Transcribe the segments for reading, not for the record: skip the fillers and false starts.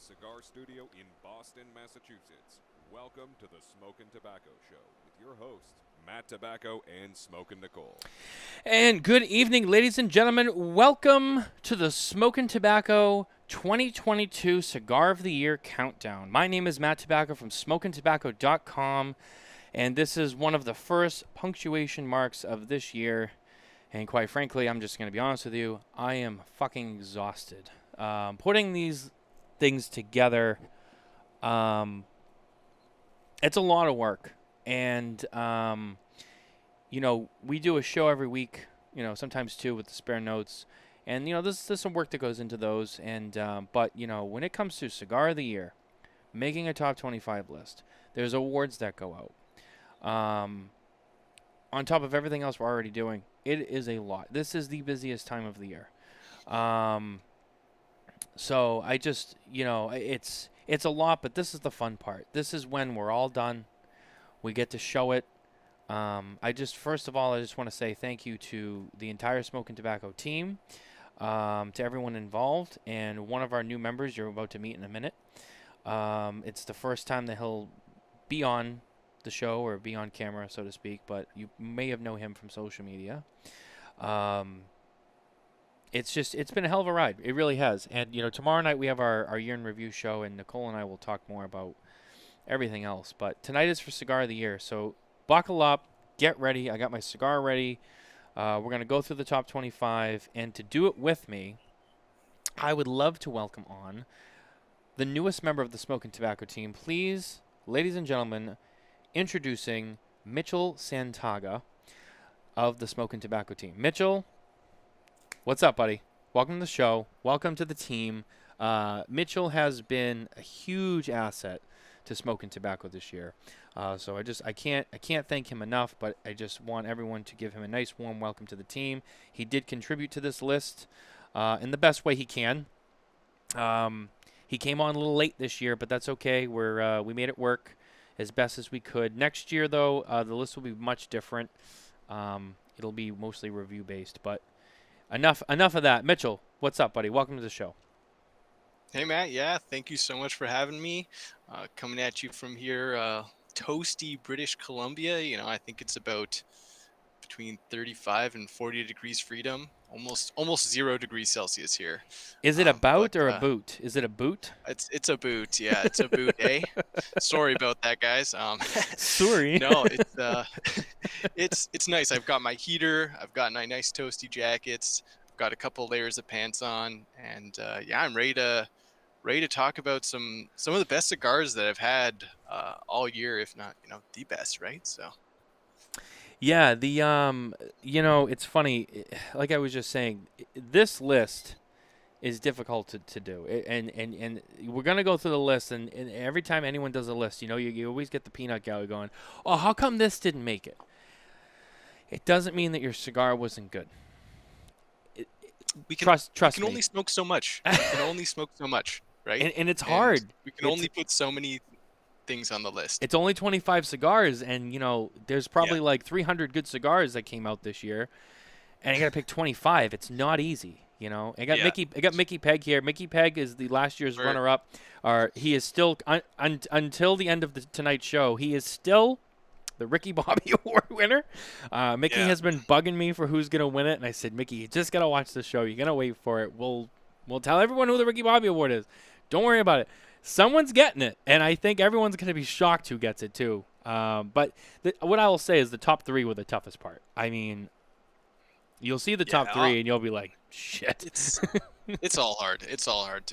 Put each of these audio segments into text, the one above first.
cigar studio in Boston, Massachusetts. Welcome to the Smokin Tabacco Show with your hosts, Matt Tobacco and Smokin Nicole. And good evening, ladies and gentlemen. Welcome to the Smokin Tobacco 2022 Cigar of the Year Countdown. My name is Matt Tobacco from SmokinTobacco.com, and this is one of the first punctuation marks of this year. And quite frankly, I'm just going to be honest with you, I am fucking exhausted. Putting these things together, it's a lot of work. And, we do a show every week, sometimes two with the spare notes. And, there's some work that goes into those. And, but, when it comes to Cigar of the Year, making a top 25 list, there's awards that go out. On top of everything else we're already doing, it is a lot. This is the busiest time of the year. So I just, it's a lot, but this is the fun part. This is when we're all done. We get to show it. First of all, I just want to say thank you to the entire Smokin Tabacco team, to everyone involved, and one of our new members you're about to meet in a minute. It's the first time that he'll be on the show or be on camera, so to speak, but you may have known him from social media. It's been a hell of a ride. It really has. And, tomorrow night we have our year in review show, and Nicole and I will talk more about everything else. But tonight is for Cigar of the Year, so buckle up, get ready. I got my cigar ready. We're going to go through the top 25, and to do it with me, I would love to welcome on the newest member of the Smokin Tabacco team. Please, ladies and gentlemen, introducing Mitchell Santaga of the Smokin Tabacco team. Mitchell, what's up, buddy? Welcome to the show. Welcome to the team. Mitchell has been a huge asset to Smokin Tabacco this year. So I can't thank him enough, but I just want everyone to give him a nice warm welcome to the team. He did contribute to this list in the best way he can. He came on a little late this year, but that's okay. We made it work as best as we could. Next year, though, the list will be much different. It'll be mostly review based, but enough of that. Mitchell, what's up, buddy? Welcome to the show. Hey, Matt. Yeah, thank you so much for having me. Coming at you from here, toasty British Columbia. I think it's about between 35 and 40 degrees freedom. Almost 0 degrees Celsius here. Is it a bout but or a boot? Is it a boot? It's a boot. Yeah, it's a boot. Eh? Sorry about that, guys. Sorry. No, it's nice. I've got my heater. I've got my nice toasty jackets. I've got a couple layers of pants on, and yeah, I'm ready to talk about some of the best cigars that I've had all year, if not the best, right? So. Yeah, it's funny. Like I was just saying, this list is difficult to do, and we're gonna go through the list, and every time anyone does a list, you always get the peanut gallery going. Oh, how come this didn't make it? It doesn't mean that your cigar wasn't good. Trust we can me. only smoke so much. We can only smoke so much, right? And it's hard. We can only put so many things on the list. It's only 25 cigars, and there's probably like 300 good cigars that came out this year, and you got to pick 25. It's not easy, I got Mickey Peg here. Mickey Peg is the last year's runner-up. He is still until the end of the tonight's show. He is still the Ricky Bobby Award winner. Mickey has been bugging me for who's gonna win it, and I said, Mickey, you just gotta watch the show. You're gonna wait for it. We'll tell everyone who the Ricky Bobby Award is. Don't worry about it. Someone's getting it, and I think everyone's going to be shocked who gets it, too. But what I will say is the top three were the toughest part. I mean, you'll see the top three, and you'll be like, shit. It's all hard. It's all hard,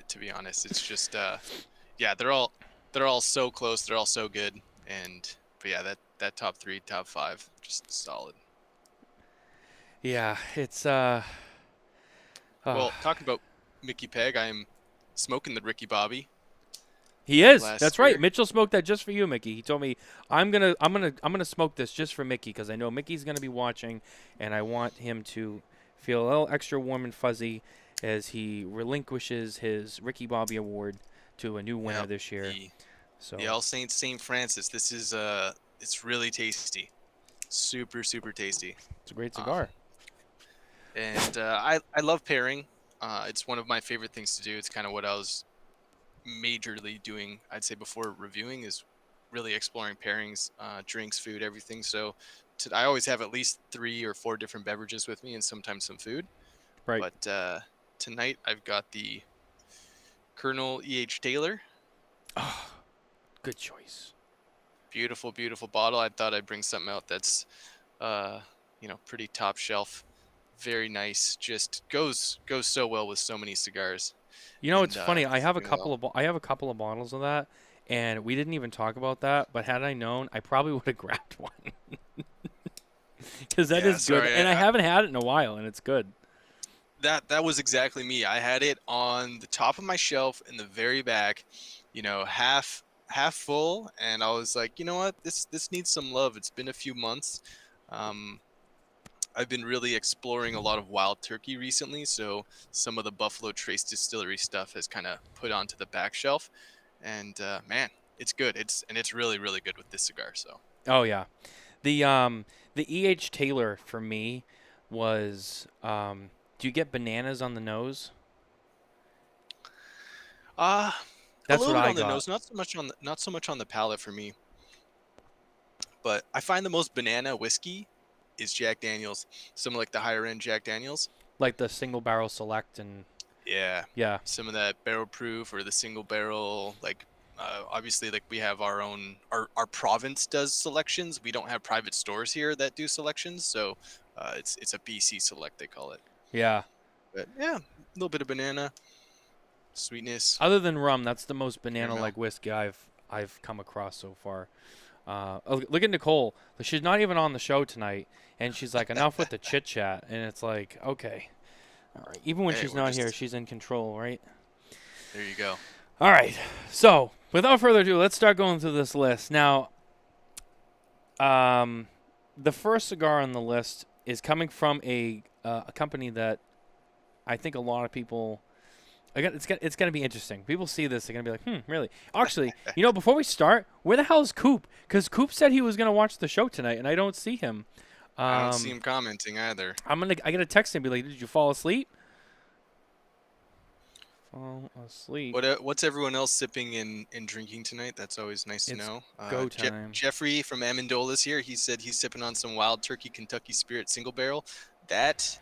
to be honest. It's just, they're all so close. They're all so good. But yeah, that top three, top five, just solid. Yeah, it's... Well, talking about Mickey Peg, I'm smoking the Ricky Bobby. He is. That's right. Mitchell smoked that just for you, Mickey. He told me I'm gonna smoke this just for Mickey because I know Mickey's gonna be watching, and I want him to feel a little extra warm and fuzzy as he relinquishes his Ricky Bobby Award to a new winner this year. The All Saints St. Francis. This is it's really tasty, super tasty. It's a great cigar. And I love pairing. It's one of my favorite things to do. It's kind of what I was majorly doing, I'd say, before reviewing is really exploring pairings, drinks, food, everything. So I always have at least 3 or 4 different beverages with me and sometimes some food. Right. But tonight I've got the Colonel E.H. Taylor. Oh, good choice. Beautiful, beautiful bottle. I thought I'd bring something out that's, pretty top shelf. Very nice. Just goes so well with so many cigars. You know, And it's funny. I have a doing couple well. of I have a couple of bottles of that, and we didn't even talk about that. But had I known, I probably would have grabbed one because that Yeah, is good, sorry. and I haven't had it in a while, and it's good. That was exactly me. I had it on the top of my shelf in the very back, half full, and I was like, you know what, this needs some love. It's been a few months. Um, I've been really exploring a lot of wild turkey recently, so some of the Buffalo Trace Distillery stuff has kind of put onto the back shelf, and man, it's good. It's really really good with this cigar. So Oh yeah, the E.H. Taylor for me was. Do you get bananas on the nose? uh a That's little what bit I on the got. nose, not so much on the palate for me. But I find the most banana whiskey is Jack Daniels. Some of like the higher end Jack Daniels. Like the single barrel select and Yeah. yeah, Some of that barrel proof or the single barrel, like obviously like we have our own our province does selections. We don't have private stores here that do selections, so it's a BC select they call it. yeah. But yeah, a little bit of banana, sweetness, Other than rum, that's the most banana caramel. like whiskey I've come across so far. Look at Nicole. She's not even on the show tonight, and she's like, enough with the chit chat. And it's like, okay, all right. Even when Hey, she's we're not here, just she's in control, right? there you go. All right. So without further ado, let's start going through this list now. The first cigar on the list is coming from a company that I think a lot of people. It's gonna be interesting. People see this, they're gonna be like, really? Actually, before we start, where the hell is Coop? Because Coop said he was gonna watch the show tonight, and I don't see him. I don't see him commenting either. I gotta text him and be like, did you fall asleep? Fall asleep. What's everyone else sipping and drinking tonight? That's always nice to It's know. go time. Jeffrey from Amendola's here. He said he's sipping on some Wild Turkey Kentucky Spirit Single Barrel. That's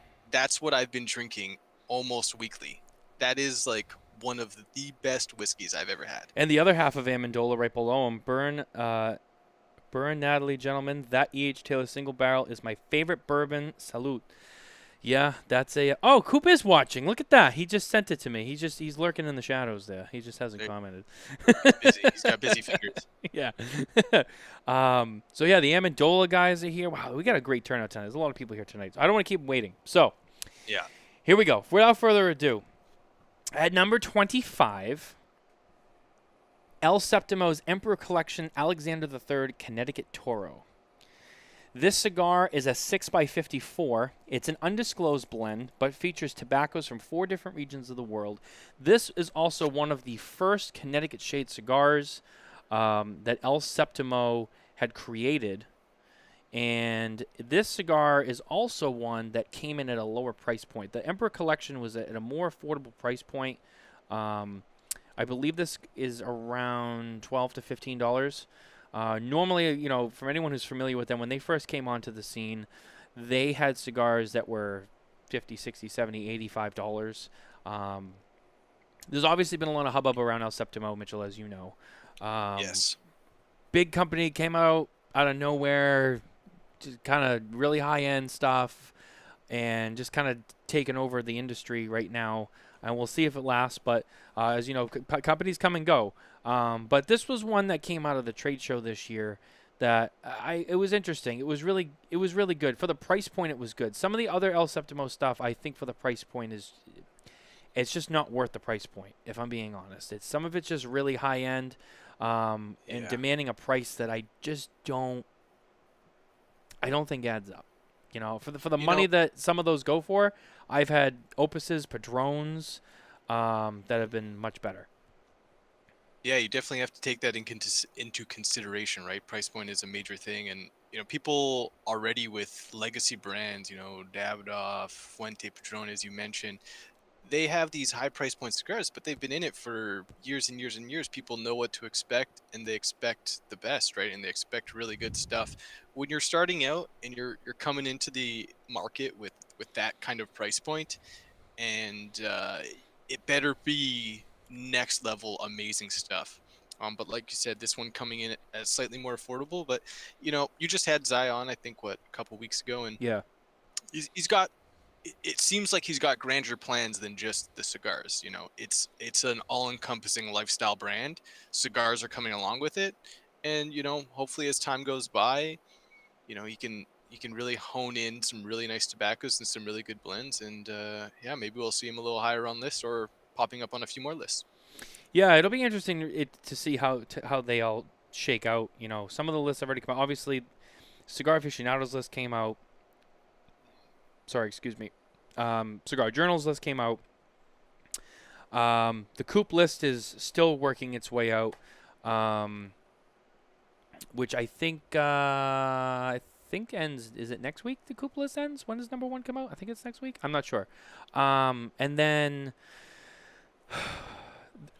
what I've been drinking almost weekly. That is like one of the best whiskeys I've ever had. And the other half of Amendola right below him, Burn Natalie, gentlemen. That E.H. Taylor single barrel is my favorite bourbon. Salute. Yeah, that's a. Oh, Coop is watching. Look at that. He just sent it to me. He's lurking in the shadows there. He just hasn't commented. He's busy. He's got busy fingers. Yeah. So yeah, the Amendola guys are here. Wow, we got a great turnout tonight. There's a lot of people here tonight. So I don't want to keep waiting. So Yeah. here we go. Without further ado, at number 25, El Septimo's Emperor Collection Alexander III Connecticut Toro. This cigar is a 6x54. It's an undisclosed blend, but features tobaccos from 4 different regions of the world. This is also one of the first Connecticut shade cigars that El Septimo had created. And this cigar is also one that came in at a lower price point. The Emperor Collection was at a more affordable price point. I believe this is around $12 to $15. Normally, from anyone who's familiar with them, when they first came onto the scene, they had cigars that were $50, $60, $70, $85. There's obviously been a lot of hubbub around El Septimo, Mitchell, as you know. Yes. Big company came out of nowhere, just kind of really high-end stuff, and just kind of taking over the industry right now. And we'll see if it lasts. But as you know, companies come and go. But this was one that came out of the trade show this year that it was interesting. It was really good for the price point. It was good. Some of the other El Septimo stuff, I think, for the price point it's just not worth the price point. If I'm being honest, some of it's just really high end and demanding a price that I just don't think adds up. For the money that some of those go for, I've had Opuses, Padrones that have been much better. Yeah, you definitely have to take that into consideration, right? Price point is a major thing, and people already with legacy brands, Davidoff, Fuente, Padron, as you mentioned, they have these high price point cigars, but they've been in it for years and years and years. People know what to expect, and they expect the best, right? And they expect really good stuff. When you're starting out and you're coming into the market with that kind of price point, and it better be next level amazing stuff. But like you said, this one coming in as slightly more affordable. But you just had Zion, I think, what, a couple weeks ago, and Yeah. he's got. It seems like he's got grander plans than just the cigars. It's an all-encompassing lifestyle brand. Cigars are coming along with it, and hopefully as time goes by, he can really hone in some really nice tobaccos and some really good blends, and yeah, maybe we'll see him a little higher on this or popping up on a few more lists. Yeah, it'll be interesting to see how they all shake out. Some of the lists have already come out. Obviously, Cigar Aficionados list came out. Sorry, excuse me. Cigar Journals list came out. The Coop list is still working its way out, which I think ends. Is it next week? The Coop list ends. When does number 1 come out? I think it's next week. I'm not sure. And then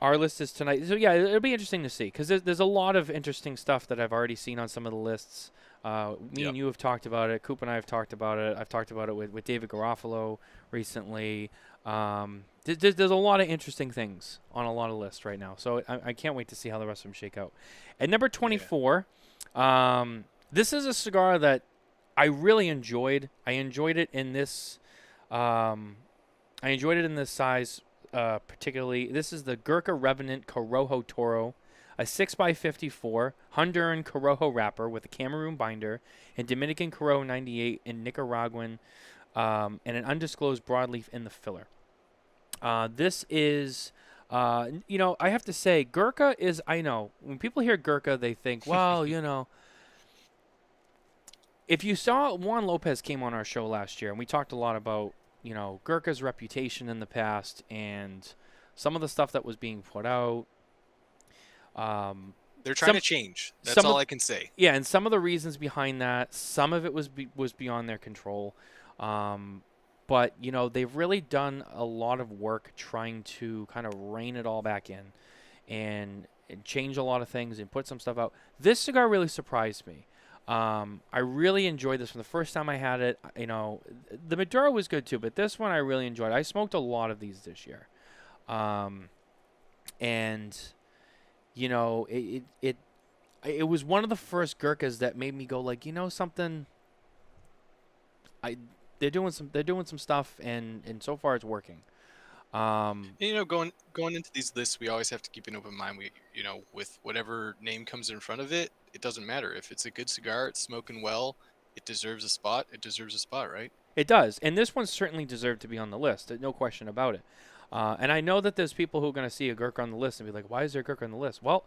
our list is tonight. So yeah, it'll be interesting to see because there's a lot of interesting stuff that I've already seen on some of the lists. Me Yep. and you have talked about it. Coop and I have talked about it. I've talked about it with David Garofalo recently. There's a lot of interesting things on a lot of lists right now. So I can't wait to see how the rest of them shake out. At number 24, this is a cigar that I really enjoyed. I enjoyed it in this. I enjoyed it in this size, particularly. This is the Gurkha Revenant Corojo Toro, a 6x54 Honduran Corojo wrapper with a Cameroon binder, and Dominican Corojo 98 in Nicaraguan, and an undisclosed broadleaf in the filler. This is, I have to say, Gurkha is, I know, when people hear Gurkha, they think, well, if you saw, Juan Lopez came on our show last year, and we talked a lot about, Gurkha's reputation in the past and some of the stuff that was being put out. They're trying to change. That's all I can say. Yeah, and some of the reasons behind that, some of it was beyond their control. But, they've really done a lot of work trying to kind of rein it all back in and change a lot of things and put some stuff out. This cigar really surprised me. I really enjoyed this from the first time I had it. The Maduro was good too, but this one I really enjoyed. I smoked a lot of these this year. And, it was one of the first Gurkhas that made me go like, something, they're doing some stuff, and so far it's working. Going into these lists, we always have to keep an open mind. With whatever name comes in front of it, it doesn't matter. If it's a good cigar, it's smoking well, it deserves a spot. It deserves a spot, right? It does, and this one certainly deserved to be on the list. No question about it. And I know that there's people who are going to see a Gurkha on the list and be like, why is there a Gurkha on the list? Well,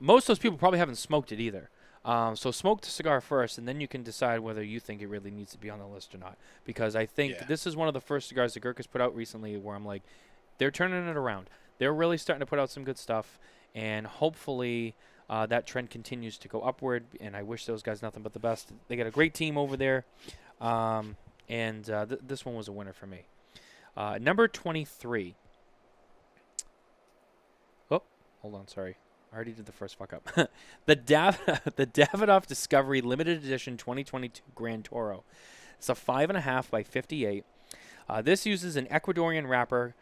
most of those people probably haven't smoked it either. So smoke the cigar first, and then you can decide whether you think it really needs to be on the list or not. Because I think this is one of the first cigars that Gurkha's put out recently where I'm like, they're turning it around. They're really starting to put out some good stuff, and hopefully that trend continues to go upward, and I wish those guys nothing but the best. They got a great team over there, and this one was a winner for me. Number 23. Oh, hold on, sorry. I already did the first fuck up. the Davidoff Discovery Limited Edition 2022 Grand Toro. It's a 5.5 by 58. This uses an Ecuadorian wrapper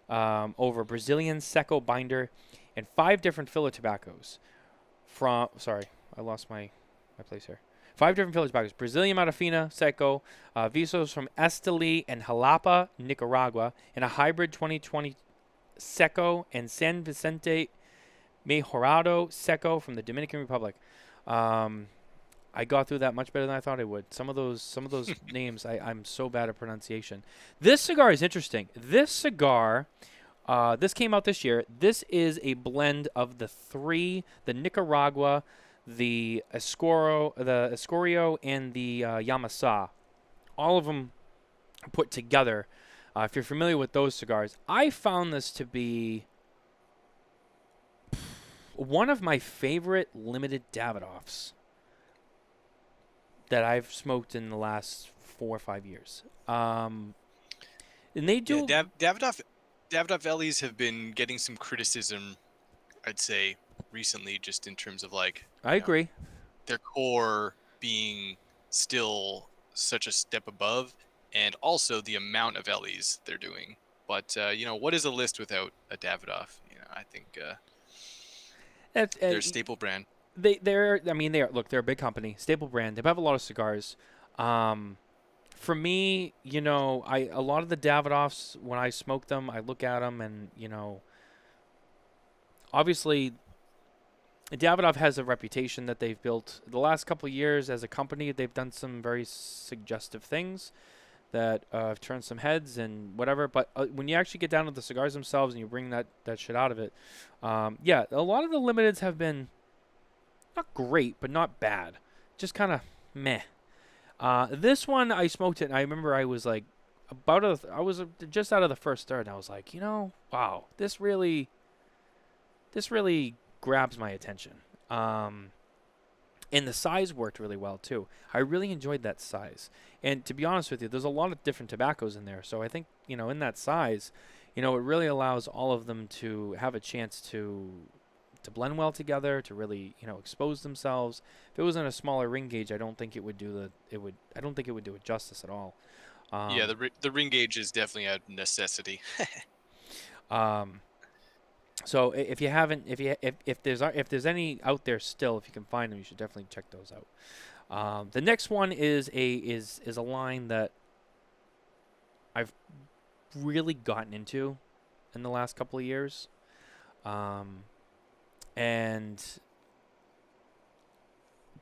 over Brazilian Seco binder and 5 different filler tobaccos. Sorry, I lost my place here. 5 different filler tobaccos. Brazilian Matafina Seco, Visos from Esteli and Jalapa, Nicaragua, and a hybrid 2020 Seco and San Vicente Mejorado Seco from the Dominican Republic. I got through that much better than I thought I would. Some of those names, I'm so bad at pronunciation. This cigar is interesting. This cigar, this came out this year. This is a blend of the Nicaragua, the Escorio, and the Yamasa. All of them put together. If you're familiar with those cigars, I found this to be one of my favorite limited Davidoffs that I've smoked in the last 4 or 5 years. And they Yeah, do. Davidoff Ellie's have been getting some criticism, I'd say, recently, just in terms of like, I agree. their core being still such a step above, and also the amount of Ellie's they're doing. But what is a list without a Davidoff? I think That's, they're a staple brand. they're. I mean, they are. Look, they're a big company, staple brand. They have a lot of cigars. For me, a lot of the Davidoffs, when I smoke them, I look at them, and obviously, Davidoff has a reputation that they've built the last couple of years as a company. They've done some very suggestive things that have turned some heads and whatever. But when you actually get down to the cigars themselves and you bring that shit out of it, yeah, a lot of the limiteds have been not great, but not bad. Just kind of meh. This one I smoked it, and I remember I was like, I was just out of the first third, and I was like, wow, this really grabs my attention. And the size worked really well too. I really enjoyed that size. And to be honest with you, there's a lot of different tobaccos in there, so I think in that size, it really allows all of them to have a chance to blend well together, to really expose themselves. If it was in a smaller ring gauge, I don't think it would do it justice at all. Yeah, the ring gauge is definitely a necessity. So if you haven't, if there's any out there still, if you can find them, you should definitely check those out. The next one is a line that I've really gotten into in the last couple of years. And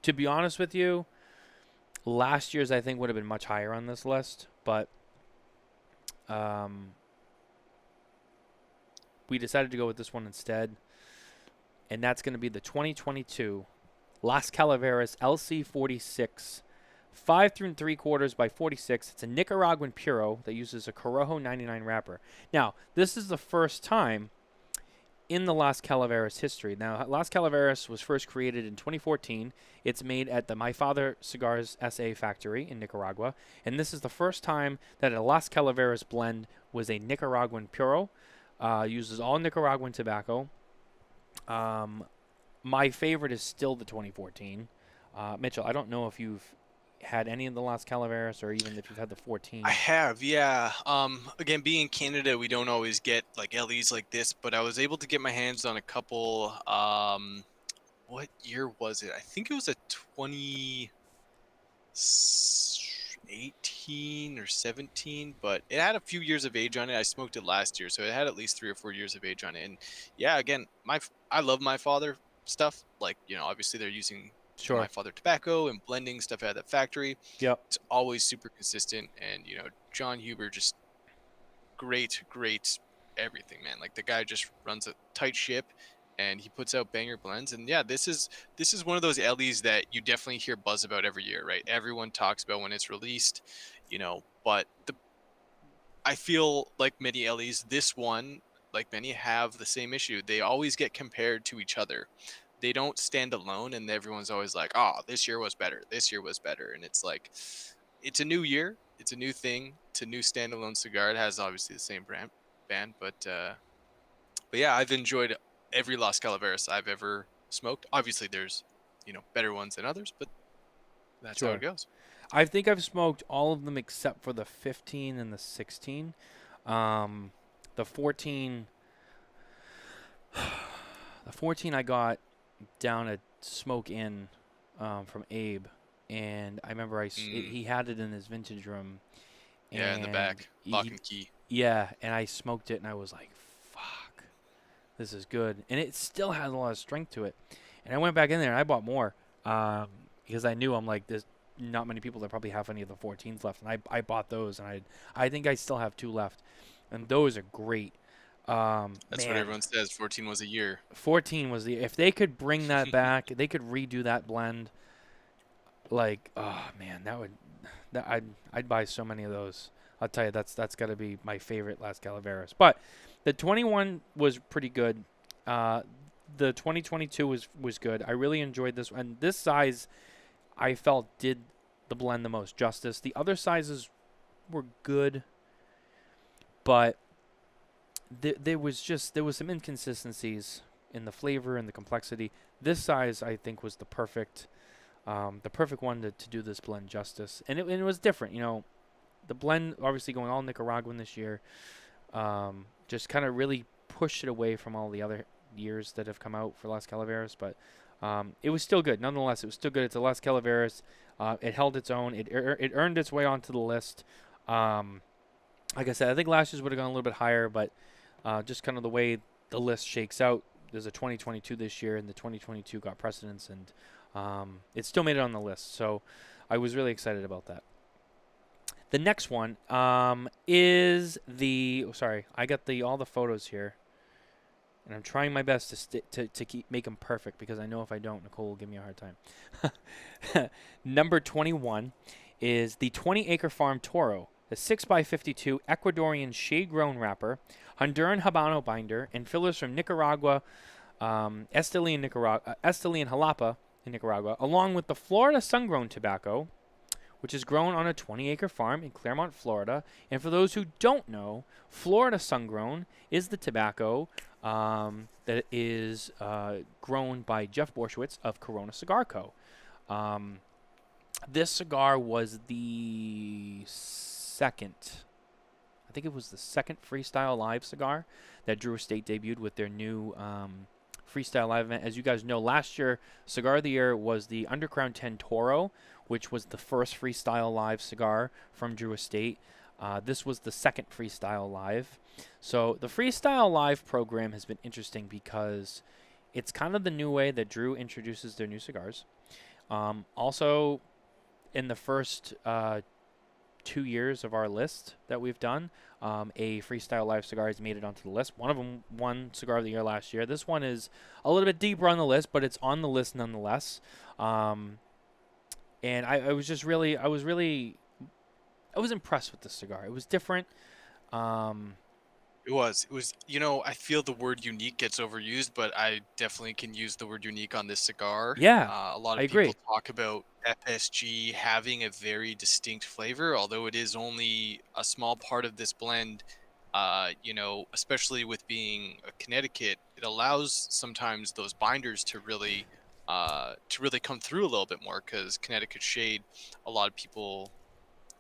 to be honest with you, last year's I think would have been much higher on this list, but we decided to go with this one instead, and that's going to be the 2022 Las Calaveras LC46, 5 3/4 by 46. It's a Nicaraguan Puro that uses a Corojo 99 wrapper. Now, this is the first time in the Las Calaveras history. Now, Las Calaveras was first created in 2014. It's made at the My Father Cigars SA factory in Nicaragua, and this is the first time that a Las Calaveras blend was a Nicaraguan Puro. Uses all Nicaraguan tobacco. My favorite is still the 2014. Mitchell, I don't know if you've had any of the Las Calaveras or even if you've had the 14. I have, yeah. Again, being in Canada, we don't always get like LEs like this, but I was able to get my hands on a couple. What year was it? I think it was a 2018 or 17, but it had a few years of age on it. I smoked it last year, so it had at least 3 or 4 years of age on it. And yeah, again, I love My Father stuff. Like, obviously they're using Sure. My Father tobacco and blending stuff at that factory. Yep. It's always super consistent, and John Huber, just great everything, man. Like, the guy just runs a tight ship, and he puts out banger blends. And yeah, this is one of those LEs that you definitely hear buzz about every year, right? Everyone talks about when it's released, but I feel like many LEs, this one, like many, have the same issue. They always get compared to each other. They don't stand alone, and everyone's always like, oh, this year was better. And it's like, it's a new year. It's a new thing. It's a new standalone cigar. It has obviously the same band, but yeah, I've enjoyed every Las Calaveras I've ever smoked. Obviously, there's, better ones than others, but that's how it goes. I think I've smoked all of them except for the 15 and the 16. The 14 I got down at Smoke Inn from Abe, and I remember he had it in his vintage room. Yeah, in the back, lock and key. Yeah, and I smoked it, and I was like, fuck, this is good. And it still has a lot of strength to it. And I went back in there, and I bought more because I knew, I'm like, there's not many people that probably have any of the 14s left. And I bought those, and I think I still have 2 left. And those are great. That's what everyone says. 14 was a year. 14 was if they could bring that back, they could redo that blend. Like, oh man, I'd buy so many of those. I'll tell you, that's got to be my favorite Las Calaveras. But the 21 was pretty good. The 2022 was good. I really enjoyed this one. This size, I felt, did the blend the most justice. The other sizes were good, but there was some inconsistencies in the flavor and the complexity. This size, I think, was the perfect one to do this blend justice, and it was different. The blend obviously going all Nicaraguan this year, just kind of really pushed it away from all the other years that have come out for Las Calaveras, but it was still good. Nonetheless, it was still good. It's a Las Calaveras. It held its own. It earned its way onto the list. Like I said, I think last year's would have gone a little bit higher, but just kind of the way the list shakes out, there's a 2022 this year, and the 2022 got precedence, and it still made it on the list. So I was really excited about that. The next one is the. Sorry, I got all the photos here, and I'm trying my best to keep make them perfect, because I know if I don't, Nicole will give me a hard time. Number 21 is the 20 Acre Farm Toro, the 6x52 Ecuadorian shade-grown wrapper, Honduran Habano binder, and fillers from Nicaragua, Esteli and Jalapa in Nicaragua, along with the Florida sun-grown tobacco, which is grown on a 20-acre farm in Claremont, Florida. And for those who don't know, Florida sun-grown is the tobacco that is grown by Jeff Borshwitz of Corona Cigar Co. This cigar was the second, I think it was the second Freestyle Live cigar that Drew Estate debuted with their new Freestyle Live event. As you guys know, last year, Cigar of the Year was the Undercrown 10 Toro, which was the first Freestyle Live cigar from Drew Estate. This was the second Freestyle Live. So the Freestyle Live program has been interesting because it's kind of the new way that Drew introduces their new cigars. Also, in the first 2 years of our list that we've done, a Freestyle Live cigar has made it onto the list. One of them won Cigar of the Year last year. This one is a little bit deeper on the list, but it's on the list nonetheless. And I was impressed with this cigar. It was different. It was. I feel the word unique gets overused, but I definitely can use the word unique on this cigar. Yeah, A lot I of people agree. talk about FSG having a very distinct flavor, although it is only a small part of this blend. Especially with being a Connecticut, it allows sometimes those binders to really come through a little bit more, because Connecticut shade, a lot of people.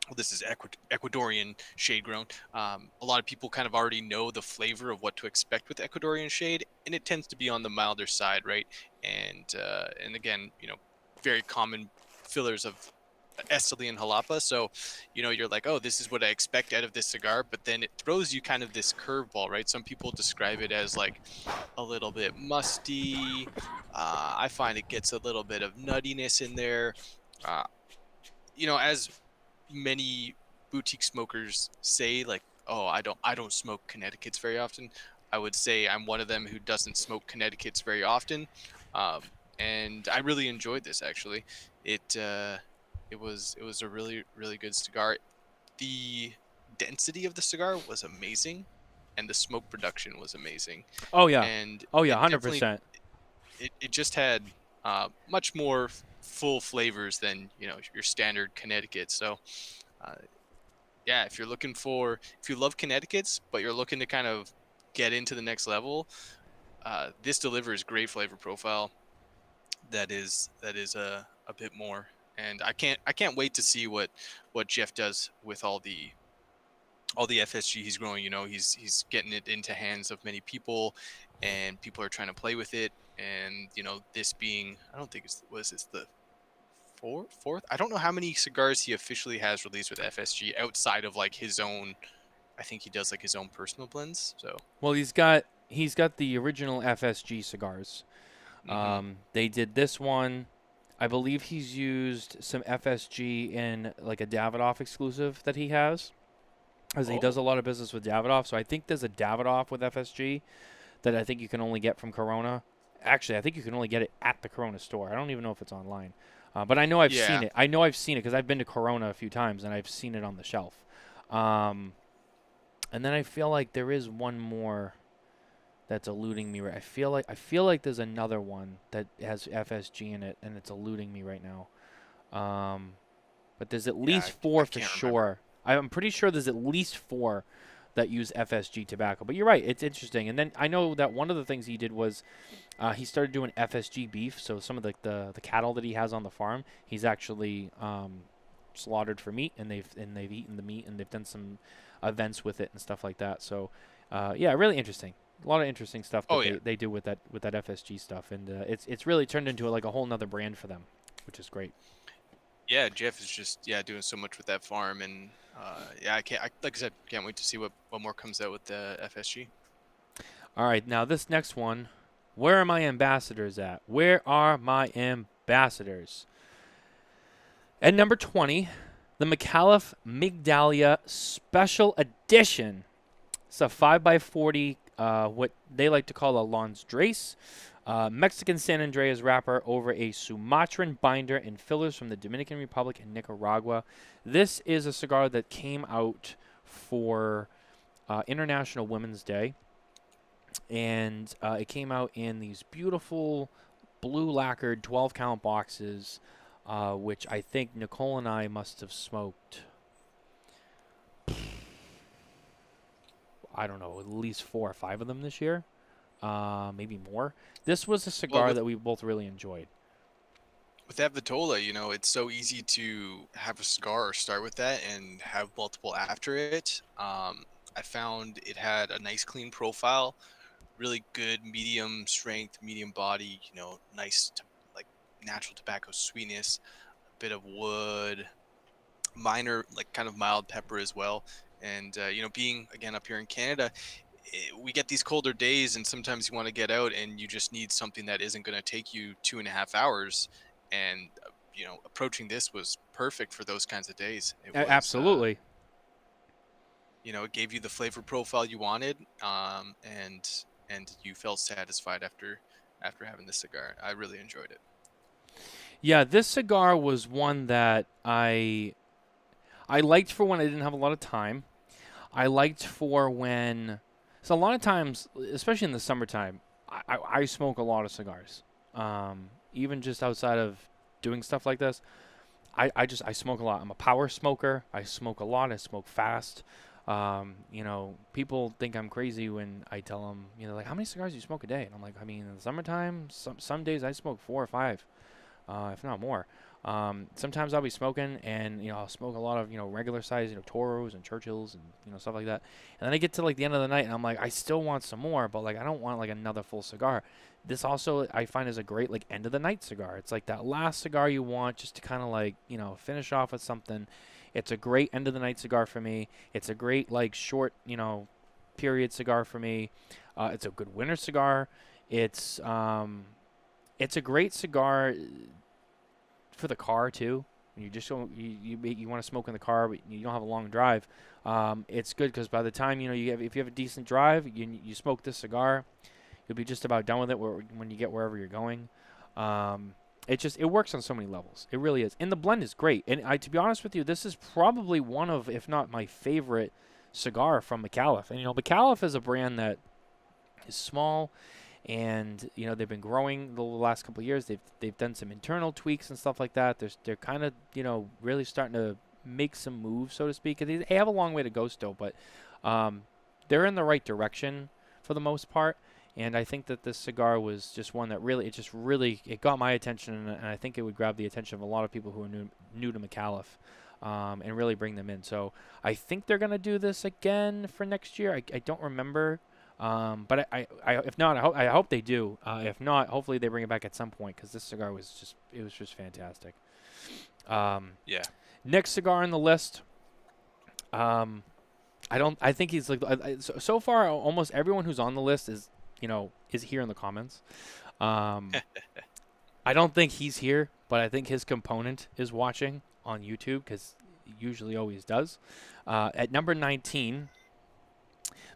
Well, this is Ecuadorian shade grown. A lot of people kind of already know the flavor of what to expect with Ecuadorian shade, and it tends to be on the milder side, right? And again, very common fillers of Esteli and Jalapa. So, you're like, oh, this is what I expect out of this cigar, but then it throws you kind of this curveball, right? Some people describe it as like a little bit musty. I find it gets a little bit of nuttiness in there. As many boutique smokers say, like, oh, I don't smoke Connecticut's very often. I would say I'm one of them who doesn't smoke Connecticut's very often, and I really enjoyed this. Actually, it was a really, really good cigar. The density of the cigar was amazing, and the smoke production was amazing. Oh yeah, And oh yeah, it definitely 100%. it just had much more full flavors than your standard Connecticut. So yeah, if you love Connecticut's, but you're looking to kind of get into the next level, this delivers great flavor profile. That is a bit more, and I can't wait to see what Jeff does with all the FSG he's growing. He's getting it into hands of many people, and people are trying to play with it. And this being, I don't think it's the fourth. I don't know how many cigars he officially has released with FSG outside of like his own. I think he does like his own personal blends. So Well, he's got the original FSG cigars. They did this one. I believe he's used some FSG in like a Davidoff exclusive that he has, as he does a lot of business with Davidoff. So I think there's a Davidoff with FSG that I think you can only get from Corona. Actually, I think you can only get it at the Corona store. I don't even know if it's online. But I know I've seen it. I know I've seen it because I've been to Corona a few times and I've seen it on the shelf. And then I feel like there is one more that's eluding me. I feel like there's another one that has FSG in it and it's eluding me right now. But there's at least four for sure. I'm pretty sure there's at least four that use FSG tobacco. But you're right, it's interesting. And then I know that one of the things he did was he started doing FSG beef. So some of the cattle that he has on the farm, he's actually slaughtered for meat, and they've eaten the meat, and they've done some events with it and stuff like that. So yeah, really interesting. A lot of interesting stuff that they do with that FSG stuff, and it's really turned into like a whole nother brand for them, which is great. Yeah, Jeff is just doing so much with that farm, and like I said, can't wait to see what more comes out with the FSG. All right, now this next one, where are my ambassadors at? Where are my ambassadors? At number 20, the McAuliffe Migdalia Special Edition. It's a 5x40, what they like to call a Landrace. Mexican San Andreas wrapper over a Sumatran binder and fillers from the Dominican Republic and Nicaragua. This is a cigar that came out for International Women's Day. And it came out in these beautiful blue lacquered 12-count boxes, which I think Nicole and I must have smoked, I don't know, at least 4 or 5 of them this year, maybe more. This was a cigar that we both really enjoyed. With that Vitola, it's so easy to have a cigar or start with that and have multiple after it. I found it had a nice clean profile, really good medium strength, medium body, nice like natural tobacco sweetness, a bit of wood, minor like kind of mild pepper as well. And being again up here in Canada, we get these colder days, and sometimes you want to get out and you just need something that isn't going to take you 2.5 hours. And approaching this was perfect for those kinds of days. It was, absolutely. It gave you the flavor profile you wanted, and you felt satisfied after having this cigar. I really enjoyed it. Yeah, this cigar was one that I liked for when I didn't have a lot of time. I liked for when, so a lot of times, especially in the summertime, I smoke a lot of cigars. Even just outside of doing stuff like this, I smoke a lot. I'm a power smoker. I smoke a lot. I smoke fast. People think I'm crazy when I tell them, like, how many cigars do you smoke a day? And I'm like, I mean, in the summertime, some days I smoke 4 or 5, if not more. Sometimes I'll be smoking, and I'll smoke a lot of regular size Toros and Churchills and stuff like that. And then I get to like the end of the night, and I'm like, I still want some more, but like I don't want like another full cigar. This also I find is a great like end of the night cigar. It's like that last cigar you want just to kind of like finish off with something. It's a great end of the night cigar for me. It's a great like short period cigar for me. It's a good winter cigar. It's a great cigar for the car too. When you just you want to smoke in the car, but you don't have a long drive. It's good because by the time if you have a decent drive, you smoke this cigar, you'll be just about done with it when you get wherever you're going. It works on so many levels. It really is, and the blend is great. And to be honest with you, this is probably one of, if not my favorite cigar from McAuliffe. And McAuliffe is a brand that is small. And they've been growing the last couple of years. They've done some internal tweaks and stuff like that. They're kind of really starting to make some moves, so to speak. They have a long way to go still, but they're in the right direction for the most part. And I think that this cigar was just one that it got my attention, and I think it would grab the attention of a lot of people who are new to McAuliffe, and really bring them in. So I think they're gonna do this again for next year. I don't remember. But if not, I hope they do. If not, hopefully they bring it back at some point, because this cigar was just fantastic. Yeah. Next cigar on the list. I think he's like so far almost everyone who's on the list is here in the comments. I don't think he's here, but I think his component is watching on YouTube, because he usually always does. At number 19.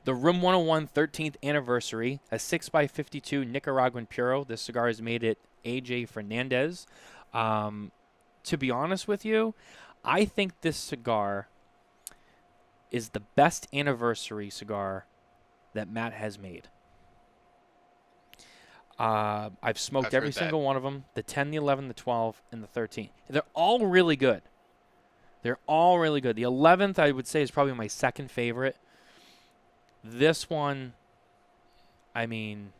The Room 101 13th Anniversary, a 6x52 Nicaraguan Puro. This cigar is made at AJ Fernandez. To be honest with you, I think this cigar is the best anniversary cigar that Matt has made. I've smoked every single one of them, the 10, the 11, the 12, and the 13. They're all really good. The 11th, I would say, is probably my second favorite. This one, I mean,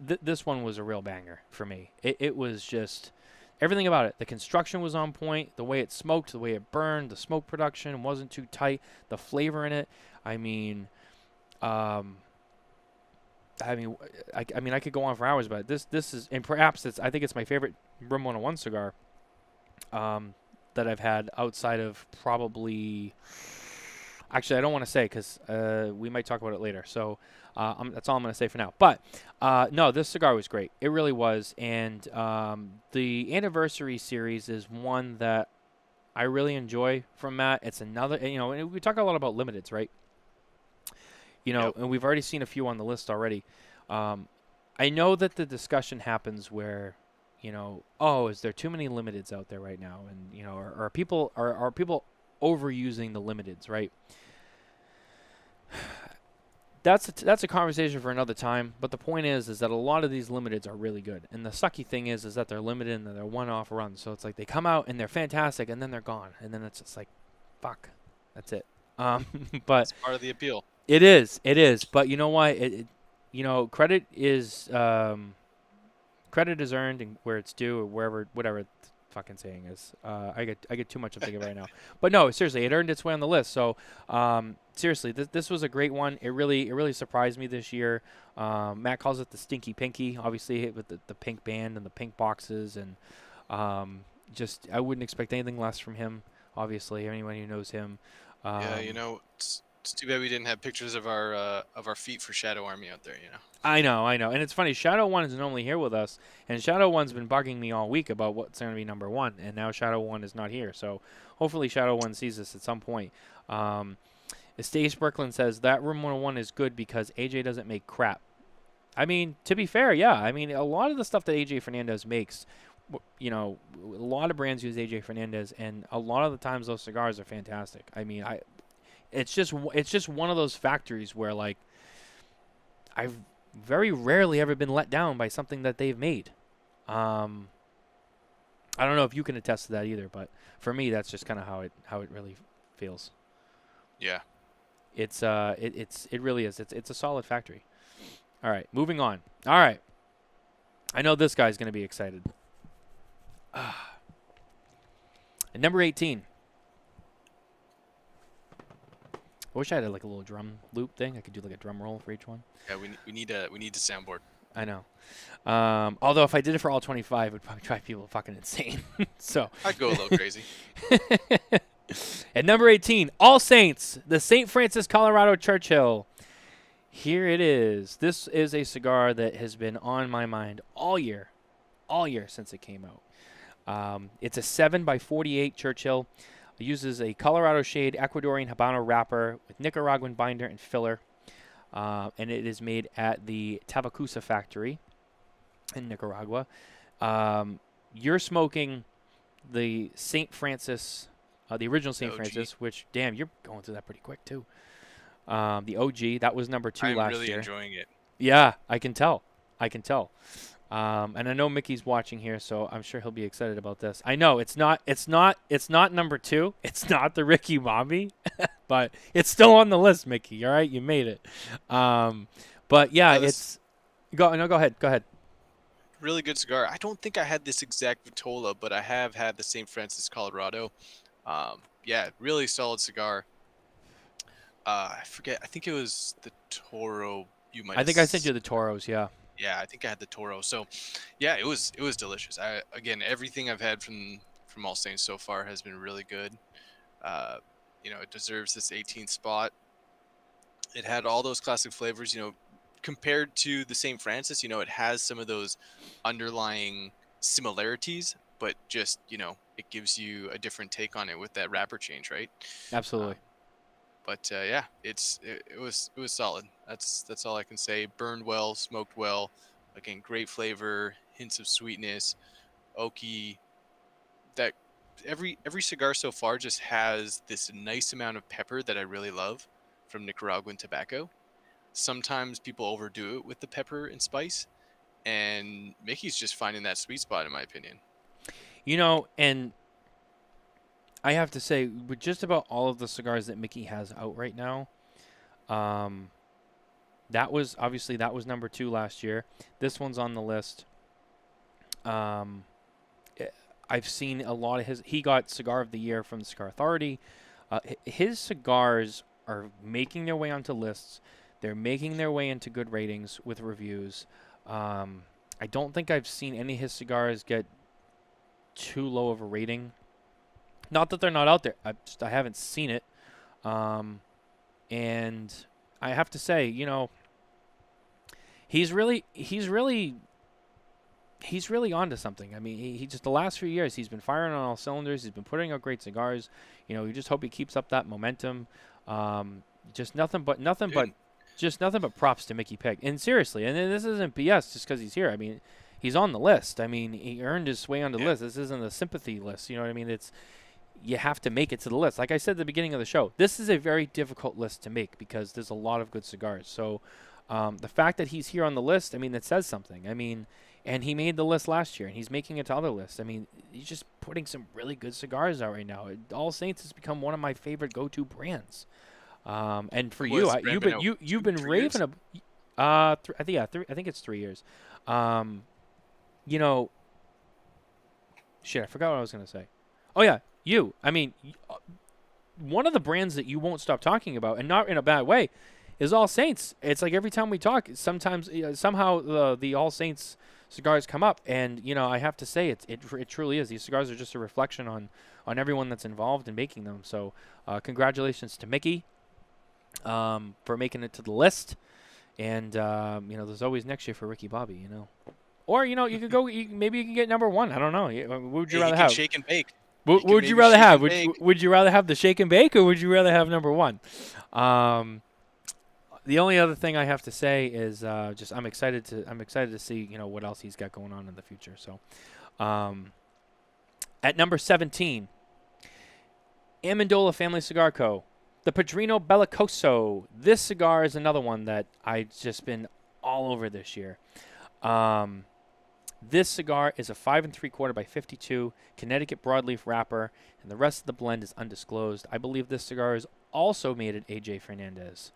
this one was a real banger for me. It was just everything about it. The construction was on point. The way it smoked, the way it burned, the smoke production wasn't too tight. The flavor in it. I mean, I mean, I could go on for hours about it. This is, and perhaps I think it's my favorite Room 101 cigar that I've had outside of probably. Actually, I don't want to say because we might talk about it later. So that's all I'm going to say for now. But no, this cigar was great. It really was. And the anniversary series is one that I really enjoy from Matt. It's another, and we talk a lot about limiteds, right? Yep. And we've already seen a few on the list already. I know that the discussion happens where, is there too many limiteds out there right now? And, are people overusing the limiteds, right? That's a conversation for another time. But the point is that a lot of these limiteds are really good. And the sucky thing is that they're limited and they're one-off runs. So it's like they come out and they're fantastic and then they're gone. And then it's just like, fuck, that's it. But It's part of the appeal. It is. But you know what? Credit is earned and where it's due, or whatever the fucking saying is. I get too much of thinking right now. But no, seriously, it earned its way on the list. So seriously, this was a great one. It really surprised me this year. Matt calls it the Stinky Pinky, obviously with the pink band and the pink boxes, and just I wouldn't expect anything less from him. Obviously, anyone who knows him. Yeah, it's too bad we didn't have pictures of our feet for Shadow Army out there. I know, and it's funny. Shadow One is normally here with us, and Shadow One's been bugging me all week about what's going to be number one, and now Shadow One is not here. So hopefully Shadow One sees this at some point. Stace Brooklyn says that Room 101 is good because AJ doesn't make crap. I mean, to be fair, yeah. I mean, a lot of the stuff that AJ Fernandez makes, a lot of brands use AJ Fernandez, and a lot of the times those cigars are fantastic. I mean, it's just one of those factories where, like, I've very rarely ever been let down by something that they've made. I don't know if you can attest to that either, but for me, that's just kind of how it really feels. Yeah. It really is. It's a solid factory. All right, moving on. All right, I know this guy's gonna be excited. At number 18. I wish I had like a little drum loop thing. I could do like a drum roll for each one. Yeah, we need a soundboard. I know. Although if I did it for all 25, it would probably drive people fucking insane. So I'd go a little crazy. At number 18, All Saints, the St. Francis, Colorado Churchill. Here it is. This is a cigar that has been on my mind all year since it came out. It's a 7x48 Churchill. It uses a Colorado shade Ecuadorian Habano wrapper with Nicaraguan binder and filler. And it is made at the Tabacusa factory in Nicaragua. You're smoking the St. Francis, the original St. Francis, which, damn, you're going through that pretty quick, too. The OG, that was number 2 last year. I'm really enjoying it. Yeah, I can tell. And I know Mickey's watching here, so I'm sure he'll be excited about this. I know it's not number 2. It's not the Ricky Mommy, but it's still on the list, Mickey. All right, you made it. But yeah, go ahead. Really good cigar. I don't think I had this exact Vitola, but I have had the St. Francis Colorado. Yeah, really solid cigar. I forget. I think it was the Toro. I think I sent you the Toros. Yeah. Yeah, I think I had the Toro. So, yeah, it was delicious. Again, everything I've had from All Saints so far has been really good. It deserves this 18th spot. It had all those classic flavors. Compared to the St. Francis, it has some of those underlying similarities, but just it gives you a different take on it with that wrapper change, right? Absolutely. But yeah, it was solid. That's all I can say. Burned well, smoked well. Again, great flavor, hints of sweetness, oaky. That every cigar so far just has this nice amount of pepper that I really love from Nicaraguan tobacco. Sometimes people overdo it with the pepper and spice, and Mickey's just finding that sweet spot, in my opinion. And I have to say, with just about all of the cigars that Mickey has out right now, That was number 2 last year. This one's on the list. Um, I've seen a lot of his. He got Cigar of the Year from the Cigar Authority. His cigars are making their way onto lists. They're making their way into good ratings with reviews. I don't think I've seen any of his cigars get too low of a rating. Not that they're not out there. I haven't seen it. And I have to say, he's really onto something. I mean, he just the last few years he's been firing on all cylinders. He's been putting out great cigars. We just hope he keeps up that momentum. Just nothing but props to Mickey Pegg. And seriously, and this isn't BS just because he's here. I mean, he's on the list. I mean, he earned his way on the list. This isn't a sympathy list. You know what I mean? You have to make it to the list. Like I said at the beginning of the show, this is a very difficult list to make because there's a lot of good cigars. So the fact that he's here on the list, I mean, it says something. I mean, and he made the list last year, and he's making it to other lists. I mean, he's just putting some really good cigars out right now. All Saints has become one of my favorite go-to brands. And for you, you've been raving about. I think it's 3 years. Shit, I forgot what I was gonna say. Oh yeah, you. I mean, one of the brands that you won't stop talking about, and not in a bad way, is All Saints. It's like every time we talk, sometimes somehow the All Saints cigars come up, and I have to say it truly is. These cigars are just a reflection on everyone that's involved in making them. So congratulations to Mickey for making it to the list, and there's always next year for Ricky Bobby. Or you could go. Maybe you can get number 1. I don't know. What would you rather have? Shake and bake. What would you rather have? Would you rather have the shake and bake, or would you rather have number 1? The only other thing I have to say is just I'm excited to see what else he's got going on in the future. So, at number 17, Amendola Family Cigar Co. The Padrino Bellicoso. This cigar is another one that I've just been all over this year. This cigar is a 5 3/4 by 52 Connecticut broadleaf wrapper, and the rest of the blend is undisclosed. I believe this cigar is also made at AJ Fernandez,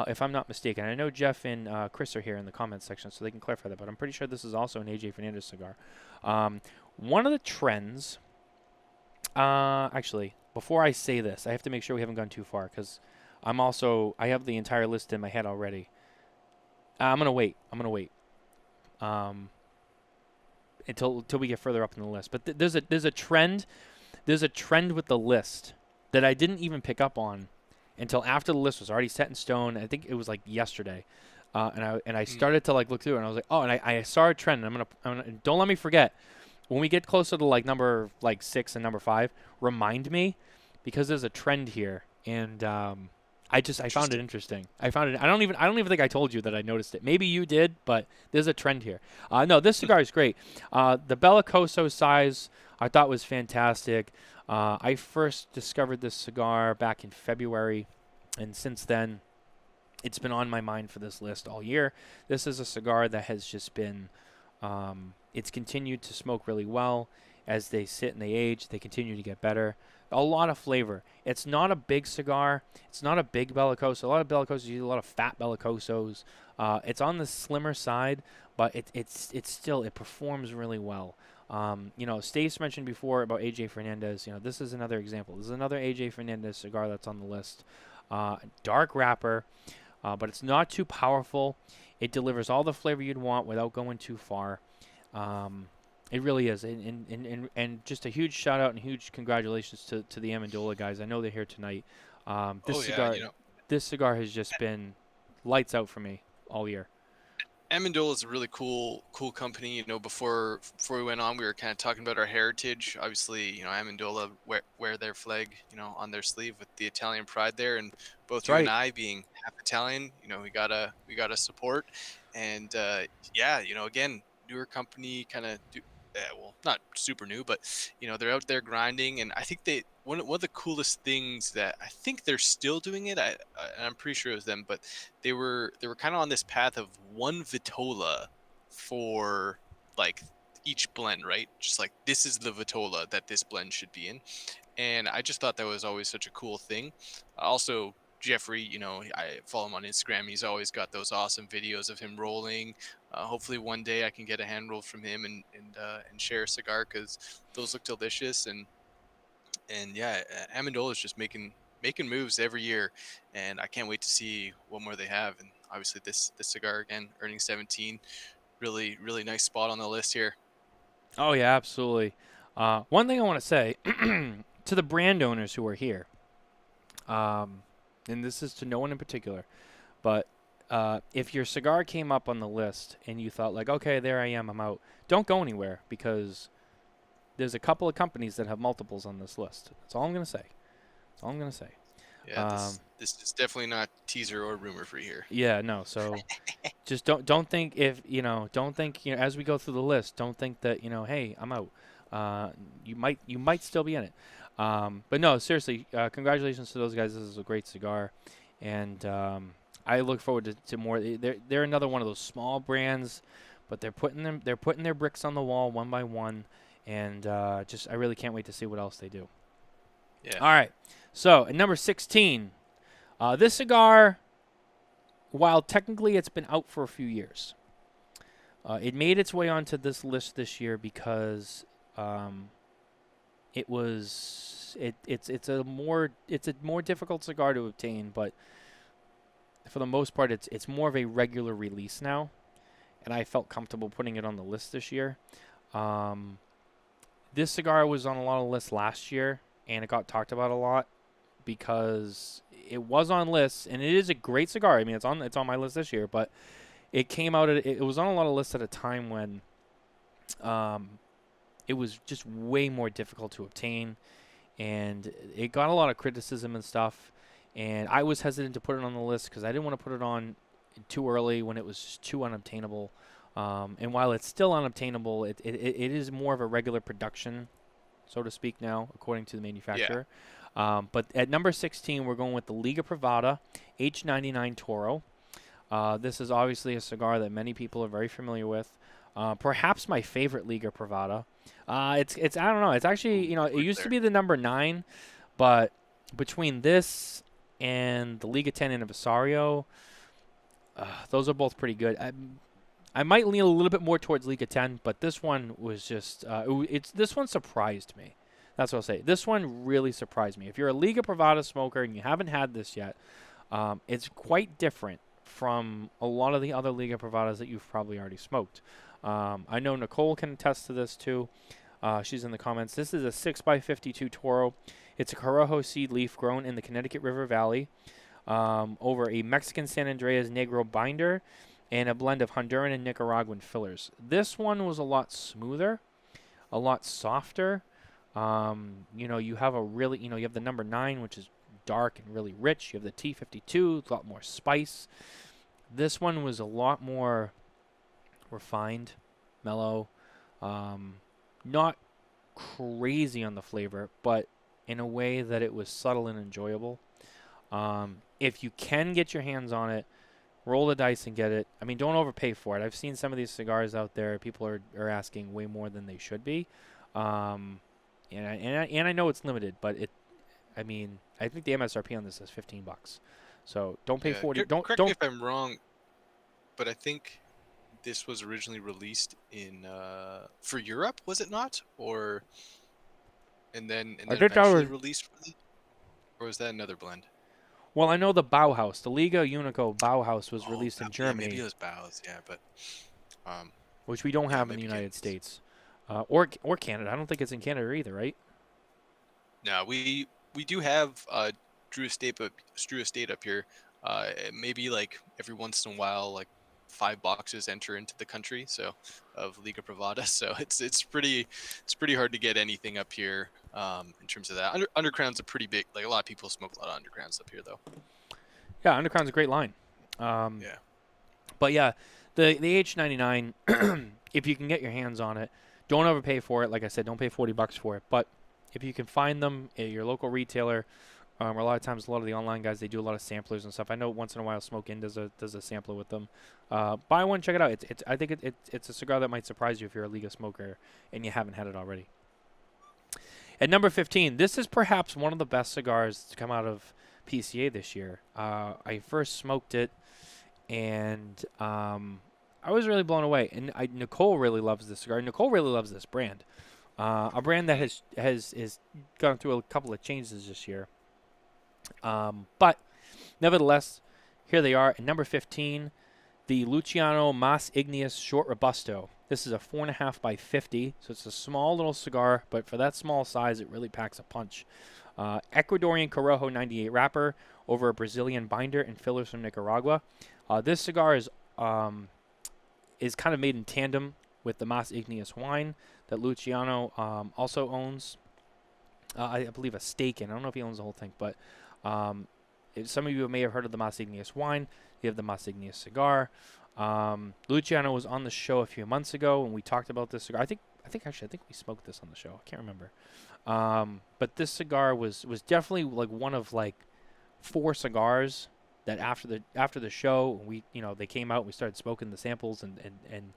if I'm not mistaken. I know Jeff and Chris are here in the comments section, so they can clarify that, but I'm pretty sure this is also an AJ Fernandez cigar. One of the trends, actually, before I say this, I have to make sure we haven't gone too far, because I have the entire list in my head already. I'm going to wait. Until we get further up in the list. But there's a trend with the list that I didn't even pick up on until after the list was already set in stone. I think it was like yesterday, and I started to look through it, and I was like, oh, and I saw a trend. And I'm gonna don't let me forget when we get closer to number 6 and number 5. Remind me, because there's a trend here, and I found it interesting. I don't even think I told you that I noticed it. Maybe you did, but there's a trend here. No, this cigar is great. The Bellicoso size I thought was fantastic. I first discovered this cigar back in February, and since then, it's been on my mind for this list all year. This is a cigar that has just been, it's continued to smoke really well. As they sit and they age, they continue to get better. A lot of flavor. It's not a big cigar. It's not a big Bellicoso. A lot of Bellicosos use a lot of fat Bellicosos. It's on the slimmer side, but it's still, it performs really well. Stace mentioned before about AJ Fernandez. This is another example. This is another AJ Fernandez cigar that's on the list. Dark wrapper, but it's not too powerful. It delivers all the flavor you'd want without going too far. It really is, and just a huge shout out and huge congratulations to the Amendola guys. I know they're here tonight. This cigar has just been lights out for me all year. Amendola is a really cool company. Before we went on, we were kind of talking about our heritage. Obviously, Amendola wear their flag, on their sleeve with the Italian pride there, and both you and I being half Italian, we gotta support. And again, newer company, kind of not super new, but they're out there grinding, and I think one of the coolest things that I think they're still doing it. I'm pretty sure it was them, but they were kind of on this path of one Vitola for each blend, right? Just this is the Vitola that this blend should be in, and I just thought that was always such a cool thing. Also, Jeffrey, I follow him on Instagram. He's always got those awesome videos of him rolling. Hopefully one day I can get a hand roll from him and share a cigar, because those look delicious. And yeah, Amendola is just making moves every year, and I can't wait to see what more they have. And obviously this cigar again, earning 17, really really nice spot on the list here. Oh yeah, absolutely. One thing I want to say to the brand owners who are here, and this is to no one in particular, but if your cigar came up on the list and you thought like, okay, there I am, I'm out, don't go anywhere, because there's a couple of companies that have multiples on this list. That's all I'm going to say. That's all I'm going to say. Yeah, this is definitely not teaser or rumor free here. Yeah, no. So just don't think don't think as we go through the list, don't think that hey, I'm out. You might still be in it. But no, seriously, congratulations to those guys. This is a great cigar, and I look forward to more. They're another one of those small brands, but they're putting their bricks on the wall one by one, and I really can't wait to see what else they do. Yeah. All right. So at number 16, this cigar, while technically it's been out for a few years, it made its way onto this list this year because it's a more difficult cigar to obtain, but for the most part it's more of a regular release now, and I felt comfortable putting it on the list this year. This cigar was on a lot of lists last year, and it got talked about a lot because it was on lists, and it is a great cigar. I mean, it's on my list this year, but it came out it was on a lot of lists at a time when it was just way more difficult to obtain, and it got a lot of criticism and stuff, and I was hesitant to put it on the list because I didn't want to put it on too early when it was just too unobtainable. And while it's still unobtainable, it is more of a regular production, so to speak, now, according to the manufacturer. Yeah. But at number 16, we're going with the Liga Privada H99 Toro. This is obviously a cigar that many people are very familiar with. Perhaps my favorite Liga Privada. It's I don't know. It's actually, it used to be the number 9, but between this and the Liga 10 Aniversario, those are both pretty good. I might lean a little bit more towards Liga 10, but this one was just this one surprised me. That's what I'll say. This one really surprised me. If you're a Liga Privada smoker and you haven't had this yet, it's quite different from a lot of the other Liga Privadas that you've probably already smoked. I know Nicole can attest to this too. She's in the comments. This is a 6x52 Toro. It's a Corojo seed leaf grown in the Connecticut River Valley over a Mexican San Andreas Negro binder and a blend of Honduran and Nicaraguan fillers. This one was a lot smoother, a lot softer. You have you have the number 9, which is dark and really rich. You have the T52, a lot more spice. This one was a lot more refined, mellow, not crazy on the flavor, but in a way that it was subtle and enjoyable. If you can get your hands on it, roll the dice and get it. I mean, don't overpay for it. I've seen some of these cigars out there. People are asking way more than they should be. And I know it's limited, but I think the MSRP on this is $15. So don't pay 40. Correct me if I'm wrong, but I think this was originally released in for Europe, was it not? And then eventually released for or was that another blend? Well, I know the Bauhaus, the Liga Unico Bauhaus was released in Germany. Yeah, maybe it was Bauhaus, yeah, but which we don't have in the United States. Or Canada. I don't think it's in Canada either, right? No, we do have Drew Estate up here. Maybe like every once in a while, like 5 boxes enter into the country, so of Liga Privada. So it's pretty hard to get anything up here in terms of that. Undercrown's a pretty big, like a lot of people smoke a lot of Undercrowns up here though. Yeah, Undercrown's a great line. Yeah. But yeah, the H99, if you can get your hands on it, don't overpay for it. Like I said, don't pay $40 for it. But if you can find them at your local retailer, or a lot of times, a lot of the online guys, they do a lot of samplers and stuff. I know once in a while Smoke Inn does a sampler with them. Buy one, check it out. I think it's a cigar that might surprise you if you're a Liga smoker and you haven't had it already. At number 15, this is perhaps one of the best cigars to come out of PCA this year. I first smoked it, and I was really blown away. And Nicole really loves this cigar. Nicole really loves this brand. A brand that has gone through a couple of changes this year. But nevertheless, here they are at number 15, the Luciano Mas Igneous Short Robusto. This is a 4.5 by 50, so it's a small little cigar, but for that small size, it really packs a punch. Ecuadorian Corojo 98 wrapper over a Brazilian binder and fillers from Nicaragua. This cigar is kind of made in tandem with the Mas Igneous wine that Luciano also owns. I believe a stake in. I don't know if he owns the whole thing, but some of you may have heard of the Mas Igneous wine. You have the Mas Igneous cigar. Luciano was on the show a few months ago, and we talked about this cigar. I think we smoked this on the show. I can't remember. But this cigar was definitely like one of like 4 cigars that after the show they came out. We started smoking the samples and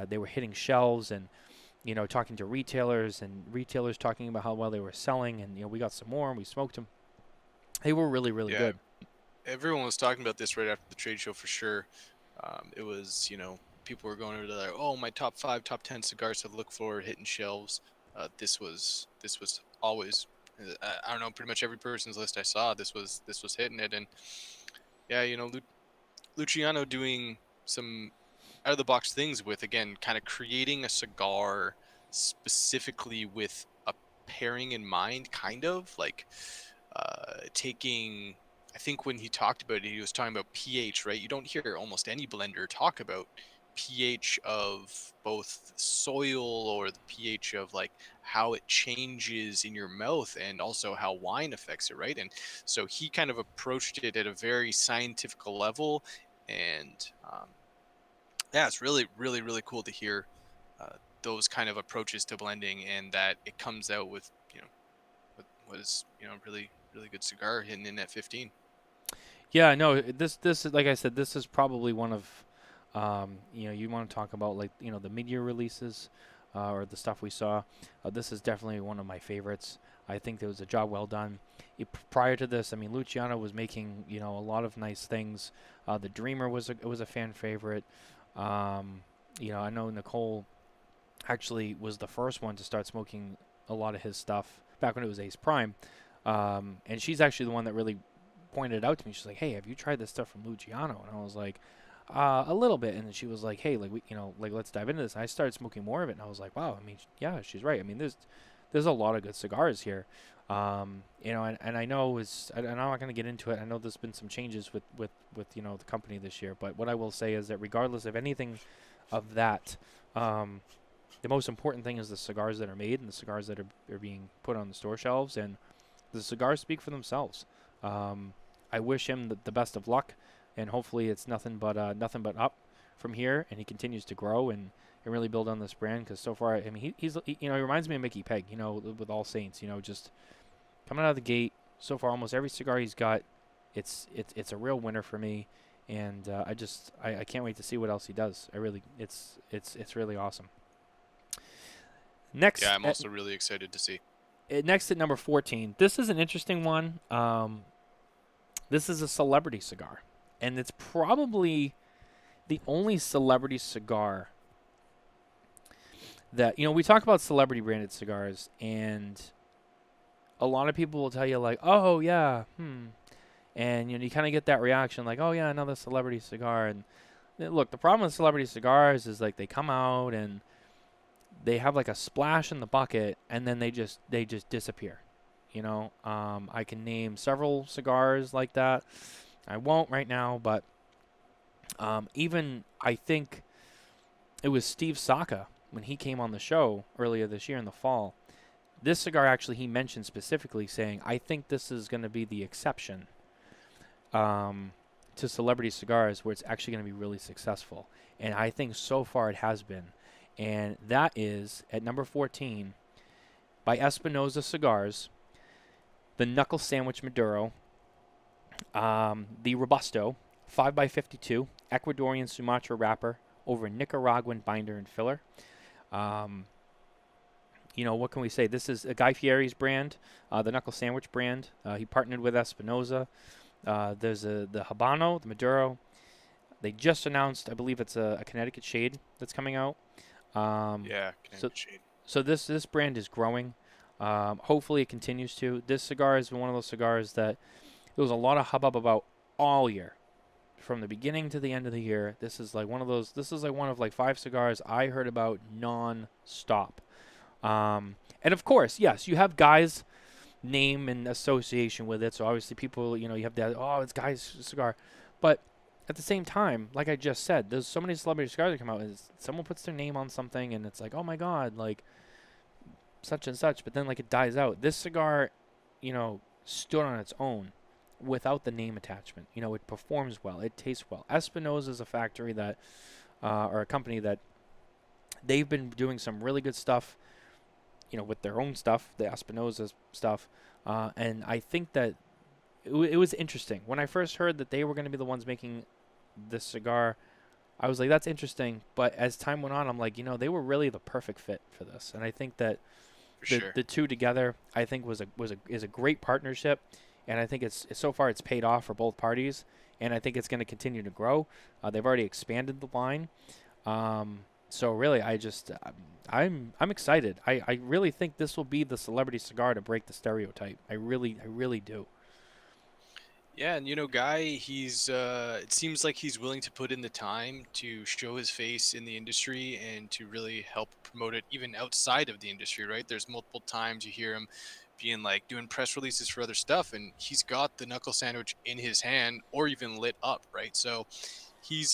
they were hitting shelves and talking to retailers talking about how well they were selling, and we got some more and we smoked them. They were really good. Everyone was talking about this right after the trade show for sure. It was, people were going over to like, oh, my top 5, top 10 cigars to look for hitting shelves. This was always, I don't know, pretty much every person's list I saw, this was hitting it. And yeah, Luciano doing some out of the box things with, again, kind of creating a cigar specifically with a pairing in mind, kind of like taking, I think when he talked about it, he was talking about pH, right? You don't hear almost any blender talk about pH of both soil or the pH of like how it changes in your mouth and also how wine affects it, right? And so he kind of approached it at a very scientific level, and yeah, it's really cool to hear those kind of approaches to blending, and that it comes out with what is really good cigar hitting in at 15. Yeah, no, this is, like I said, this is probably one of you want to talk about like the mid-year releases or the stuff we saw. This is definitely one of my favorites. I think there was a job well done. Prior to this, I mean, Luciano was making a lot of nice things. The Dreamer was a fan favorite. I know Nicole actually was the first one to start smoking a lot of his stuff back when it was Ace Prime, and she's actually the one that really pointed it out to me. She's like, "Hey, have you tried this stuff from Luciano?" And I was like, "A little bit." And then she was like, "Hey, like let's dive into this." And I started smoking more of it, and I was like, "Wow, I mean, yeah, she's right. I mean, there's a lot of good cigars here." And I know I'm not going to get into it. I know there's been some changes with the company this year, but what I will say is that regardless of anything of that, the most important thing is the cigars that are made and the cigars that are being put on the store shelves, and the cigars speak for themselves. I wish him the best of luck, and hopefully it's nothing but up from here, and he continues to grow and really build on this brand, because so far, I mean, he reminds me of Mickey Peg, with All Saints, just coming out of the gate. So far, almost every cigar he's got, it's a real winner for me, and I can't wait to see what else he does. It's really awesome. Next, yeah, I'm also really excited to see. Next at number 14, this is an interesting one. This is a celebrity cigar, and it's probably the only celebrity cigar that, we talk about celebrity branded cigars, and a lot of people will tell you like, oh yeah, and you kind of get that reaction like, oh yeah, another celebrity cigar. And look, the problem with celebrity cigars is like they come out and they have like a splash in the bucket, and then they just disappear. I can name several cigars like that. I won't right now, but even I think it was Steve Saka when he came on the show earlier this year in the fall. This cigar actually he mentioned specifically, saying, I think this is going to be the exception to celebrity cigars where it's actually going to be really successful. And I think so far it has been. And that is, at number 14, by Espinosa Cigars, the Knuckle Sandwich Maduro, the Robusto, 5x52, Ecuadorian Sumatra wrapper over Nicaraguan binder and filler. what can we say? This is a Guy Fieri's brand, the Knuckle Sandwich brand. He partnered with Espinosa. There's the Habano, the Maduro. They just announced, I believe it's a Connecticut Shade that's coming out. Yeah, So, Connecticut Shade. so this brand is growing. Hopefully it continues to. This cigar has been one of those cigars that there was a lot of hubbub about all year. From the beginning to the end of the year, this is like one of those. This is like one of like 5 cigars I heard about non-stop. And of course, yes, you have Guy's name and association with it. So obviously, people, you have that. Oh, it's Guy's cigar, but at the same time, like I just said, there's so many celebrity cigars that come out. And someone puts their name on something, and it's like, oh my God, like such and such. But then like it dies out. This cigar, stood on its own without the name attachment. It performs well. It tastes well. Espinosa is a factory that, or a company that, they've been doing some really good stuff, with their own stuff, the Espinosa stuff. And I think that it was interesting. When I first heard that they were going to be the ones making this cigar, I was like, that's interesting. But as time went on, I'm like, they were really the perfect fit for this. And I think that the two together, I think is a great partnership. And I think so far it's paid off for both parties. And I think it's going to continue to grow. They've already expanded the line. So really, I'm excited. I really think this will be the celebrity cigar to break the stereotype. I really do. Yeah, and Guy, he's it seems like he's willing to put in the time to show his face in the industry and to really help promote it even outside of the industry, right? There's multiple times you hear him being like doing press releases for other stuff, and he's got the knuckle sandwich in his hand or even lit up, right? So he's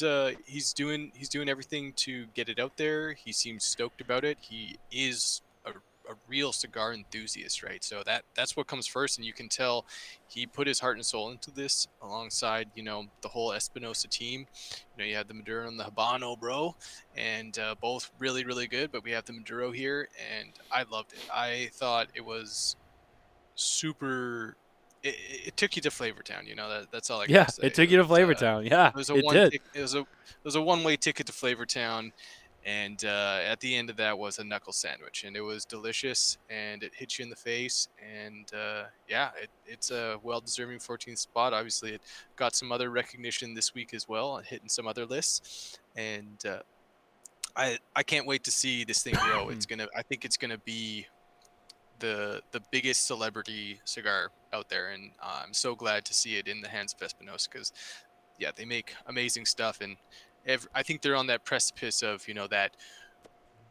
doing everything to get it out there. He seems stoked about it. He is a real cigar enthusiast, right? So that's what comes first, and you can tell he put his heart and soul into this alongside the whole Espinosa team. You have the Maduro and the Habano, bro, and both really, really good, but we have the Maduro here, and I loved it. I thought it was super. It took you to Flavortown, that's all I gotta say. It took you to Flavortown. It was a one-way ticket to Flavortown, and at the end of that was a knuckle sandwich, and it was delicious, and it hit you in the face, and it's a well-deserving 14th spot. Obviously, it got some other recognition this week as well, hitting some other lists, and I can't wait to see this thing grow. I think it's gonna be the biggest celebrity cigar out there, and I'm so glad to see it in the hands of Espinosa, because they make amazing stuff, and I think they're on that precipice of that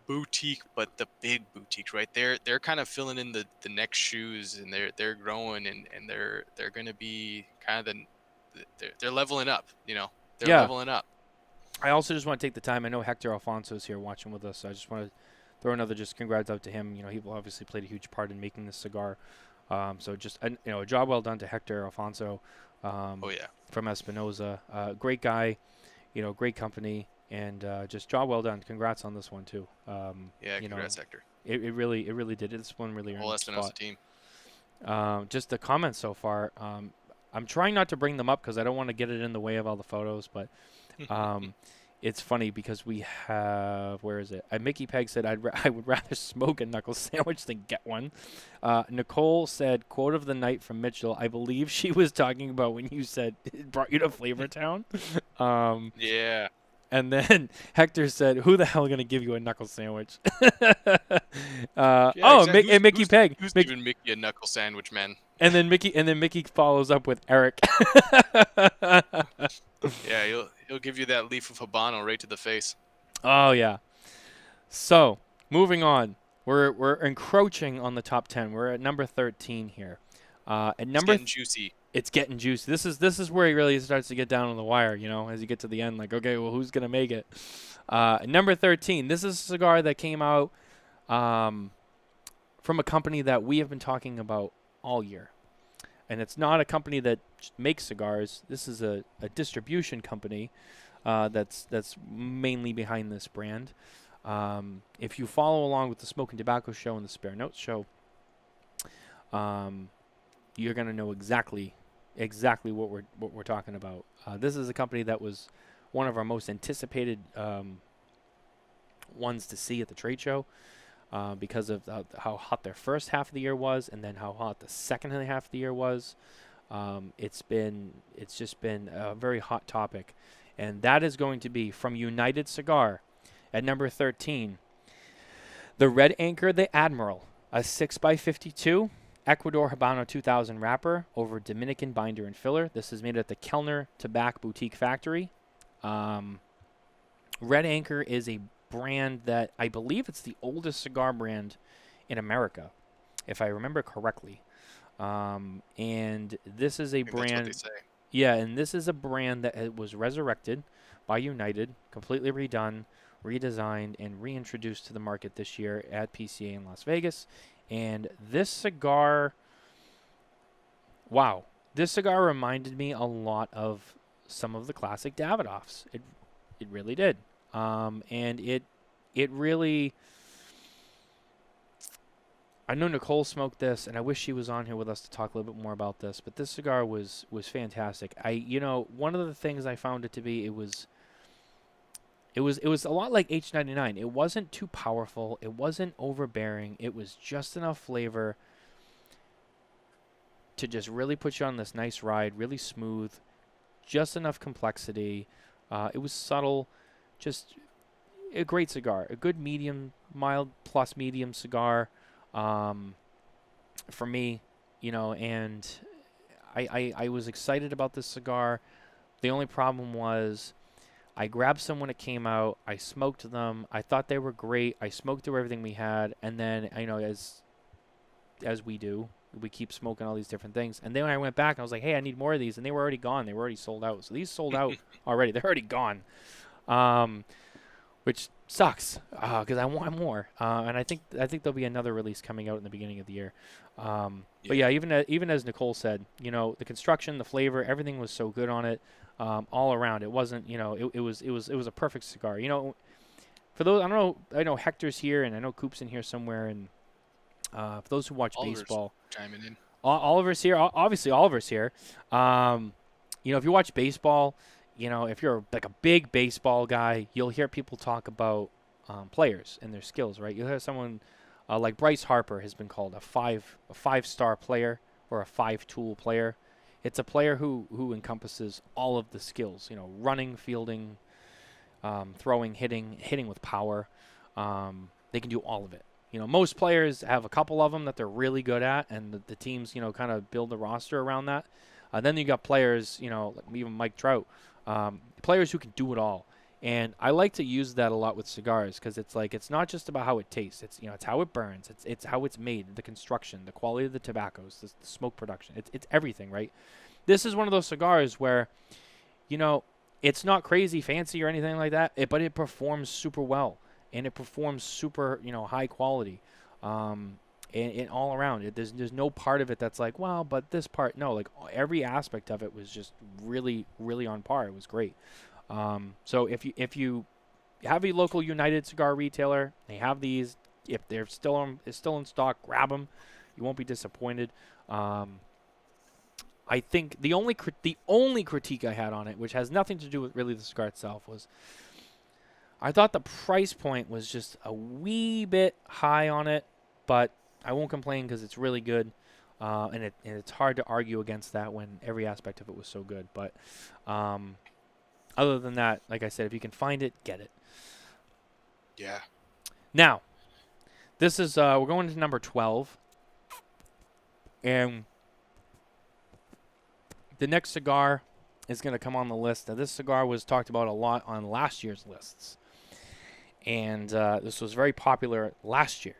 boutique, but the big boutique, right? They're kind of filling in the next shoes, and they're growing, and they're going to be kind of they're leveling up, they're leveling up. I also just want to take the time. I know Hector Alfonso is here watching with us, so I just want to throw another just congrats out to him. He obviously played a huge part in making this cigar. So just a job well done to Hector Alfonso. From Espinosa, great guy, great company, and just job well done. Congrats on this one too. Congrats, Hector. It really did. This one really earned whole the Espinosa spot. team. Just the comments so far. I'm trying not to bring them up because I don't want to get it in the way of all the photos, but it's funny because we have, where is it? Mickey Peg said, I would rather smoke a knuckle sandwich than get one. Nicole said, quote of the night from Mitchell. I believe she was talking about when you said it brought you to Flavortown. Yeah. And then Hector said, who the hell going to give you a knuckle sandwich? Exactly. Mickey Peg. Who's giving Mickey a knuckle sandwich, man? And then Mickey follows up with Eric. Yeah, he'll give you that leaf of Habano right to the face. Oh yeah. So moving on, we're encroaching on the top 10. We're at number 13 here. At number it's getting juicy. It's getting juicy. This is where he really starts to get down on the wire. As you get to the end, like, okay, well, who's gonna make it? Number 13. This is a cigar that came out from a company that we have been talking about all year. And it's not a company that makes cigars. This is a distribution company that's mainly behind this brand. If you follow along with the Smokin Tabacco show and the Spare Notes show, you're gonna know exactly what we're talking about. This is a company that was one of our most anticipated ones to see at the trade show. because of how hot their first half of the year was, and then how hot the second half of the year was. It's just been a very hot topic, and that is going to be from United Cigar at number 13. The Red Anchor, the Admiral, a 6x52 Ecuador Habano 2000 wrapper over Dominican binder and filler. This is made at the Kellner Tobacco Boutique Factory. Red Anchor is a brand that I believe it's the oldest cigar brand in America, if I remember correctly. And this is a brand. That's what they say. Yeah, and this is a brand that was resurrected by United, completely redone, redesigned, and reintroduced to the market this year at PCA in Las Vegas. And this cigar, wow, this cigar reminded me a lot of some of the classic Davidoffs. It really did. And it really, I know Nicole smoked this, and I wish she was on here with us to talk a little bit more about this, but this cigar was fantastic. One of the things I found it to be, it was a lot like H99. It wasn't too powerful. It wasn't overbearing. It was just enough flavor to just really put you on this nice ride, really smooth, just enough complexity. It was subtle, just a great cigar, a good medium, mild plus medium cigar for me, and I was excited about this cigar. The only problem was I grabbed some when it came out. I smoked them. I thought they were great. I smoked through everything we had, and then as we do, we keep smoking all these different things. And then when I went back, I was like, hey, I need more of these, and they were already gone. They were already sold out. So these sold out already. They're already gone, which sucks because I want more. And I think there'll be another release coming out in the beginning of the year. But yeah, even as Nicole said, the construction, the flavor, everything was so good on it. All around, it wasn't, it was a perfect cigar. For those, I know Hector's here, and I know Coop's in here somewhere, and for those who watch Oliver's baseball, chiming in. Oliver's here. Obviously, Oliver's here. If you watch baseball, if you're like a big baseball guy, you'll hear people talk about players and their skills, right? You'll hear someone like Bryce Harper has been called a five-star player or a five-tool player. It's a player who encompasses all of the skills, running, fielding, throwing, hitting with power. They can do all of it. Most players have a couple of them that they're really good at, and the teams, kind of build the roster around that. Then you got players, like even Mike Trout, players who can do it all. And I like to use that a lot with cigars because it's not just about how it tastes. It's it's how it burns. It's how it's made, the construction, the quality of the tobaccos, the smoke production. It's everything, right? This is one of those cigars where, it's not crazy fancy or anything like that, but it performs super well, and it performs super high quality, and all around it. There's no part of it that's like, well, but this part, no, like every aspect of it was just really, really on par. It was great. So if you have a local United cigar retailer, they have these. If they're still in stock, grab them. You won't be disappointed. I think the only critique I had on it, which has nothing to do with really the cigar itself, was I thought the price point was just a wee bit high on it, but I won't complain because it's really good, and it's hard to argue against that when every aspect of it was so good. But other than that, like I said, if you can find it, get it. Yeah. Now, this is we're going to number 12, and the next cigar is going to come on the list. Now, this cigar was talked about a lot on last year's lists, and this was very popular last year.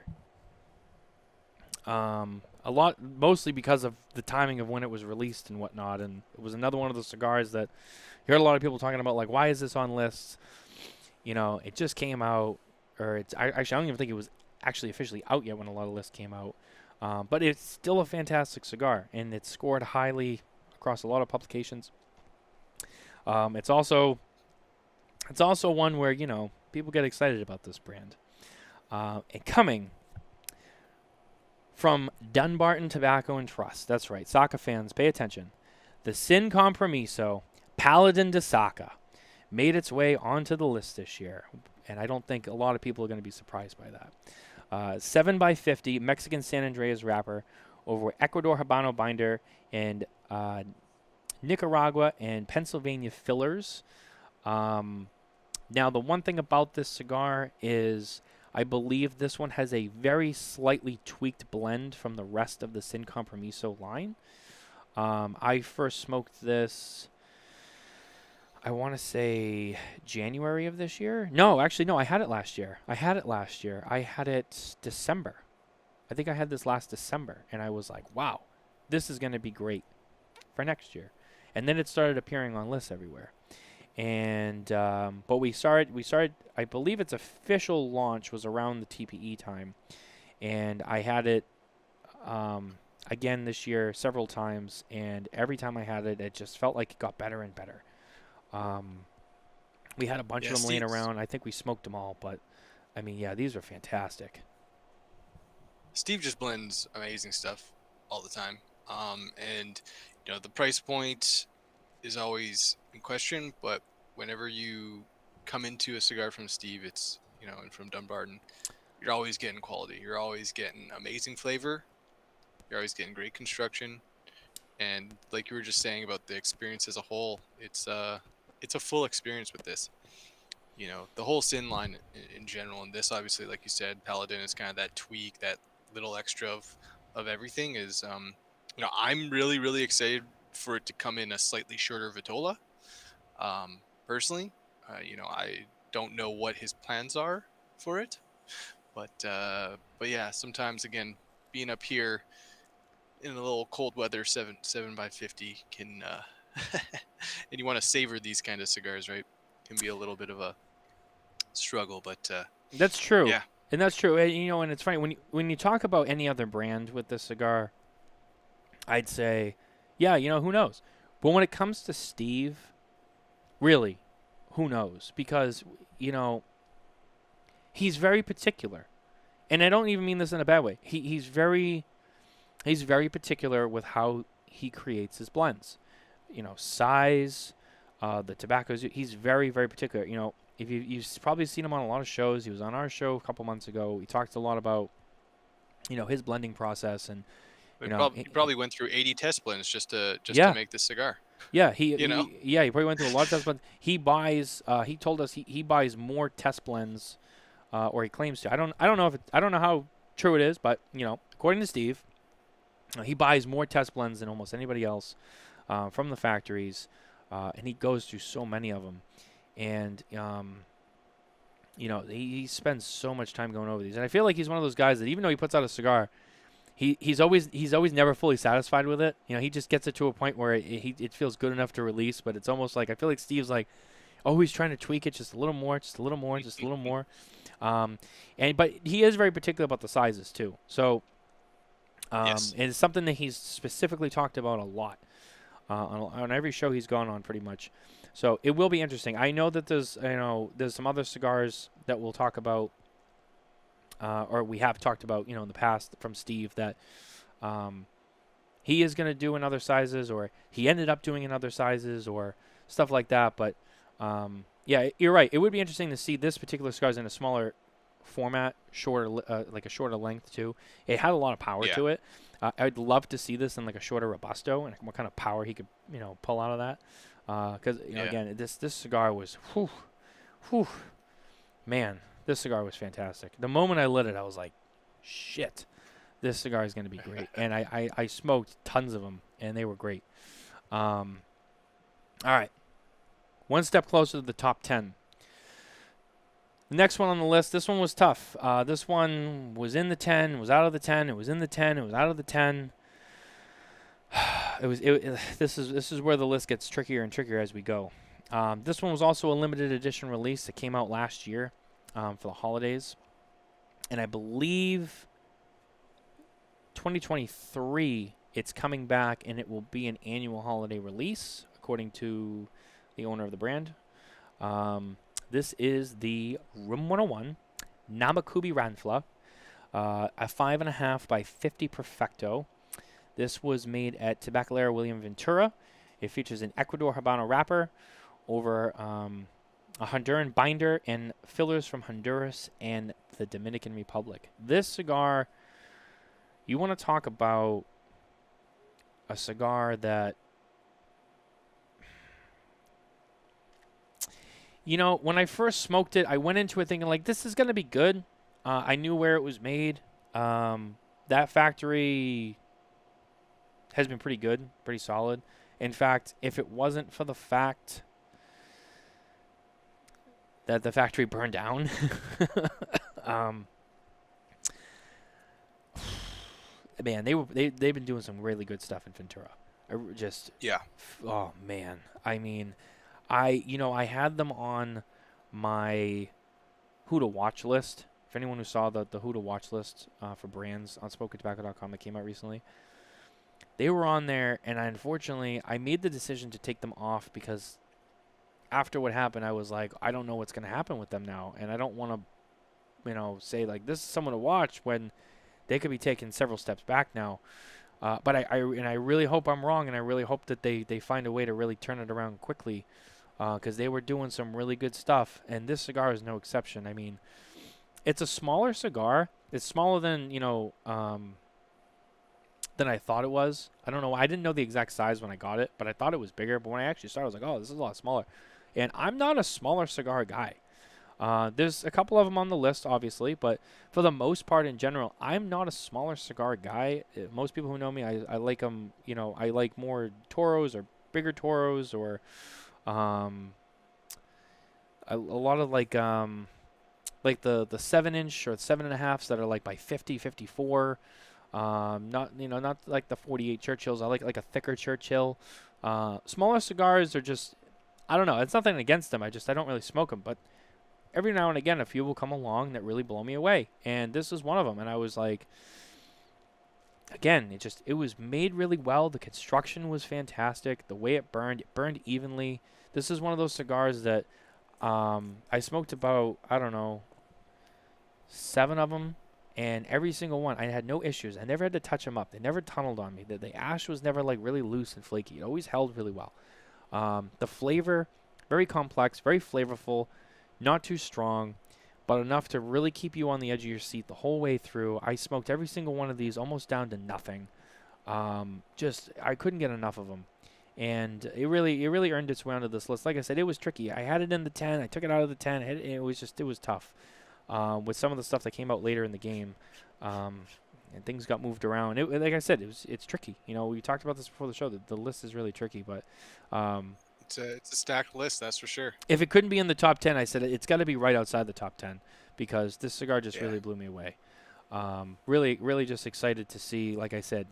A lot, mostly because of the timing of when it was released and whatnot, and it was another one of the cigars that you heard a lot of people talking about, like, why is this on lists? It just came out, or I don't even think it was actually officially out yet when a lot of lists came out, but it's still a fantastic cigar, and it's scored highly across a lot of publications. It's also one where people get excited about this brand, and coming from Dunbarton Tobacco and Trust. That's right, Saka fans, pay attention. The Sin Compromiso Paladin de Saka made its way onto the list this year, and I don't think a lot of people are going to be surprised by that. 7x50 Mexican San Andreas wrapper over Ecuador Habano binder and Nicaragua and Pennsylvania fillers. Now, the one thing about this cigar is I believe this one has a very slightly tweaked blend from the rest of the Sin Compromiso line. I first smoked this, I want to say January of this year. No, actually, no, I had it last year. I had it December. I think I had this last December, and I was like, wow, this is going to be great for next year. And then it started appearing on lists everywhere. And but we started. I believe its official launch was around the TPE time, and I had it again this year several times. And every time I had it, it just felt like it got better and better. We had a bunch of them laying around. I think we smoked them all, but I mean, yeah, these are fantastic. Steve just blends amazing stuff all the time, and the price point is always in question, but whenever you come into a cigar from Steve, it's and from Dumbarton, you're always getting quality. You're always getting amazing flavor. You're always getting great construction, and like you were just saying about the experience as a whole, it's a full experience with this. The whole Sin line in general, and this obviously, like you said, Paladin is kind of that tweak, that little extra of everything. Is I'm really, really excited for it to come in a slightly shorter Vitola. Personally, I don't know what his plans are for it, but yeah, sometimes again, being up here in a little cold weather, 7x50 can, and you want to savor these kind of cigars, right? Can be a little bit of a struggle, but that's true. Yeah, and that's true. And, and it's funny when you talk about any other brand with this cigar, I'd say, yeah, who knows? But when it comes to Steve, really, who knows? Because, he's very particular. And I don't even mean this in a bad way. He's very particular with how he creates his blends. Size, the tobaccos. He's very, very particular. If you've probably seen him on a lot of shows. He was on our show a couple months ago. He talked a lot about, his blending process and, he probably went through 80 test blends just to make this cigar. Yeah, he probably went through a lot of test blends. He buys. He told us he buys more test blends, or he claims to. I don't know how true it is, but according to Steve, he buys more test blends than almost anybody else from the factories, and he goes through so many of them, and he spends so much time going over these. And I feel like he's one of those guys that even though he puts out a cigar, He's always never fully satisfied with it. He just gets it to a point where it feels good enough to release, but it's almost like I feel like Steve's like always trying to tweak it just a little more, just a little more, just a little more. But he is very particular about the sizes too. So Yes. and it's something that he's specifically talked about a lot on every show he's gone on pretty much. So it will be interesting. I know that there's some other cigars that we'll talk about. Or we have talked about, in the past from Steve that he is going to do in other sizes, or he ended up doing in other sizes, or stuff like that. But yeah, you're right. It would be interesting to see this particular cigars in a smaller format, shorter, like a shorter length too. It had a lot of power to it. I'd love to see this in like a shorter Robusto and what kind of power he could, pull out of that. Because again, this cigar was, man. This cigar was fantastic. The moment I lit it, I was like, shit, this cigar is going to be great. And I smoked tons of them, and they were great. All right. One step closer to the top 10. The next one on the list, this one was tough. This one was in the 10, was out of the 10, it was in the 10, it was out of the 10. This is where the list gets trickier and trickier as we go. This one was also a limited edition release that came out last year. For the holidays, and I believe 2023 it's coming back, and it will be an annual holiday release according to the owner of the brand. This is the Room 101 Namakubi Ranfla, a 5.5 by 50 Perfecto. This was made at Tabacalera William Ventura. It features an Ecuador Habano wrapper over a Honduran binder and fillers from Honduras and the Dominican Republic. This cigar, you want to talk about a cigar that, you know, when I first smoked it, I went into it thinking, like, this is going to be good. I knew where it was made. That factory has been pretty good, pretty solid. In fact, if it wasn't for the fact that the factory burned down, man, they've been doing some really good stuff in Ventura. Yeah. Oh man, I mean, I had them on my who to watch list. If anyone who saw the who to watch list for brands on SmokinTabacco.com that came out recently, they were on there, and unfortunately I made the decision to take them off because after what happened, I was like, I don't know what's going to happen with them now, and I don't want to, say like this is someone to watch when they could be taking several steps back now. But I really hope I'm wrong, and I really hope that they find a way to really turn it around quickly, because they were doing some really good stuff, and this cigar is no exception. I mean, it's a smaller cigar. It's smaller than than I thought it was. I don't know. I didn't know the exact size when I got it, but I thought it was bigger. But when I actually started, I was like, oh, this is a lot smaller. And I'm not a smaller cigar guy. There's a couple of them on the list, obviously, but for the most part, in general, I'm not a smaller cigar guy. Most people who know me, I like them. I like more Toros or bigger Toros, or a lot of like the 7-inch or 7.5s that are like by 50, 54. Not like the 48 Churchills. I like a thicker Churchill. Smaller cigars are just, I don't know. It's nothing against them. I don't really smoke them, but every now and again, a few will come along that really blow me away, and this is one of them. And I was like, again, it was made really well. The construction was fantastic. The way it burned evenly. This is one of those cigars that I smoked about, I don't know, 7 of them, and every single one, I had no issues. I never had to touch them up. They never tunneled on me. The ash was never like really loose and flaky. It always held really well. The flavor, very complex, very flavorful. Not too strong, but enough to really keep you on the edge of your seat the whole way through. I smoked every single one of these almost down to nothing. I couldn't get enough of them. And it really earned its way onto this list. Like I said, it was tricky. I had it in the 10. I took it out of the 10. It was tough. With some of the stuff that came out later in the game. And things got moved around. Like I said, it's tricky. We talked about this before the show. The list is really tricky, but it's a stacked list, that's for sure. if it couldn't be in the top 10, I said it's got to be right outside the top 10 because this cigar just really blew me away. Really just excited to see, like I said,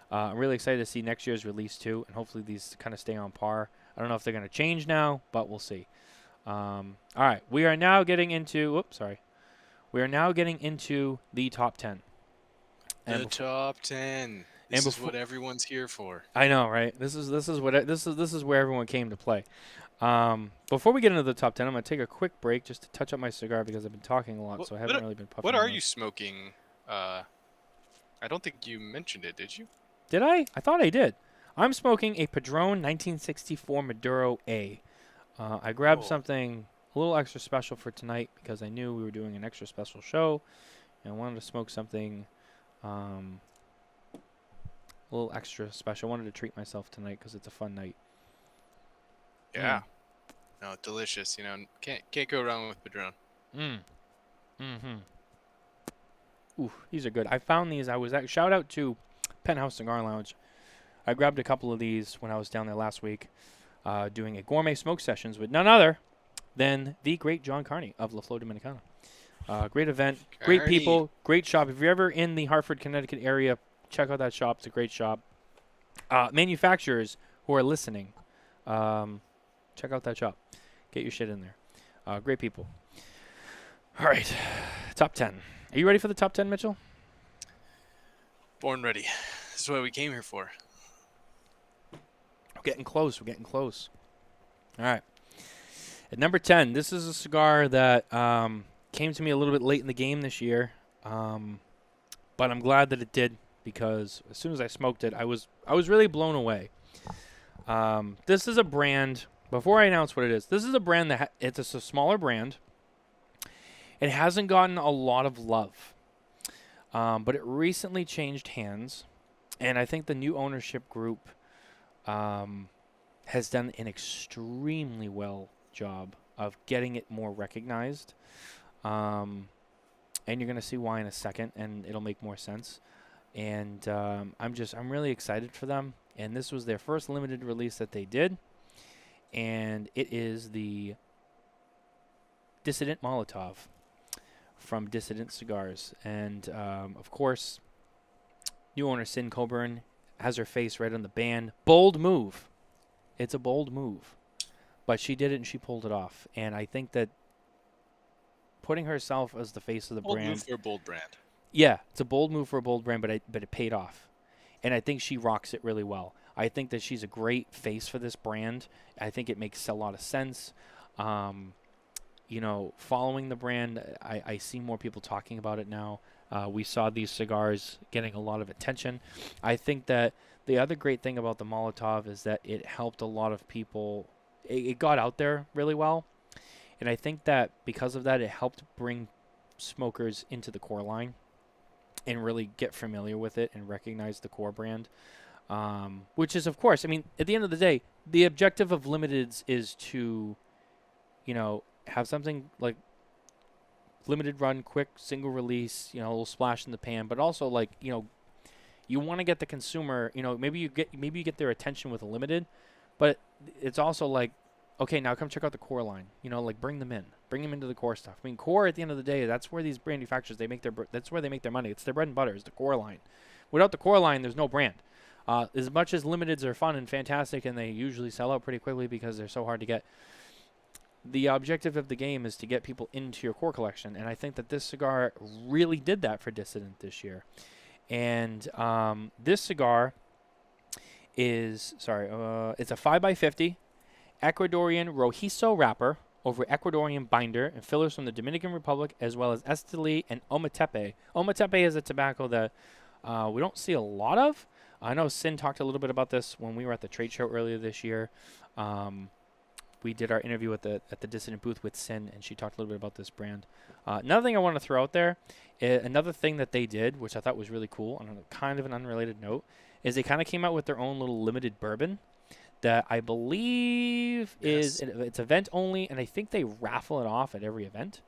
I'm really excited to see next year's release too, and hopefully these kind of stay on par. I don't know if they're going to change now, but we'll see. All right, we are now getting into the top 10. The top 10. This is what everyone's here for. I know, right? This is where everyone came to play. Before we get into the top 10, I'm gonna take a quick break just to touch up my cigar because I've been talking a lot, so I haven't really been puffing. What are you smoking? I don't think you mentioned it, did you? Did I? I thought I did. I'm smoking a Padron 1964 Maduro A. I grabbed something a little extra special for tonight because I knew we were doing an extra special show, and I wanted to smoke something a little extra special. I wanted to treat myself tonight because it's a fun night. Yeah. No, delicious. Can't go wrong with Padron. Ooh, these are good. I found these. Shout out to Penthouse Cigar Lounge. I grabbed a couple of these when I was down there last week, doing a gourmet smoke sessions with none other than the great John Carney of La Flor Dominicana. Great event, great people, great shop. If you're ever in the Hartford, Connecticut area, check out that shop. It's a great shop. Manufacturers who are listening, check out that shop. Get your shit in there. Great people. All right, top 10. Are you ready for the top 10, Mitchell? Born ready. This is what we came here for. We're getting close. All right. At number 10, this is a cigar that came to me a little bit late in the game this year, but I'm glad that it did because as soon as I smoked it, I was really blown away. This is a brand before I announce what it is, this is a brand that it's a smaller brand. It hasn't gotten a lot of love, but it recently changed hands, and I think the new ownership group has done an extremely well job of getting it more recognized. And you're going to see why in a second, and it'll make more sense. And I'm really excited for them. And this was their first limited release that they did, and it is the Dissident Molotov from Dissident Cigars. And of course, new owner Sin Coburn has her face right on the band. Bold move. It's a bold move, but she did it and she pulled it off. And I think that putting herself as the face of the Bold brand. move for a bold brand. Yeah, it's a bold move for a bold brand, but it paid off. And I think she rocks it really well. I think that she's a great face for this brand. I think it makes a lot of sense. Following the brand, I see more people talking about it now. We saw these cigars getting a lot of attention. I think that the other great thing about the Molotov is that it helped a lot of people. It got out there really well. And I think that because of that, it helped bring smokers into the core line and really get familiar with it and recognize the core brand. Which is, of course, I mean, at the end of the day, the objective of limiteds is to, have something like limited run, quick, single release, a little splash in the pan, but also like, you want to get the consumer, maybe you get their attention with a limited, but it's also like, okay, now come check out the core line. Bring them into the core stuff. I mean, core at the end of the day, that's where these manufacturers that's where they make their money. It's their bread and butter. It's the core line. Without the core line, there's no brand. As much as limiteds are fun and fantastic, and they usually sell out pretty quickly because they're so hard to get, the objective of the game is to get people into your core collection, and I think that this cigar really did that for Dissident this year. And this cigar is it's a 5x50 Ecuadorian Rojizo wrapper over Ecuadorian binder and fillers from the Dominican Republic, as well as Esteli and Ometepe. Ometepe is a tobacco that we don't see a lot of. I know Sin talked a little bit about this when we were at the trade show earlier this year. We did our interview at the Dissident booth with Sin, and she talked a little bit about this brand. Another thing I want to throw out there, another thing that they did, which I thought was really cool, on a kind of an unrelated note, is they kind of came out with their own little limited bourbon that I believe it's event only, and I think they raffle it off at every event.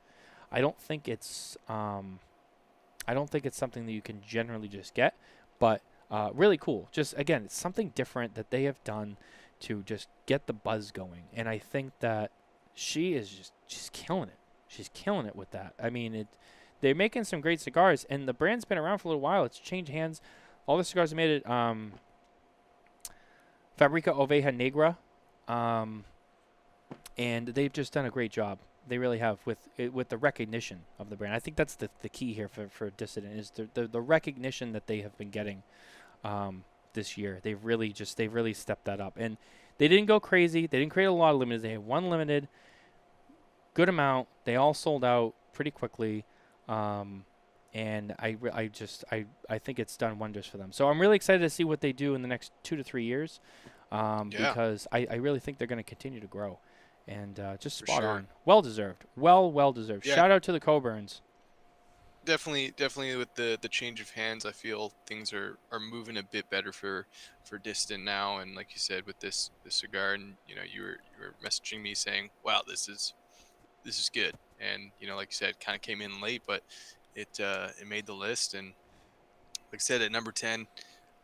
I don't think it's something that you can generally just get, but really cool. Just again, it's something different that they have done to just get the buzz going, and I think that she's killing it. She's killing it with that. I mean, they're making some great cigars, and the brand's been around for a little while. It's changed hands. All the cigars are made at Fabrica Oveja Negra, and they've just done a great job. They really have with the recognition of the brand. I think that's the key here for Dissident is the recognition that they have been getting this year. They've really stepped that up, and they didn't go crazy. They didn't create a lot of limiteds. They had one limited, good amount. They all sold out pretty quickly, and I think it's done wonders for them. So I'm really excited to see what they do in the next 2 to 3 years, because I really think they're going to continue to grow, and just spot on, well deserved, well deserved. Yeah. Shout out to the Coburns. Definitely with the change of hands, I feel things are moving a bit better for Distant now. And like you said, with this cigar, and you were messaging me saying, wow, this is good. And like you said, kind of came in late, but it made the list. And like I said, at number 10,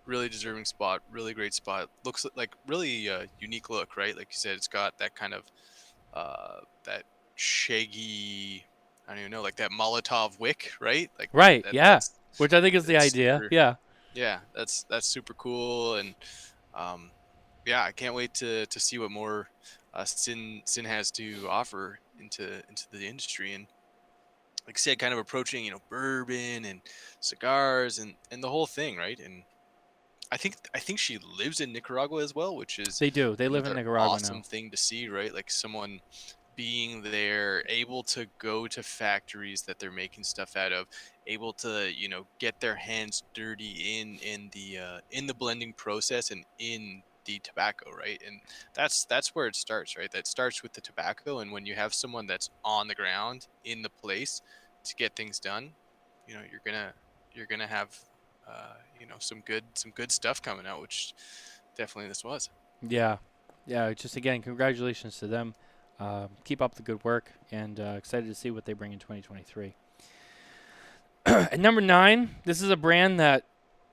really deserving spot, really great spot. Looks like really unique look, right? Like you said, it's got that kind of that shaggy, I don't even know, like that Molotov wick, right? Like Right, that, which I think is the idea. Super, yeah, that's super cool, and I can't wait to see what more Sin has to offer into the industry. And like I said, kind of approaching bourbon and cigars and the whole thing, right? And I think she lives in Nicaragua as well, which is They do. They live in Nicaragua awesome now. thing to see, right? Like someone being there, able to go to factories that they're making stuff out of, able to get their hands dirty in the blending process and in the tobacco, right? And that's where it starts, right? That starts with the tobacco, and when you have someone that's on the ground in the place to get things done, you're gonna have some good stuff coming out, which definitely this was. Yeah, yeah. Just again, congratulations to them. Keep up the good work, and excited to see what they bring in 2023. At number 9, this is a brand that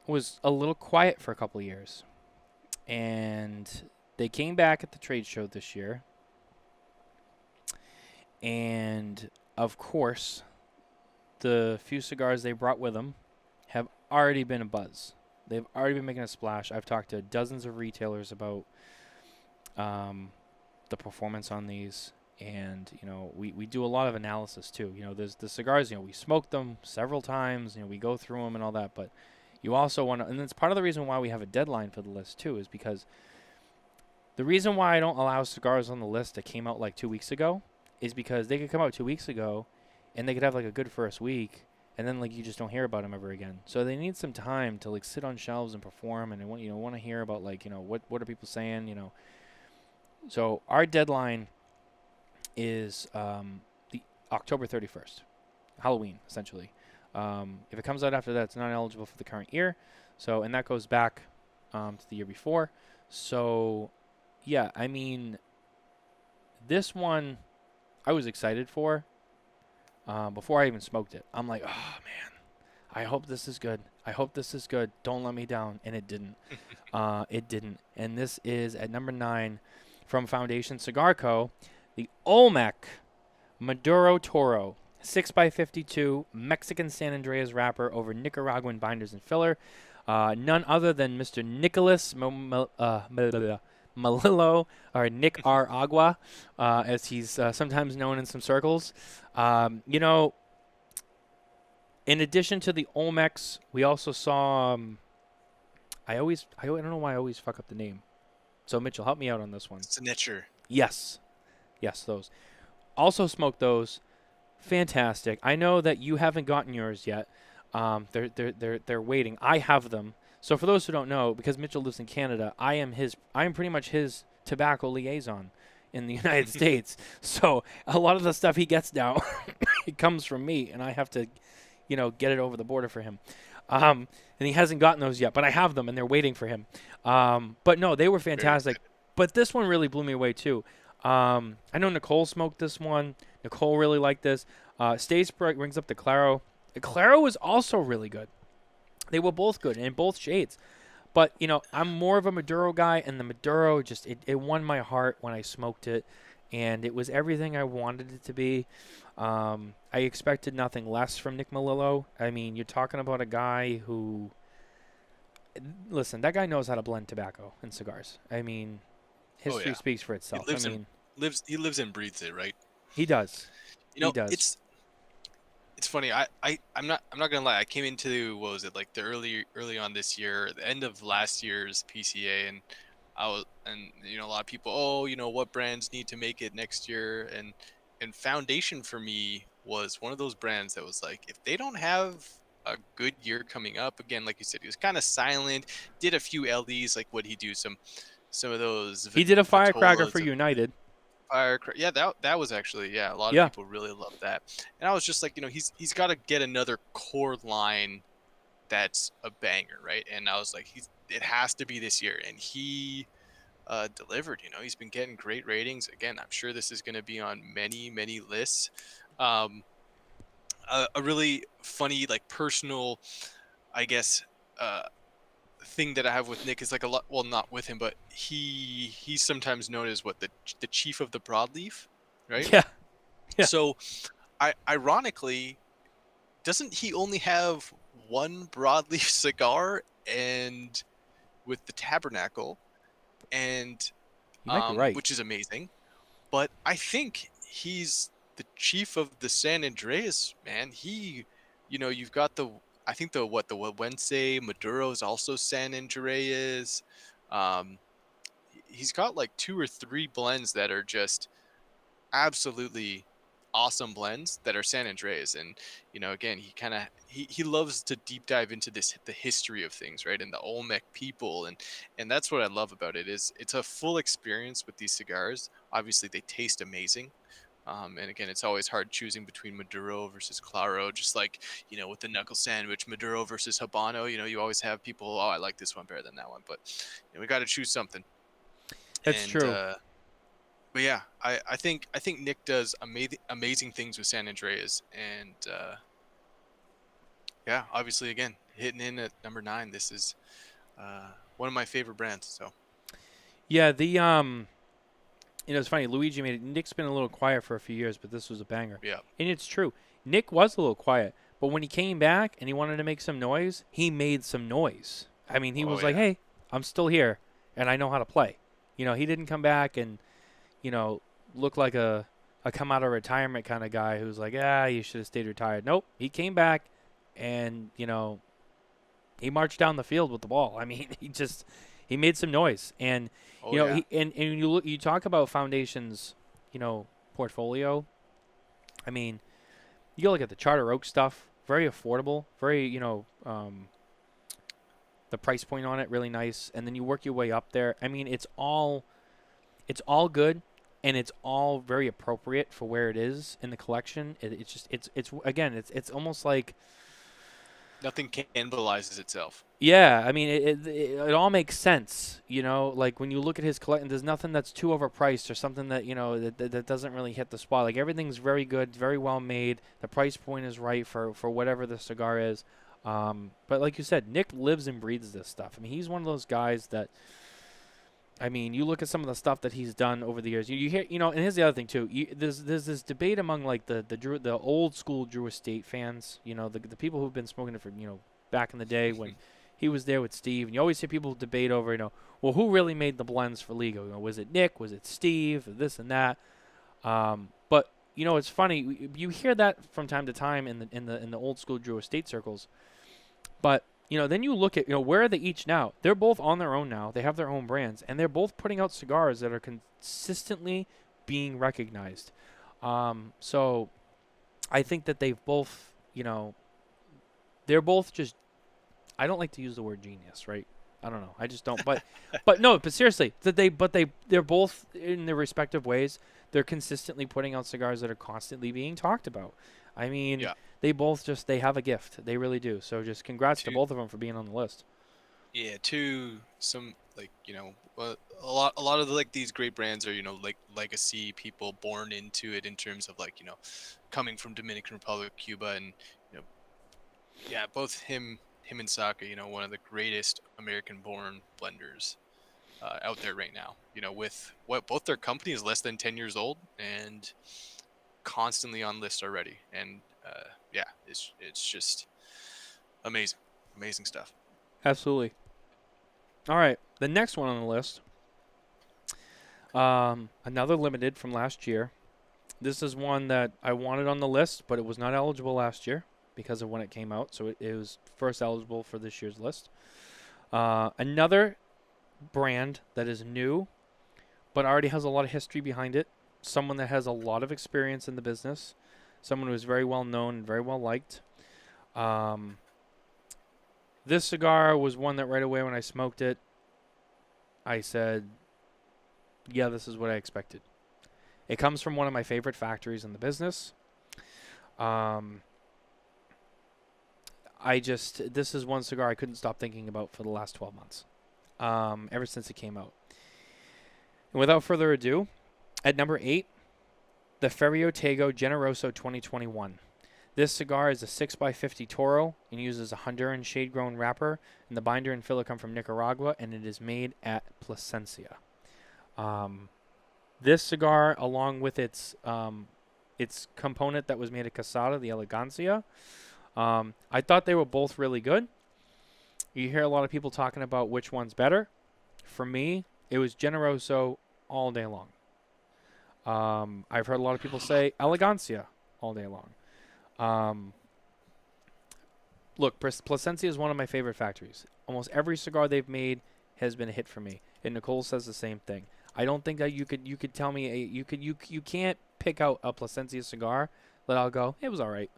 was a little quiet for a couple of years, and they came back at the trade show this year, and of course, the few cigars they brought with them have already been a buzz. They've already been making a splash. I've talked to dozens of retailers about the performance on these, and we do a lot of analysis too. There's the cigars. We smoked them several times. We go through them and all that, but you also want to, and it's part of the reason why we have a deadline for the list too, is because the reason why I don't allow cigars on the list that came out like 2 weeks ago is because they could come out 2 weeks ago, and they could have like a good first week, and then like you just don't hear about them ever again. So they need some time to like sit on shelves and perform, and they want to hear about like what are people saying. So our deadline is the October 31st, Halloween essentially. If it comes out after that, it's not eligible for the current year. So, and that goes back to the year before. So, yeah, I mean, this one I was excited for before I even smoked it. I'm like, oh man, I hope this is good. I hope this is good. Don't let me down. And it didn't. It didn't. And this is at number 9 from Foundation Cigar Co., the Olmec Maduro Toro 6x52 Mexican San Andreas wrapper over Nicaraguan binders and filler. None other than Mr. Nicholas Malillo, or Nick R. Agua, as he's sometimes known in some circles. In addition to the Olmecs, we also saw. I don't know why I always fuck up the name. So Mitchell, help me out on this one. Snitcher. Yes, those. Also smoked those. Fantastic. I know that you haven't gotten yours yet. They're waiting. I have them. So for those who don't know, because Mitchell lives in Canada, I am pretty much his tobacco liaison in the United States. So a lot of the stuff he gets now, it comes from me, and I have to, get it over the border for him. And he hasn't gotten those yet, but I have them, and they're waiting for him. But no, they were fantastic. But this one really blew me away too. I know Nicole smoked this one. Nicole really liked this. Stace brings up the Claro. The Claro was also really good. They were both good in both shades. But, I'm more of a Maduro guy, and the Maduro just, it won my heart when I smoked it. And it was everything I wanted it to be. I expected nothing less from Nick Melillo. I mean, you're talking about a guy who, listen, that guy knows how to blend tobacco and cigars. I mean, history speaks for itself. He lives and breathes it, right? He does. He does. It's funny. I'm not gonna lie. I came into, what was it, like the early on this year, the end of last year's PCA, and a lot of people, what brands need to make it next year, and Foundation for me was one of those brands that was like, if they don't have a good year coming up, again, like you said, he was kind of silent, did a few LDs, like what he do some of those. He did a firecracker for United. Yeah, that was actually, a lot of people really loved that. And I was just like, he's got to get another core line that's a banger, right? And I was like, it has to be this year, and he delivered. He's been getting great ratings. Again, I'm sure this is going to be on many lists. A really funny, like, personal, I guess, thing that I have with Nick is like a lot. Well, not with him, but he's sometimes known as the chief of the broadleaf, right? Yeah. So, ironically, doesn't he only have one broadleaf cigar, and with the Tabernacle, and right. which is amazing. But I think he's the chief of the San Andreas, man. You've got the Wednesday Maduro is also San Andreas. He's got like 2 or 3 blends that are just absolutely awesome blends that are San Andreas. And again, he loves to deep dive into the history of things, right, and the Olmec people, and that's what I love about it. Is it's a full experience with these cigars. Obviously they taste amazing. And again, it's always hard choosing between Maduro versus Claro, just like, with the knuckle sandwich, Maduro versus Habano. You always have people, oh, I like this one better than that one. But we got to choose something. That's And true. but yeah, I think Nick does amazing things with San Andreas, and yeah, obviously again hitting in at number 9. This is one of my favorite brands. So Yeah, it's funny. Luigi made it. Nick's been a little quiet for a few years, but this was a banger. yeah, And it's true. Nick was a little quiet, but when he came back and he wanted to make some noise, he made some noise. I mean, he oh was like, yeah, "Hey, I'm still here, and I know how to play." He didn't come back and look like a come out of retirement kind of guy who's like, you should have stayed retired. Nope, he came back, and he marched down the field with the ball. I mean, he made some noise, and oh yeah, and you talk about Foundation's portfolio. I mean, you go look at the Charter Oak stuff, very affordable, very the price point on it really nice, and then you work your way up there. I mean, it's all good, and it's all very appropriate for where it is in the collection. It's almost like, nothing cannibalizes itself. yeah, I mean, it all makes sense, like when you look at his collection, there's nothing that's too overpriced or something that, that doesn't really hit the spot. Like, everything's very good, very well made. The price point is right for whatever the cigar is. But like you said, Nick lives and breathes this stuff. I mean, he's one of those guys that, I mean, you look at some of the stuff that he's done over the years. You hear, and here's the other thing too. There's this debate among like the old school Drew Estate fans. The people who've been smoking it for back in the day when he was there with Steve. And you always hear people debate over well, who really made the blends for Ligo? Was it Nick? Was it Steve? This and that. But it's funny. You hear that from time to time in the old school Drew Estate circles. But then you look at, where are they each now? They're both on their own now. They have their own brands, and they're both putting out cigars that are consistently being recognized. So I think that they've both, they're both just, I don't like to use the word genius, right? I don't know. I just don't. But but seriously, they're both in their respective ways. They're consistently putting out cigars that are constantly being talked about. I mean, Yeah. they both they have a gift. They really do. So just congrats to both of them for being on the list. Yeah, to some, like, a lot of like these great brands are, like legacy people born into it, in terms of like, coming from Dominican Republic, Cuba, and yeah, both him and Saka, one of the greatest American-born blenders out there right now. With what both their companies less than 10 years old and constantly on list already, and yeah, it's just amazing stuff. Absolutely. All right, the next one on the list, another limited from last year. This is one that I wanted on the list, but it was not eligible last year because of when it came out, so it was first eligible for this year's list. Another brand that is new, but already has a lot of history behind it. Someone that has a lot of experience in the business. Someone who is very well known and very well liked. This cigar was one that right away when I smoked it, I said, yeah, this is what I expected. It comes from one of my favorite factories in the business. This is one cigar I couldn't stop thinking about for the last 12 months, ever since it came out. And without further ado, at number 8, the Ferio Tego Generoso 2021. This cigar is a 6x50 Toro and uses a Honduran shade-grown wrapper, and the binder and filler come from Nicaragua, and it is made at Plasencia. This cigar, along with its component that was made at Casada, the Elegancia, I thought they were both really good. You hear a lot of people talking about which one's better. For me, it was Generoso all day long. I've heard a lot of people say Elegancia all day long. Look, Plasencia is one of my favorite factories. Almost every cigar they've made has been a hit for me, and Nicole says the same thing. I don't think that you could tell me you can't pick out a Plasencia cigar that I'll go, it was all right.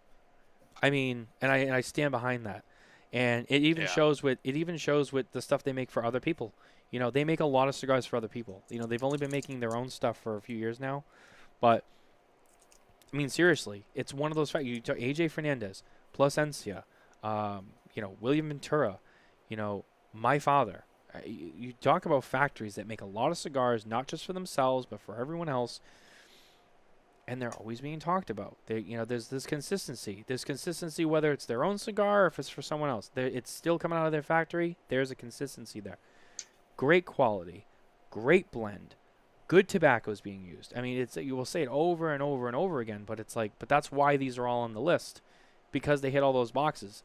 I mean, and I stand behind that. And it even shows with the stuff they make for other people. You know, they make a lot of cigars for other people. You know, they've only been making their own stuff for a few years now, but I mean, seriously, it's one of those facts. You talk AJ Fernandez, Plasencia, you know, William Ventura, you know, my father. You talk about factories that make a lot of cigars, not just for themselves, but for everyone else. And they're always being talked about. You know, there's this consistency. There's consistency whether it's their own cigar or if it's for someone else. It's still coming out of their factory. There's a consistency there. Great quality, great blend, good tobacco is being used. I mean, you will say it over and over and over again, but it's like, but that's why these are all on the list, because they hit all those boxes.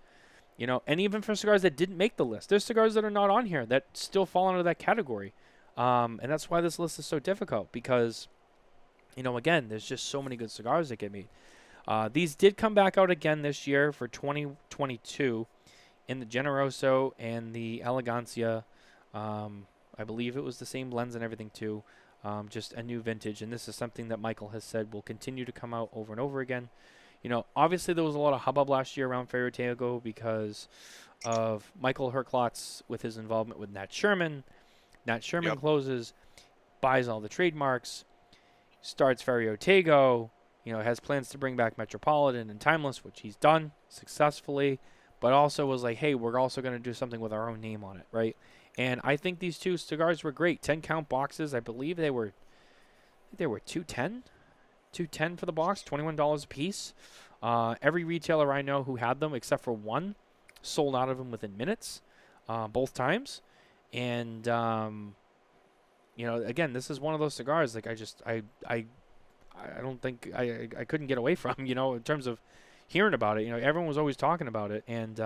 You know, and even for cigars that didn't make the list, there's cigars that are not on here that still fall under that category. And that's why this list is so difficult, because, you know, again, there's just so many good cigars that get made. These did come back out again this year for 2022 in the Generoso and the Elegancia. I believe it was the same blends and everything too, just a new vintage. And this is something that Michael has said will continue to come out over and over again. You know, obviously there was a lot of hubbub last year around Ferro Tego because of Michael Herklotz with his involvement with Nat Sherman. Nat Sherman closes, buys all the trademarks, starts Ferro Tego, you know, has plans to bring back Metropolitan and Timeless, which he's done successfully, but also was like, hey, we're also going to do something with our own name on it, right? And I think these two cigars were great. 10-count boxes. I believe they were $210 for the box, $21 a piece. Every retailer I know who had them, except for one, sold out of them within minutes, both times. And you know, again, this is one of those cigars like I don't think I couldn't get away from, you know, in terms of hearing about it. You know, everyone was always talking about it, and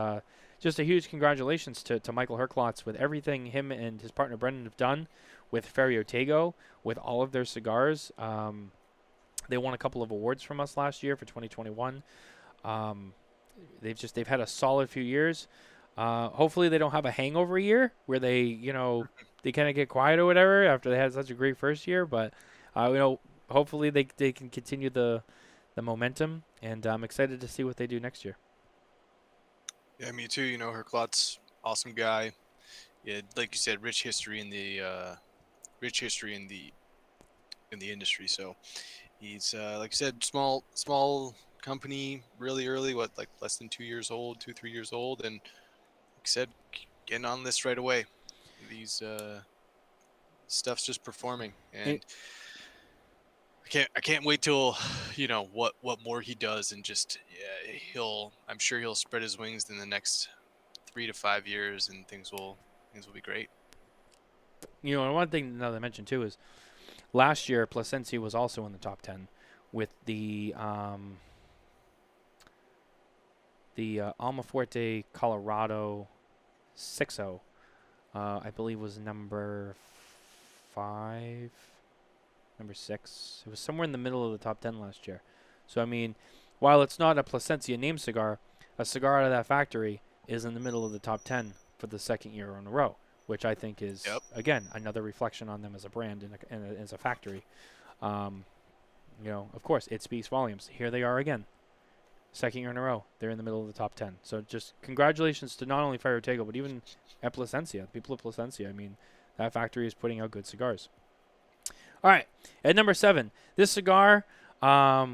just a huge congratulations to Michael Herklotz with everything him and his partner Brendan have done with Ferro Tego, with all of their cigars. They won a couple of awards from us last year for 2021. They've had a solid few years. Hopefully they don't have a hangover year where they, you know, they kind of get quiet or whatever after they had such a great first year. But you know, hopefully they can continue the momentum, and I'm excited to see what they do next year. Yeah, me too. You know, Herklotz, awesome guy. Yeah, like you said, rich history in the industry. So he's like you said, small company, really early. What, like less than 2 years old, 3 years old, and like I said, getting on this right away. These stuff's just performing, and I can't wait till, you know, what more he does, and just I'm sure he'll spread his wings in the next 3 to 5 years, and things will be great. You know, and one thing that I mentioned too is last year Plasencia was also in the top 10 with the Almafuerte Colorado 6-0. I believe was number 5. Number 6. It was somewhere in the middle of the top 10 last year. So, I mean, while it's not a Plasencia named cigar, a cigar out of that factory is in the middle of the top 10 for the second year in a row, which I think is, again, another reflection on them as a brand and as a factory. You know, of course, it speaks volumes. Here they are again. Second year in a row, they're in the middle of the top 10. So just congratulations to not only Ferro Tego, but even at Plasencia, the people of Plasencia. I mean, that factory is putting out good cigars. All right, at number 7, this cigar, I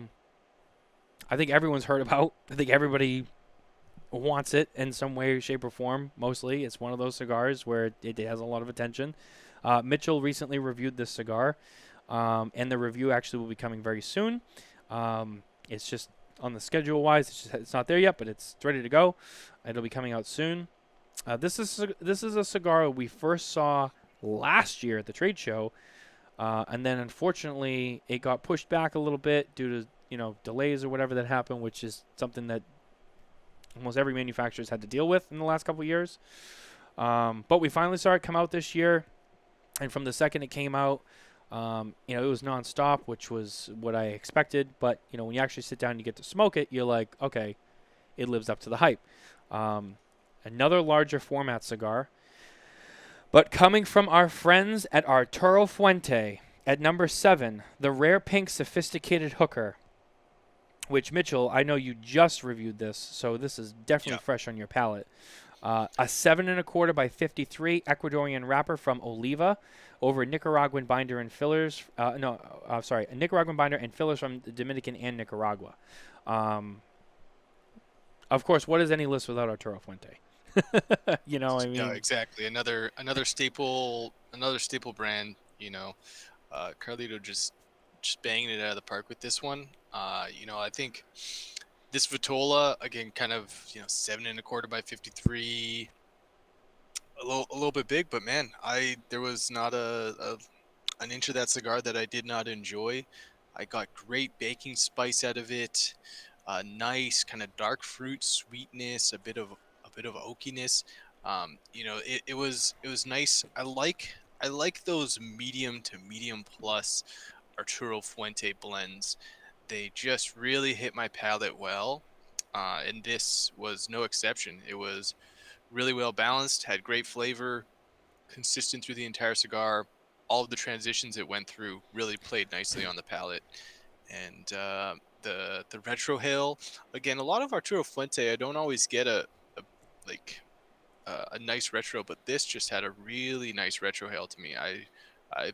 think everyone's heard about. I think everybody wants it in some way, shape, or form. Mostly, it's one of those cigars where it has a lot of attention. Mitchell recently reviewed this cigar, and the review actually will be coming very soon. It's just on the schedule-wise, it's not there yet, but it's ready to go. It'll be coming out soon. This is a cigar we first saw last year at the trade show. And then, unfortunately, it got pushed back a little bit due to, you know, delays or whatever that happened, which is something that almost every manufacturer has had to deal with in the last couple of years. But we finally saw it come out this year, and from the second it came out, you know, it was nonstop, which was what I expected. But, you know, when you actually sit down and you get to smoke it, you're like, okay, it lives up to the hype. Another larger format cigar. But coming from our friends at Arturo Fuente At number 7, the Rare Pink Sophisticated Hooker, which, Mitchell, I know you just reviewed this, so this is definitely Yeah. fresh on your palate. A 7 1/4 by 53 Ecuadorian wrapper from Oliva over Nicaraguan binder and fillers. A Nicaraguan binder and fillers from the Dominican and Nicaragua. Of course, what is any list without Arturo Fuente? I No, mean, exactly. Another staple brand. Carlito just banging it out of the park with this one. I think this Vitola again, kind of 7 1/4 by 53, a little bit big, but man, there was not an inch of that cigar that I did not enjoy. I got great baking spice out of it, nice kind of dark fruit sweetness, a bit of oakiness. It was nice. I like those medium to medium plus Arturo Fuente blends. They just really hit my palate well, and this was no exception. It was really well balanced, had great flavor, consistent through the entire cigar. All of the transitions it went through really played nicely on the palate. And the retro hail, again, a lot of Arturo Fuente, I don't always get a like a nice retro, but this just had a really nice retro hail to me. I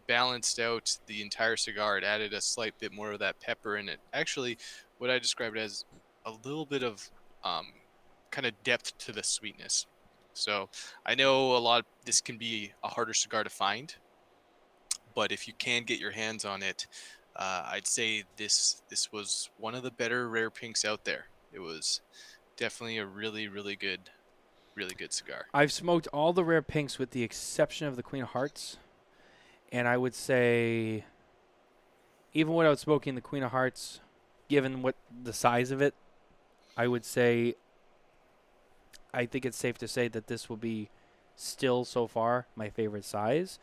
balanced out the entire cigar. It added a slight bit more of that pepper in it. Actually, what I described as a little bit of kind of depth to the sweetness. So I know this can be a harder cigar to find, but if you can get your hands on it, I'd say this was one of the better rare pinks out there. It was definitely a really really good cigar. I've smoked all the Rare Pinks with the exception of the Queen of Hearts, and I would say, even without smoking the Queen of Hearts, given what the size of it, I would say, I think it's safe to say that this will be still so far my favorite size.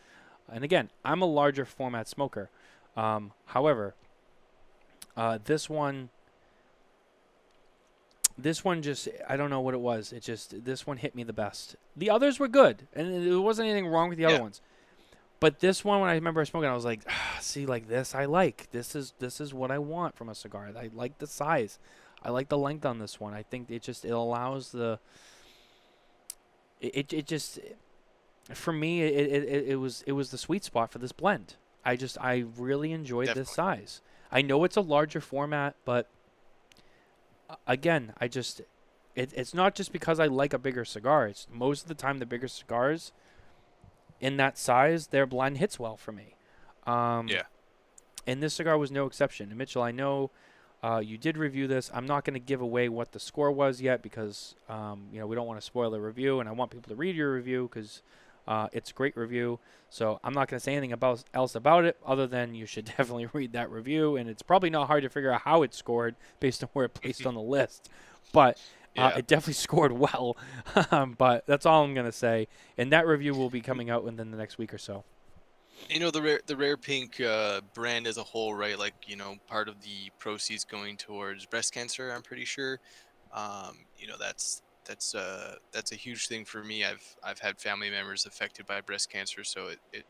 And again, I'm a larger format smoker. However, this one just, I don't know what it was. This one hit me the best. The others were good, and there wasn't anything wrong with the other ones. But this one, when I remember smoking, I was like, see, like this, I like. This is what I want from a cigar. I like the size. I like the length on this one. I think it allows the. It just, for me, it was the sweet spot for this blend. I really enjoyed this size. I know it's a larger format, but again, it's not just because I like a bigger cigar. It's most of the time the bigger cigars in that size, their blend hits well for me. Yeah. And this cigar was no exception. And Mitchell, I know you did review this. I'm not going to give away what the score was yet because we don't want to spoil the review, and I want people to read your review because it's a great review. So I'm not going to say anything else about it other than you should definitely read that review, and it's probably not hard to figure out how it scored based on where it placed on the list. But it definitely scored well. But that's all I'm going to say. And that review will be coming out within the next week or so. The rare pink brand as a whole, right? Like, part of the proceeds going towards breast cancer, I'm pretty sure. That's a huge thing for me. I've had family members affected by breast cancer, so it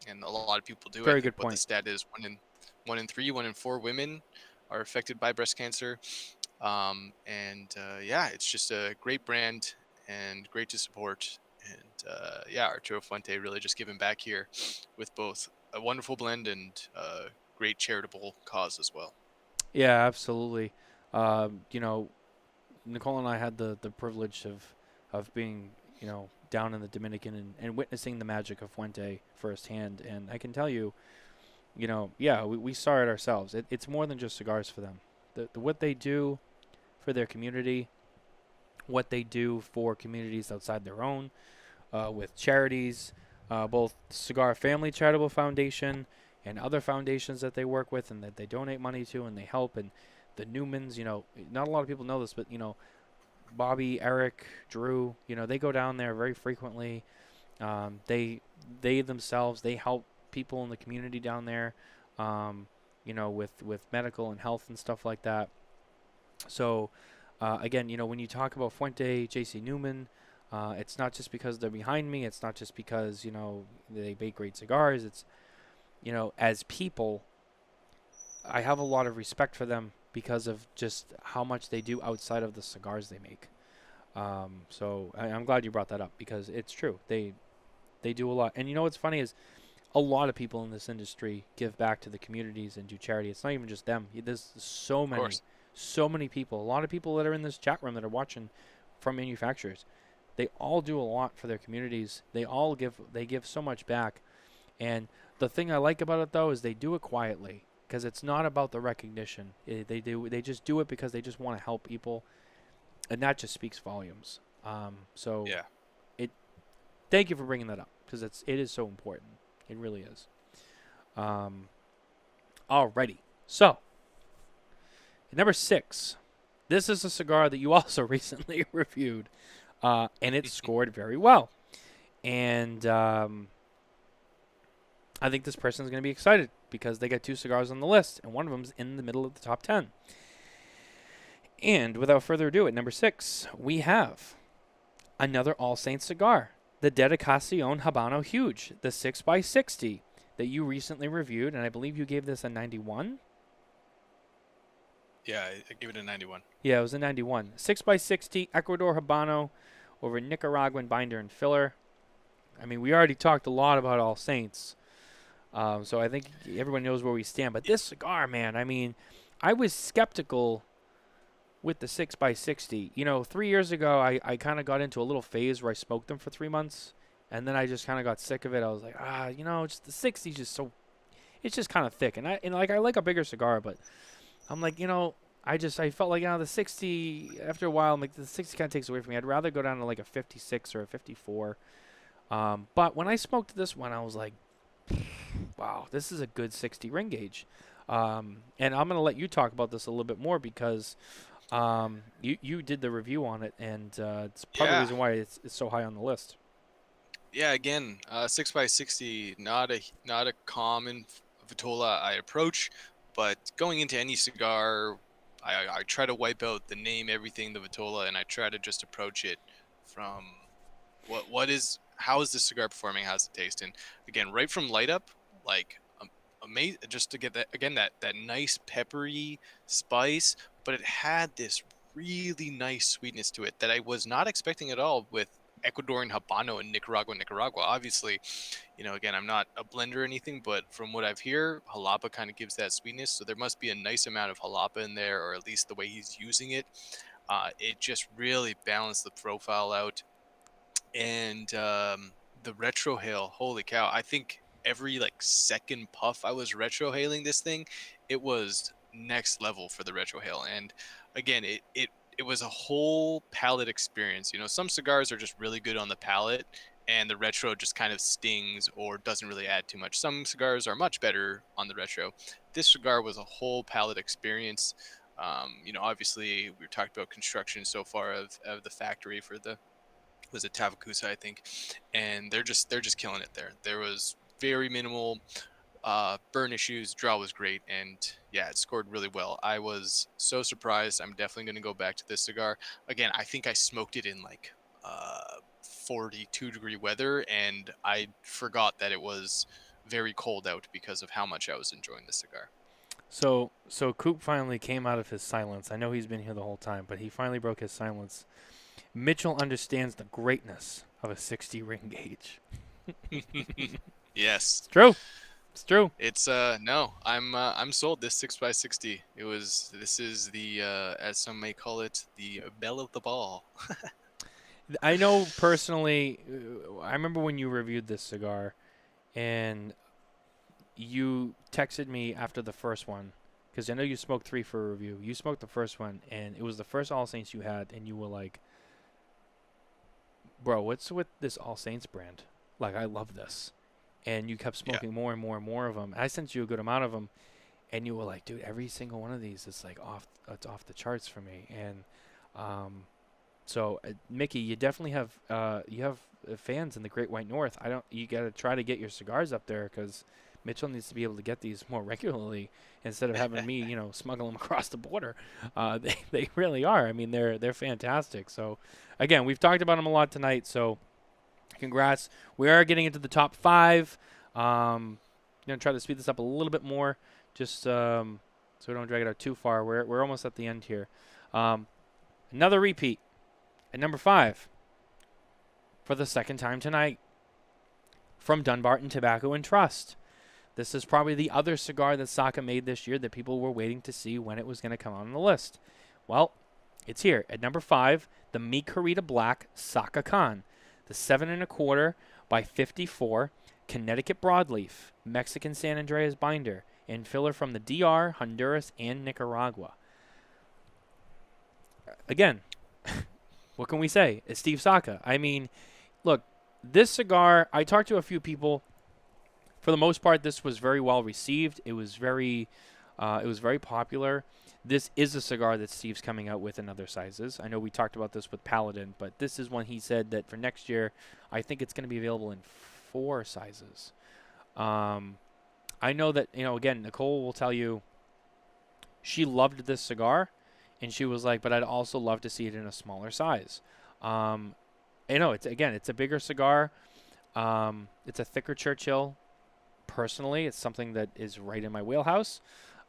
and a lot of people do. Very good What the point. stat is, 1 in 3, 1 in 4 women are affected by breast cancer. It's just a great brand and great to support. And Arturo Fuente really just giving back here with both a wonderful blend and a great charitable cause as well. Yeah, absolutely. Nicole and I had the privilege of being, down in the Dominican and witnessing the magic of Fuente firsthand. And I can tell you, we saw it ourselves. It's more than just cigars for them. What they do for their community, what they do for communities outside their own, with charities, both Cigar Family Charitable Foundation and other foundations that they work with and that they donate money to and they help. And the Newmans, not a lot of people know this, but, Bobby, Eric, Drew, they go down there very frequently. They themselves, they help people in the community down there, with medical and health and stuff like that. So, again, when you talk about Fuente, J.C. Newman, it's not just because they're behind me. It's not just because, they bake great cigars. as people, I have a lot of respect for them because of just how much they do outside of the cigars they make. So I'm glad you brought that up because it's true. They do a lot. And what's funny is a lot of people in this industry give back to the communities and do charity. It's not even just them. There's Of course. so many people. A lot of people that are in this chat room that are watching from manufacturers. They all do a lot for their communities. They give so much back. And the thing I like about it though is they do it quietly because it's not about the recognition. They just do it because they just want to help people, and that just speaks volumes. So Yeah. thank you for bringing that up because it is so important. It really is. Alrighty. So, number 6. This is a cigar that you also recently reviewed, and it scored very well. And I think this person is going to be excited because they got 2 cigars on the list, and one of them's in the middle of the top 10. And without further ado, at number 6, we have another All Saints cigar, the Dedicacion Habano Huge, the 6x60 that you recently reviewed, and I believe you gave this a 91? Yeah, I give it a 91. Yeah, it was a 91. 6x60 Ecuador Habano over Nicaraguan binder and filler. I mean, we already talked a lot about All Saints, so I think everyone knows where we stand. But this cigar, man, I mean, I was skeptical with the 6x60. 3 years ago, I kind of got into a little phase where I smoked them for 3 months, and then I just kind of got sick of it. I was like, just the 60 is just so, it's just kind of thick. And I like a bigger cigar, but I'm like, I felt like, the 60, after a while, I'm like, the 60 kind of takes away from me. I'd rather go down to like a 56 or a 54. But when I smoked this one, I was like, wow, this is a good 60 ring gauge. And I'm going to let you talk about this a little bit more because you did the review on it, and it's part of the reason why it's so high on the list. Yeah, again, 6x60, not a common Vitola I approach, but going into any cigar, I try to wipe out the name, everything, the Vitola, and I try to just approach it from how is this cigar performing, how's it taste, and again, right from light up, like amazing, just to get that nice peppery spice, but it had this really nice sweetness to it that I was not expecting at all with Ecuadorian Habano and Nicaragua. Obviously, again, I'm not a blender or anything, but from what I've heard, Jalapa kind of gives that sweetness. So there must be a nice amount of Jalapa in there, or at least the way he's using it. It just really balanced the profile out. And the retrohale, holy cow. I think every second puff I was retrohaling this thing, it was next level for the retrohale. And again, it was a whole palate experience. Some cigars are just really good on the palate, and the retro just kind of stings or doesn't really add too much. Some cigars are much better on the retro. This cigar was a whole palate experience. Obviously, we talked about construction so far of the factory for was it Tavacusa, I think, and they're just killing it there. There was very minimal burn issues. Draw was great, and yeah, it scored really well. I was so surprised. I'm definitely going to go back to this cigar again. I think I smoked it in 42-degree weather, and I forgot that it was very cold out because of how much I was enjoying the cigar. So Coop finally came out of his silence. I know he's been here the whole time, but he finally broke his silence. Mitchell understands the greatness of a 60 ring gauge. Yes, It's true. It's true. It's no, I'm sold. This 6x60. This is the as some may call it, the belle of the ball. I know personally, I remember when you reviewed this cigar, and you texted me after the first one, because I know you smoked 3 for a review. You smoked the first one, and it was the first All Saints you had, and you were like, bro, what's with this All Saints brand? Like, I love this. And you kept smoking more and more and more of them. I sent you a good amount of them, and you were like, dude, every single one of these is it's off the charts for me. And so Mickey, you definitely have fans in the Great White North. You got to try to get your cigars up there, because Mitchell needs to be able to get these more regularly instead of having me, smuggle them across the border. They really are. I mean, they're fantastic. So again, we've talked about them a lot tonight. So congrats. We are getting into the top 5. going to try to speed this up a little bit more, just so we don't drag it out too far. We're almost at the end here. Another repeat at number 5 for the second time tonight from Dunbarton Tobacco and Trust. This is probably the other cigar that Saka made this year that people were waiting to see when it was going to come on the list. Well, it's here at number 5, the Mi Querida Black Saka Khan, the 7 1/4 by 54 Connecticut broadleaf, Mexican San Andreas binder, and filler from the DR, Honduras, and Nicaragua. Again, what can we say? It's Steve Saka. I mean, look, this cigar, I talked to a few people. For the most part, this was very well received. It was very popular. This is a cigar that Steve's coming out with in other sizes. I know we talked about this with Paladin, but this is one he said that for next year, I think it's going to be available in 4 sizes. I know that, again, Nicole will tell you she loved this cigar, and she was like, but I'd also love to see it in a smaller size. It's a bigger cigar. It's a thicker Churchill. Personally, it's something that is right in my wheelhouse.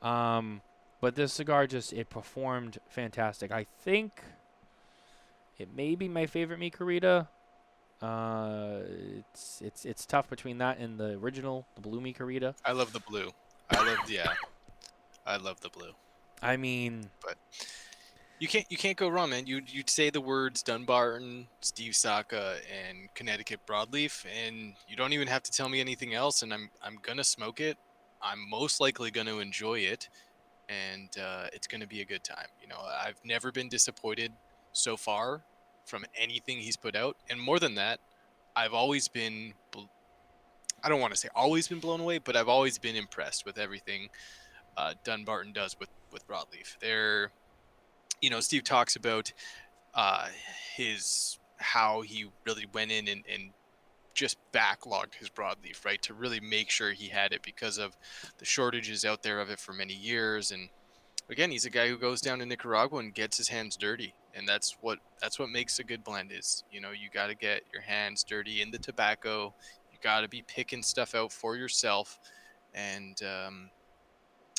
But this cigar it performed fantastic. I think it may be my favorite Mi Querida. It's tough between that and the original, the blue Mi Querida. I love the blue. I love the blue. I mean, but you can't go wrong, man. You'd say the words Dunbarton, Steve Saka, and Connecticut broadleaf, and you don't even have to tell me anything else. And I'm gonna smoke it. I'm most likely gonna enjoy it, and it's gonna be a good time. I've never been disappointed so far from anything he's put out, and more than that, I've always been. I don't want to say always been blown away, but I've always been impressed with everything Dunbarton does with broadleaf. Steve talks about how he really went in and just backlogged his broadleaf, right, to really make sure he had it because of the shortages out there of it for many years. And again, he's a guy who goes down to Nicaragua and gets his hands dirty, and that's what makes a good blend is, you got to get your hands dirty in the tobacco. You got to be picking stuff out for yourself, and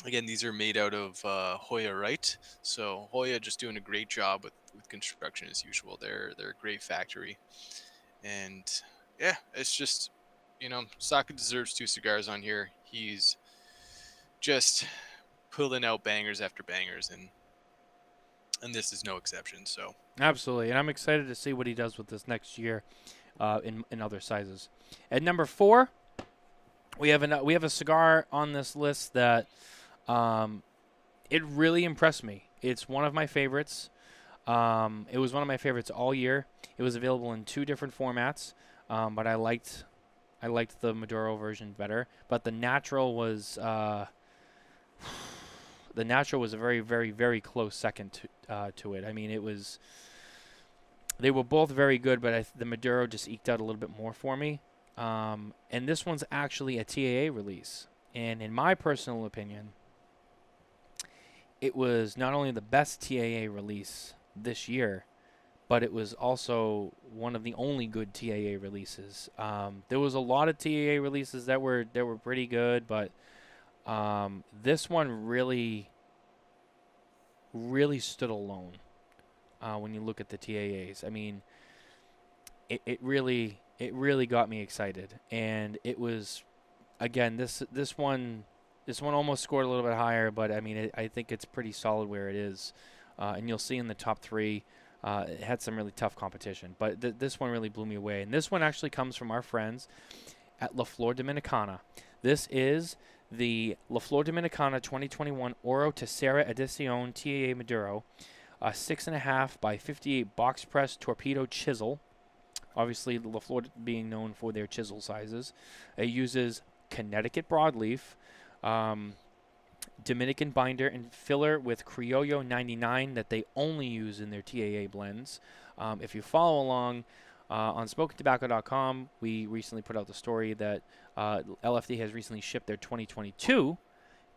again, these are made out of Hoya, right? So Hoya just doing a great job with construction as usual. They're a great factory, and yeah, it's just Saka deserves 2 cigars on here. He's just pulling out bangers after bangers, and this is no exception. So absolutely, and I'm excited to see what he does with this next year in other sizes. At number 4, we have a cigar on this list that. It really impressed me. It's one of my favorites. It was one of my favorites all year. It was available in 2 different formats, but I liked the Maduro version better. But the natural was a very, very, very close second to it. I mean, they were both very good, but the Maduro just eked out a little bit more for me. And this one's actually a TAA release, and in my personal opinion, it was not only the best TAA release this year, but it was also one of the only good TAA releases. There was a lot of TAA releases that were pretty good, but this one really stood alone when you look at the TAAs. I mean, it really got me excited, and it was, again, this one almost scored a little bit higher, but I mean, I think it's pretty solid where it is. And you'll see in the top 3, it had some really tough competition. But this one really blew me away. And this one actually comes from our friends at La Flor Dominicana. This is the La Flor Dominicana 2021 Oro Tercera Edición TAA Maduro, 6.5 by 58 box press torpedo chisel. Obviously, La Flor being known for their chisel sizes. It uses Connecticut broadleaf, Dominican binder and filler with Criollo 99 that they only use in their TAA blends. If you follow along on SmokinTabacco.com, we recently put out the story that LFD has recently shipped their 2022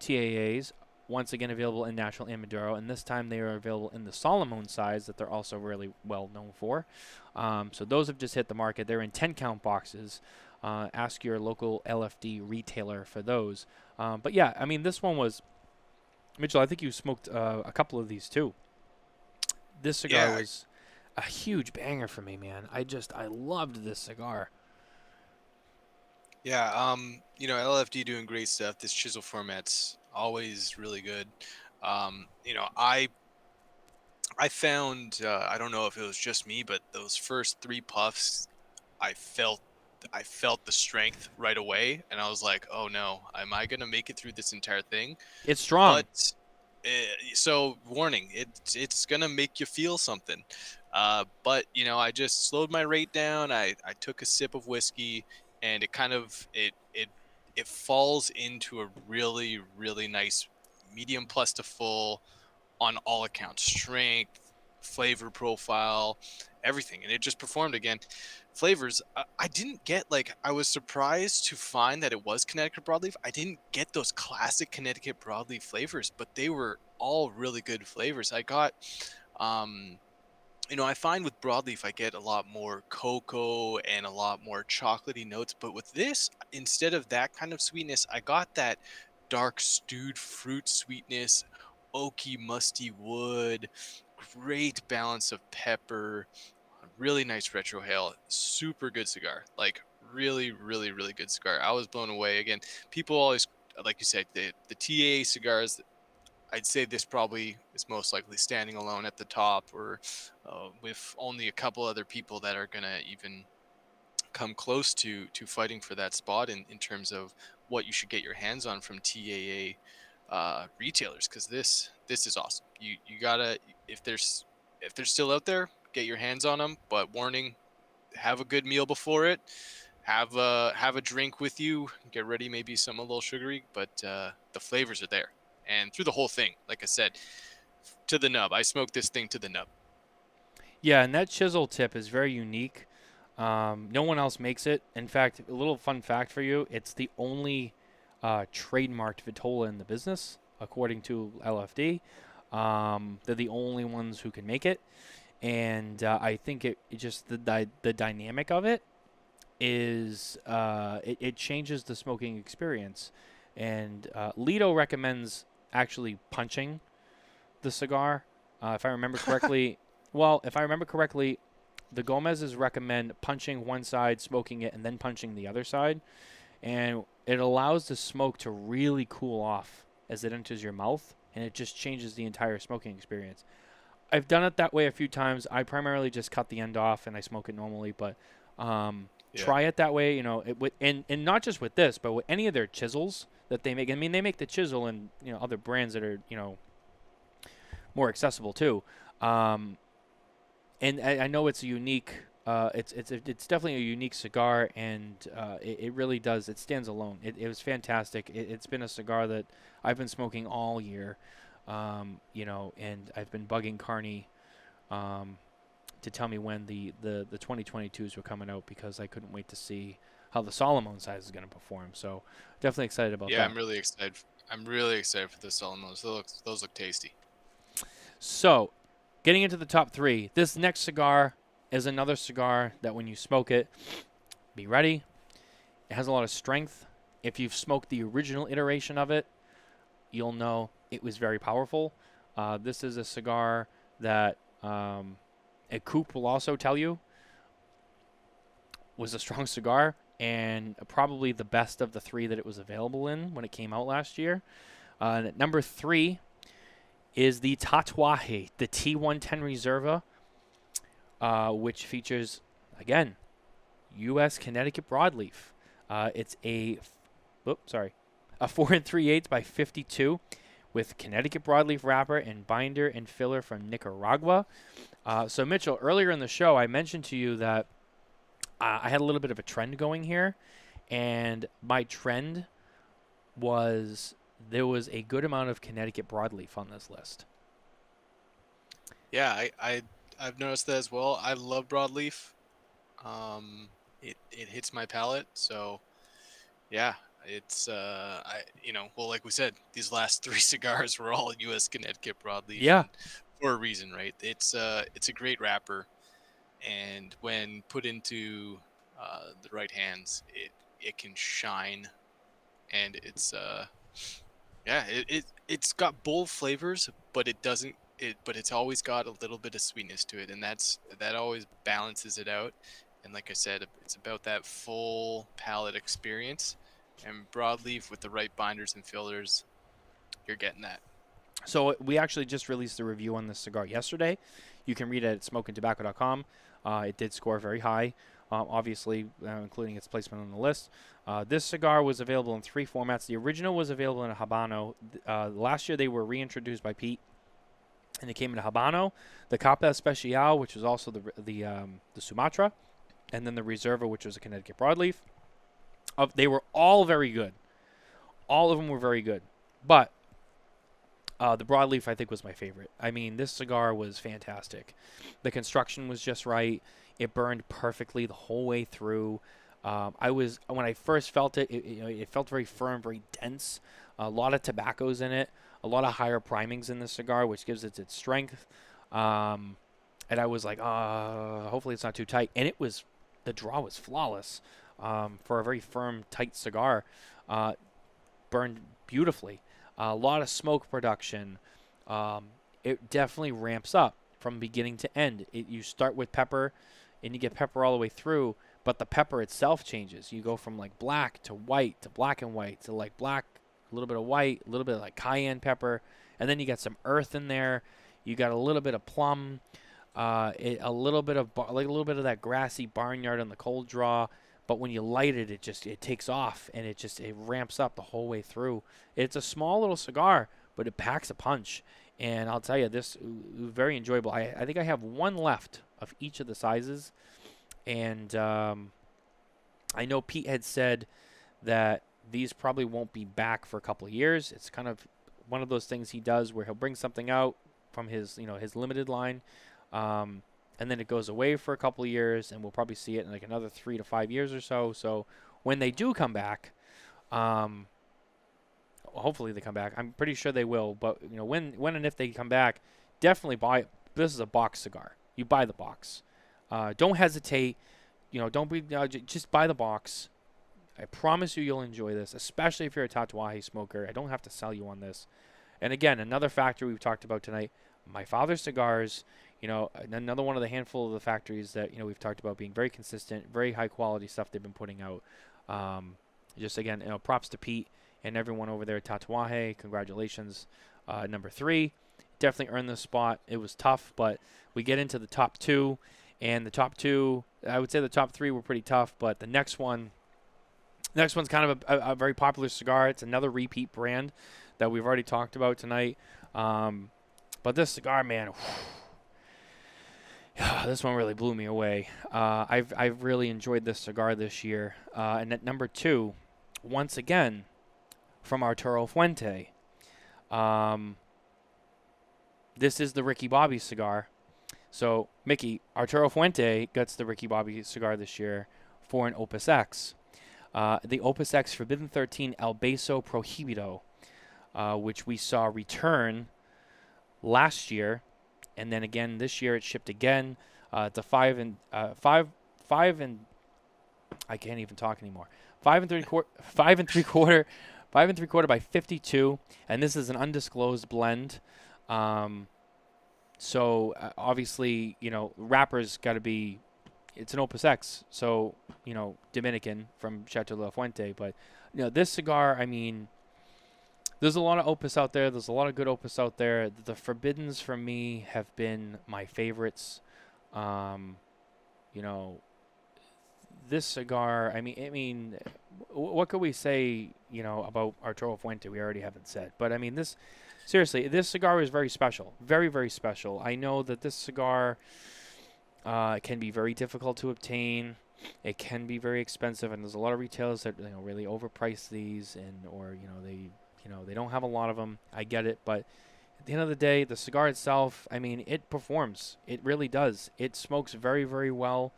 TAAs, once again available in natural and Maduro, and this time they are available in the Solomon size that they're also really well known for. So those have just hit the market. They're in 10-count boxes. ask your local LFD retailer for those. But yeah, I mean, this one was, Mitchell, I think you smoked a couple of these too. This cigar Yeah, was a huge banger for me, man. I loved this cigar. yeah. LFD doing great stuff. This chisel format's always really good. I found I don't know if it was just me, but those first three puffs, I felt I felt the strength right away, and I was like, oh no, am I gonna make it through this entire thing? It's strong. But so warning, it's gonna make you feel something. But I just slowed my rate down. I took a sip of whiskey, and it kind of it falls into a really really nice medium plus to full on all accounts, strength, flavor profile, everything, and it just performed again. Flavors, I didn't get, like, I was surprised to find that it was Connecticut broadleaf. I didn't get those classic Connecticut broadleaf flavors, but they were all really good flavors. I got um I find with broadleaf I get a lot more cocoa and a lot more chocolatey notes, but with this, instead of that kind of sweetness, I got that dark stewed fruit sweetness, oaky musty wood, great balance of pepper, really nice retrohale, super good cigar. Like, really really really good cigar. I was blown away. Again, people always, like you said, the TA cigars, I'd say this probably is most likely standing alone at the top, or with only a couple other people that are gonna even come close to fighting for that spot in terms of what you should get your hands on from TAA retailers. Because this is awesome. You gotta, if they're still out there, get your hands on them. But warning, have a good meal before it. Have a drink with you. Get ready, maybe some a little sugary, but the flavors are there, and through the whole thing. Like I said, to the nub. I smoked this thing to the nub. Yeah, and that chisel tip is very unique. No one else makes it. In fact, a little fun fact for you: it's the only trademarked vitola in the business, according to LFD. They're the only ones who can make it, and I think it just the dynamic of it is it changes the smoking experience. And Lido recommends actually punching the cigar. If I remember correctly, if I remember correctly, the Gomez's recommend punching one side, smoking it, and then punching the other side, and it allows the smoke to really cool off as it enters your mouth, and it just changes the entire smoking experience. I've done it that way a few times. I primarily just cut the end off and I smoke it normally, but Yeah. try it that way. And not just with this, but with any of their chisels that they make. I mean, they make the chisel and other brands that are more accessible too. And I know it's a unique. It's definitely a unique cigar, and it really does. It stands alone. It was fantastic. It's been a cigar that I've been smoking all year, and I've been bugging Carney to tell me when the 2022s were coming out because I couldn't wait to see how the Solomon size is going to perform. So definitely excited about Yeah, that. I'm really excited. I'm really excited for the Solomos. Those look tasty. So, getting into the top three, this next cigar is another cigar that when you smoke it, be ready. It has a lot of strength. If you've smoked the original iteration of it, you'll know it was very powerful. This is a cigar that a Coop will also tell you was a strong cigar and probably the best of the three that it was available in when it came out last year. And at number 3 is the Tatuaje, the T110 Reserva, which features, again, U.S. Connecticut broadleaf. It's a 4 3/8 by 52 with Connecticut broadleaf wrapper and binder and filler from Nicaragua. So, Mitchell, earlier in the show, I mentioned to you that I had a little bit of a trend going here, and my trend was there was a good amount of Connecticut broadleaf on this list. Yeah, I've noticed that as well. I love broadleaf. It hits my palate. So yeah, it's well, like we said, these last three cigars were all U.S. Connecticut broadleaf, Yeah. and for a reason, right? It's a great wrapper, and when put into the right hands, it can shine, and it's got bold flavors, but it doesn't it but it's always got a little bit of sweetness to it, and that always balances it out. And like I said, it's about that full palate experience. And broadleaf with the right binders and fillers, you're getting that. So we actually just released a review on this cigar yesterday. You can read it at smokintabacco.com. It did score very high, obviously, including its placement on the list. This cigar was available in 3 formats. The original was available in a Habano. Last year they were reintroduced by Pete, and they came in a Habano, the Capa Especial, which was also the Sumatra, and then the Reserva, which was a Connecticut broadleaf. They were all very good. All of them were very good. But the broadleaf, I think, was my favorite. I mean, this cigar was fantastic. The construction was just right. It burned perfectly the whole way through. When I first felt it, it felt very firm, very dense. A lot of tobaccos in it. A lot of higher primings in this cigar, which gives it its strength. And I was like, hopefully it's not too tight. And the draw was flawless for a very firm, tight cigar. Burned beautifully. A lot of smoke production. It definitely ramps up from beginning to end. You start with pepper, and you get pepper all the way through, but the pepper itself changes. You go from like black to white to black and white to like black, a little bit of white, a little bit of like cayenne pepper, and then you got some earth in there. You got a little bit of plum, a little bit of that grassy barnyard on the cold draw. But when you light it, it takes off, and it ramps up the whole way through. It's a small little cigar, but it packs a punch. And I'll tell you, this was very enjoyable. I think I have one left of each of the sizes. And I know Pete had said that these probably won't be back for a couple of years. It's kind of one of those things he does where he'll bring something out from his limited line. And then it goes away for a couple of years, and we'll probably see it in like another 3 to 5 years or so. So when they do come back, hopefully they come back. I'm pretty sure they will. But when and if they come back, definitely buy it. This is a box cigar. You buy the box. Don't hesitate. Don't be just buy the box. I promise you'll enjoy this, especially if you're a Tatuaje smoker. I don't have to sell you on this. And again, another factor we've talked about tonight, My Father's Cigars. Another one of the handful of the factories that, we've talked about being very consistent, very high quality stuff they've been putting out. Just again, props to Pete and everyone over there at Tatuaje. Congratulations. Number 3, definitely earned this spot. It was tough, but we get into the top 2, and the top 2, I would say the top 3 were pretty tough, but the next one's kind of a very popular cigar. It's another repeat brand that we've already talked about tonight. But this cigar, man, this one really blew me away. I've really enjoyed this cigar this year. And at number 2, once again, from Arturo Fuente. This is the Ricky Bobby cigar. So, Mickey, Arturo Fuente gets the Ricky Bobby cigar this year for an Opus X. The Opus X Forbidden 13 El Beso Prohibido, which we saw return last year. And then again this year it shipped again. It's a 5 and I can't even talk anymore. 5 and 3 quarter by 52, and this is an undisclosed blend. So obviously, wrapper's got to be. It's an Opus X, so Dominican from Chateau de la Fuente. But this cigar, I mean, there's a lot of Opus out there. There's a lot of good Opus out there. The Forbiddens for me have been my favorites. This cigar, I mean, what could we say, about Arturo Fuente? We already haven't said. But I mean, this cigar is very special. Very, very special. I know that this cigar can be very difficult to obtain. It can be very expensive, and there's a lot of retailers that really overprice these, or they don't have a lot of them. I get it, but at the end of the day, the cigar itself, I mean, it performs. It really does. It smokes very, very well.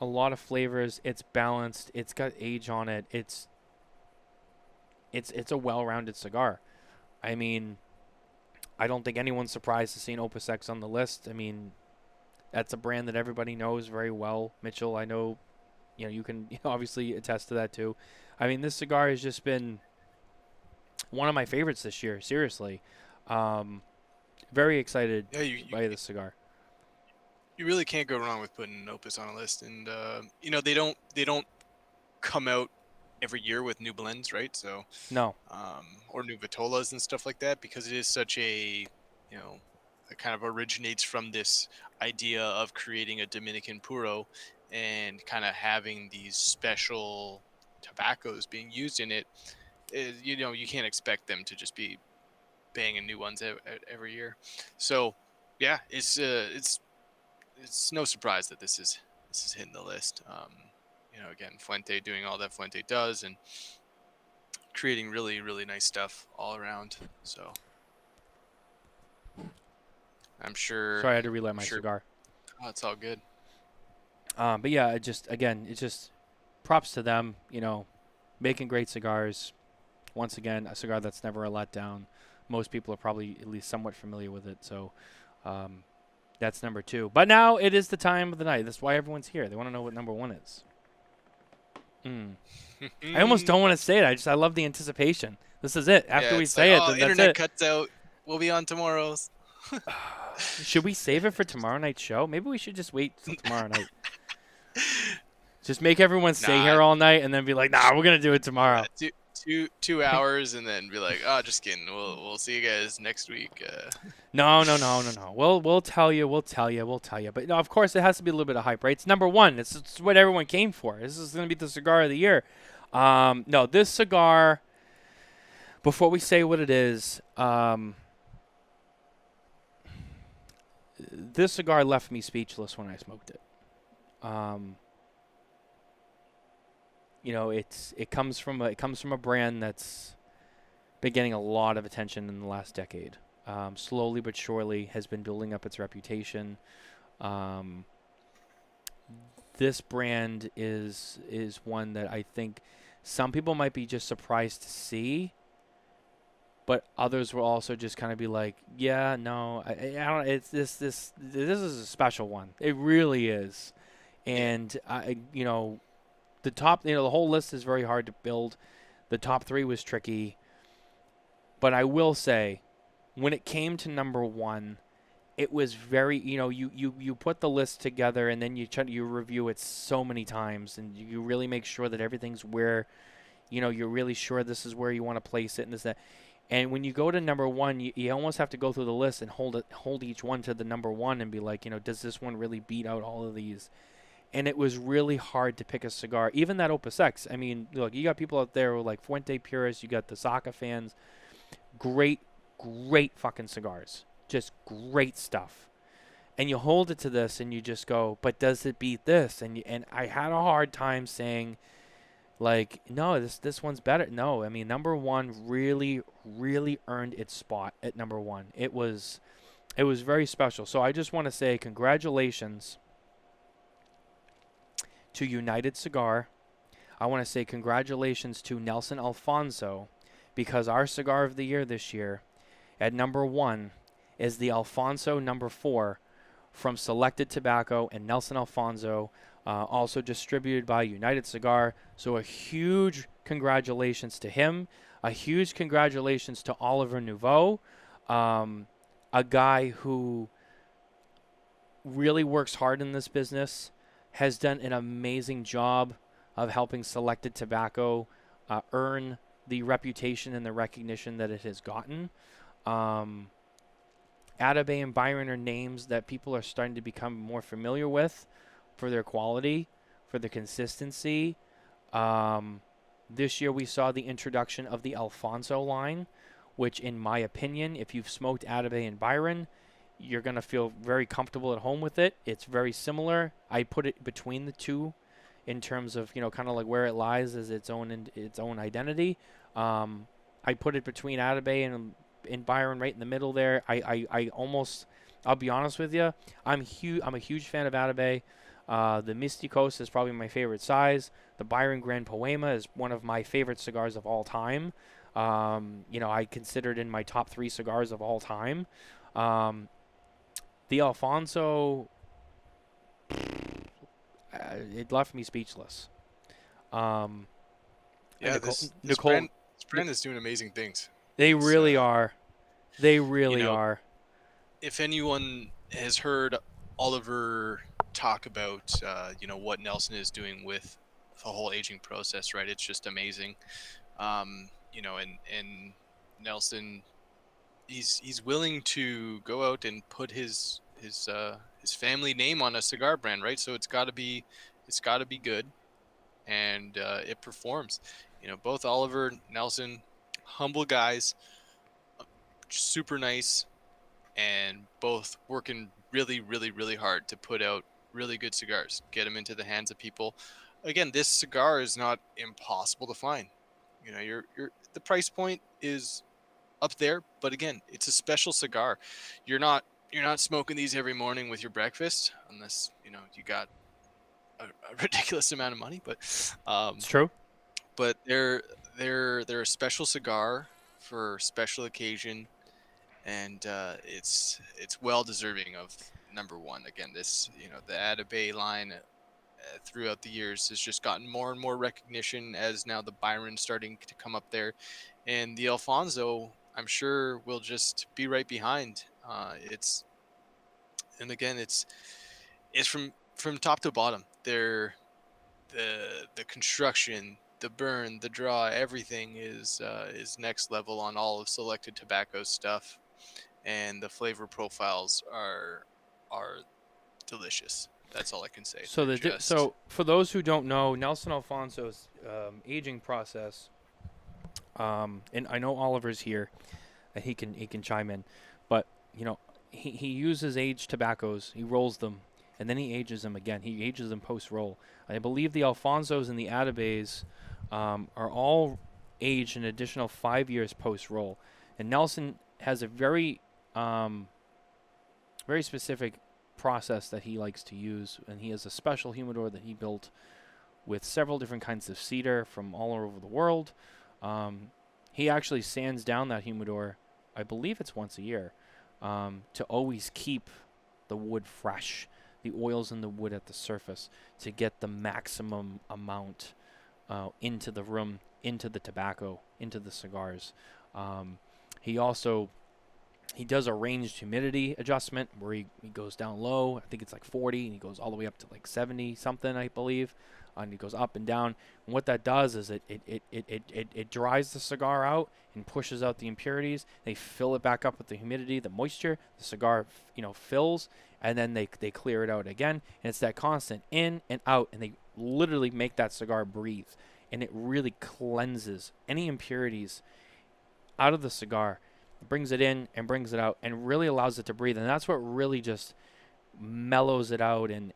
A lot of flavors. It's balanced. It's got age on it. It's a well-rounded cigar. I mean, I don't think anyone's surprised to see an Opus X on the list. I mean, that's a brand that everybody knows very well. Mitchell, I know you can obviously attest to that too. I mean, this cigar has just been one of my favorites this year. Seriously, very excited Yeah, by this cigar. you really can't go wrong with putting an Opus on a list. And they don't come out every year with new blends, right? So No, or new vitolas and stuff like that, because it is such a, it kind of originates from this idea of creating a Dominican puro and kind of having these special tobaccos being used in it. You can't expect them to just be banging new ones every year. So yeah, it's no surprise that this is hitting the list. Again, Fuente doing all that Fuente does and creating really, really nice stuff all around. So I'm sure. sorry, I had to relight I'm my sure. cigar. Oh, it's all good. But yeah, it's just props to them. Making great cigars. Once again, a cigar that's never a letdown. Most people are probably at least somewhat familiar with it. So that's number 2. But now it is the time of the night. That's why everyone's here. They want to know what number 1 is. I almost don't want to say it. I love the anticipation. This is it. After Yeah, we it's say like, it, then internet that's it. cuts out. We'll be on tomorrow's. Should we save it for tomorrow night's show? Maybe we should just wait till tomorrow night. Just make everyone stay here all night and then be like, nah, we're going to do it tomorrow. Yeah, 2 hours and then be like, oh, just kidding. We'll see you guys next week. No. We'll tell you. But no, of course, it has to be a little bit of hype, right? It's number 1. It's what everyone came for. This is going to be the cigar of the year. No, this cigar, before we say what it is, this cigar left me speechless when I smoked it. It comes from a brand that's been getting a lot of attention in the last decade. Slowly but surely has been building up its reputation. This brand is one that I think some people might be just surprised to see, but others will also just kind of be like, yeah, no, I don't. It's this is a special one. It really is, and the top, the whole list is very hard to build. The top 3 was tricky, but I will say, when it came to number 1, it was very, you put the list together and then you review it so many times and you really make sure that everything's where, you're really sure this is where you want to place it and this, that. And when you go to number 1, you almost have to go through the list and hold each one to the number 1 and be like, does this one really beat out all of these? And it was really hard to pick a cigar. Even that Opus X. I mean, look, you got people out there who are like Fuente purists. You got the Saka fans. Great fucking cigars. Just great stuff. And you hold it to this and you just go, but does it beat this? And I had a hard time saying, like, no, this one's better. No, I mean, number 1 really, really earned its spot at number 1. It was very special. So I just want to say congratulations to United Cigar. I want to say congratulations to Nelson Alfonso, because our cigar of the year this year at number 1 is the Alfonso number 4 from Selected Tobacco and Nelson Alfonso, also distributed by United Cigar. So a huge congratulations to him. A huge congratulations to Oliver Nouveau, a guy who really works hard in this business, has done an amazing job of helping Selected Tobacco earn the reputation and the recognition that it has gotten. Atabey and Byron are names that people are starting to become more familiar with for their quality, for the consistency. This year we saw the introduction of the Alfonso line, which in my opinion, if you've smoked Atabey and Byron, you're going to feel very comfortable at home with it. It's very similar. I put it between the two in terms of, kind of like where it lies as its own identity. I put it between Atabey and Byron right in the middle there. I'll be honest with you, I'm a huge fan of Atabey. The Mysticos is probably my favorite size. The Byron Grand Poema is one of my favorite cigars of all time. I consider it in my top 3 cigars of all time. The Alfonso, it left me speechless. And Yeah, Nicole, this Nicole, brand is doing amazing things. they It's really are. They really know, are. if anyone has heard Oliver talk about what Nelson is doing with the whole aging process, right? It's just amazing. And Nelson, he's willing to go out and put his family name on a cigar brand, right? So it's got to be good, and it performs. Both Oliver, Nelson, humble guys, super nice, and both working really, really, really hard to put out really good cigars, get them into the hands of people. Again, this cigar is not impossible to find. The price point is up there, but again, it's a special cigar. You're not smoking these every morning with your breakfast, unless you got a ridiculous amount of money. It's true. But they're a special cigar for special occasion, and it's well deserving of number one. Again, the Atabey line throughout the years has just gotten more and more recognition, as now the Byron's starting to come up there, and the Alfonso, I'm sure, will just be right behind. It's from top to bottom. The construction, the burn, the draw, everything is next level on all of Selected Tobacco stuff, and the flavor profiles are delicious. That's all I can say. So for those who don't know, Nelson Alfonso's aging process, and I know Oliver's here, he can chime in, but he uses aged tobaccos, he rolls them, and then he ages them again. He ages them post roll. I believe the Alfonsos and the Atabeys are all aged an additional 5 years post roll, and Nelson has a very very specific process that he likes to use, and he has a special humidor that he built with several different kinds of cedar from all over the world. He actually sands down that humidor, I believe it's once a year, to always keep the wood fresh, the oils in the wood at the surface, to get the maximum amount into the room, into the tobacco, into the cigars. He does a ranged humidity adjustment where he goes down low. I think it's like 40, and he goes all the way up to like 70 something, I believe. And he goes up and down. And what that does is it dries the cigar out and pushes out the impurities. They fill it back up with the humidity, the moisture. The cigar, fills, and then they clear it out again. And it's that constant in and out, and they literally make that cigar breathe. And it really cleanses any impurities out of the cigar, brings it in and brings it out, and really allows it to breathe. And that's what really just mellows it out and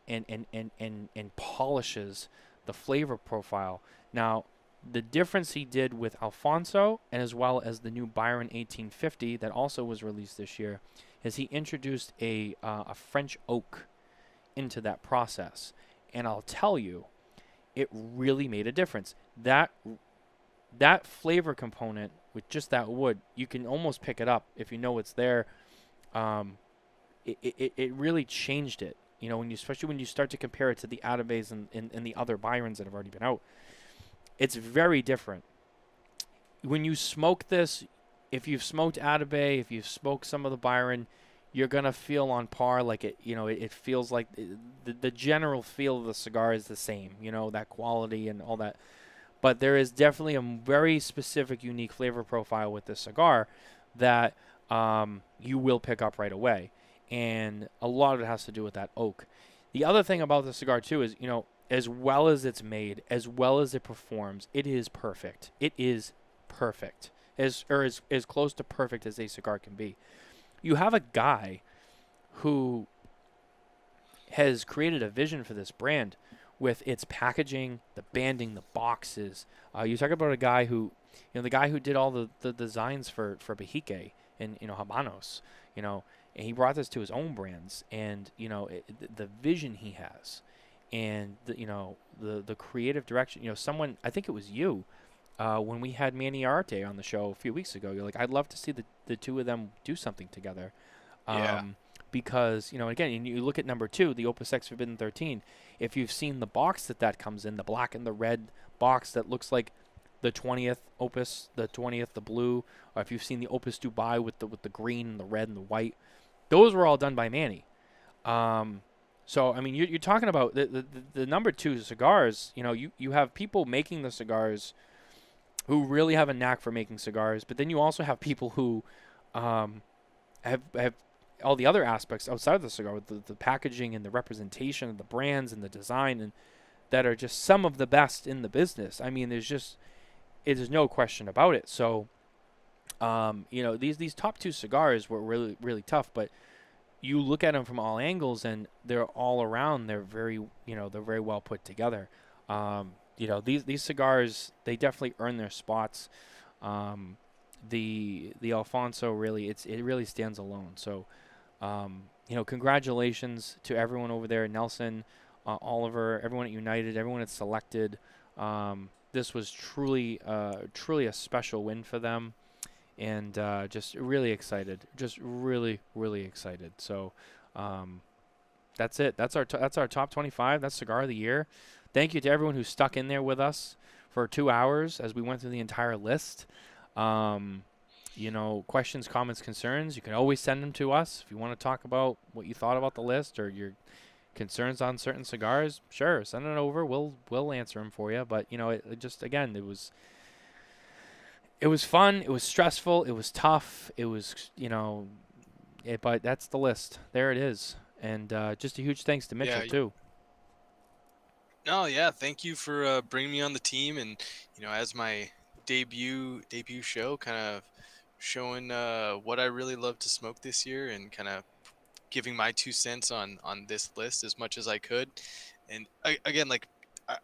polishes the flavor profile. Now, the difference he did with Alfonso, and as well as the new Byron 1850 that also was released this year, is he introduced a French oak into that process. And I'll tell you, it really made a difference. That flavor component with just that wood, you can almost pick it up if you know it's there. It really changed it. Especially when you start to compare it to the Atabeys and the other Byrons that have already been out. It's very different. When you smoke this, if you've smoked Atabey, if you've smoked some of the Byron, you're going to feel on par. Like it feels like the general feel of the cigar is the same, that quality and all that. But there is definitely a very specific, unique flavor profile with this cigar that you will pick up right away. And a lot of it has to do with that oak. The other thing about the cigar, too, is, as well as it's made, as well as it performs, it is perfect. It is perfect. As close to perfect as a cigar can be. You have a guy who has created a vision for this brand with its packaging, the banding, the boxes. You talk about a guy who, the guy who did all the designs for Bahique and Habanos, and he brought this to his own brands, and the vision he has, and the creative direction. Someone, I think it was you, when we had Manny Arte on the show a few weeks ago. You're like, I'd love to see the two of them do something together. Yeah. because, again, you look at number 2, the Opus X Forbidden 13. If you've seen the box that comes in, the black and the red box that looks like the 20th Opus, the 20th, the blue, or if you've seen the Opus Dubai with the green and the red and the white, those were all done by Manny. So, I mean, you're talking about the number 2 cigars. You have people making the cigars who really have a knack for making cigars, but then you also have people who have all the other aspects outside of the cigar, with the packaging and the representation of the brands and the design, and that are just some of the best in the business. I mean, there's no question about it. So, these top 2 cigars were really, really tough, but you look at them from all angles, and they're all around. They're very, they're very well put together. These cigars, they definitely earn their spots. The Alfonso really, it really stands alone. So, congratulations to everyone over there, Nelson, Oliver, everyone at United, everyone at Selected. This was truly a special win for them, and just really excited, just really, really excited. So, that's it. That's our top 25. That's Cigar of the Year. Thank you to everyone who stuck in there with us for 2 hours as we went through the entire list. Questions, comments, concerns, you can always send them to us. If you want to talk about what you thought about the list or your concerns on certain cigars, sure, send it over. We'll answer them for you. But, it just, again, it was fun. It was stressful. It was tough. It was, but that's the list. There it is. And just a huge thanks to Mitchell, too. No, yeah, thank you for bringing me on the team, and as my debut show, kind of showing what I really love to smoke this year, and kind of giving my 2 cents on this list as much as I could. And again, like,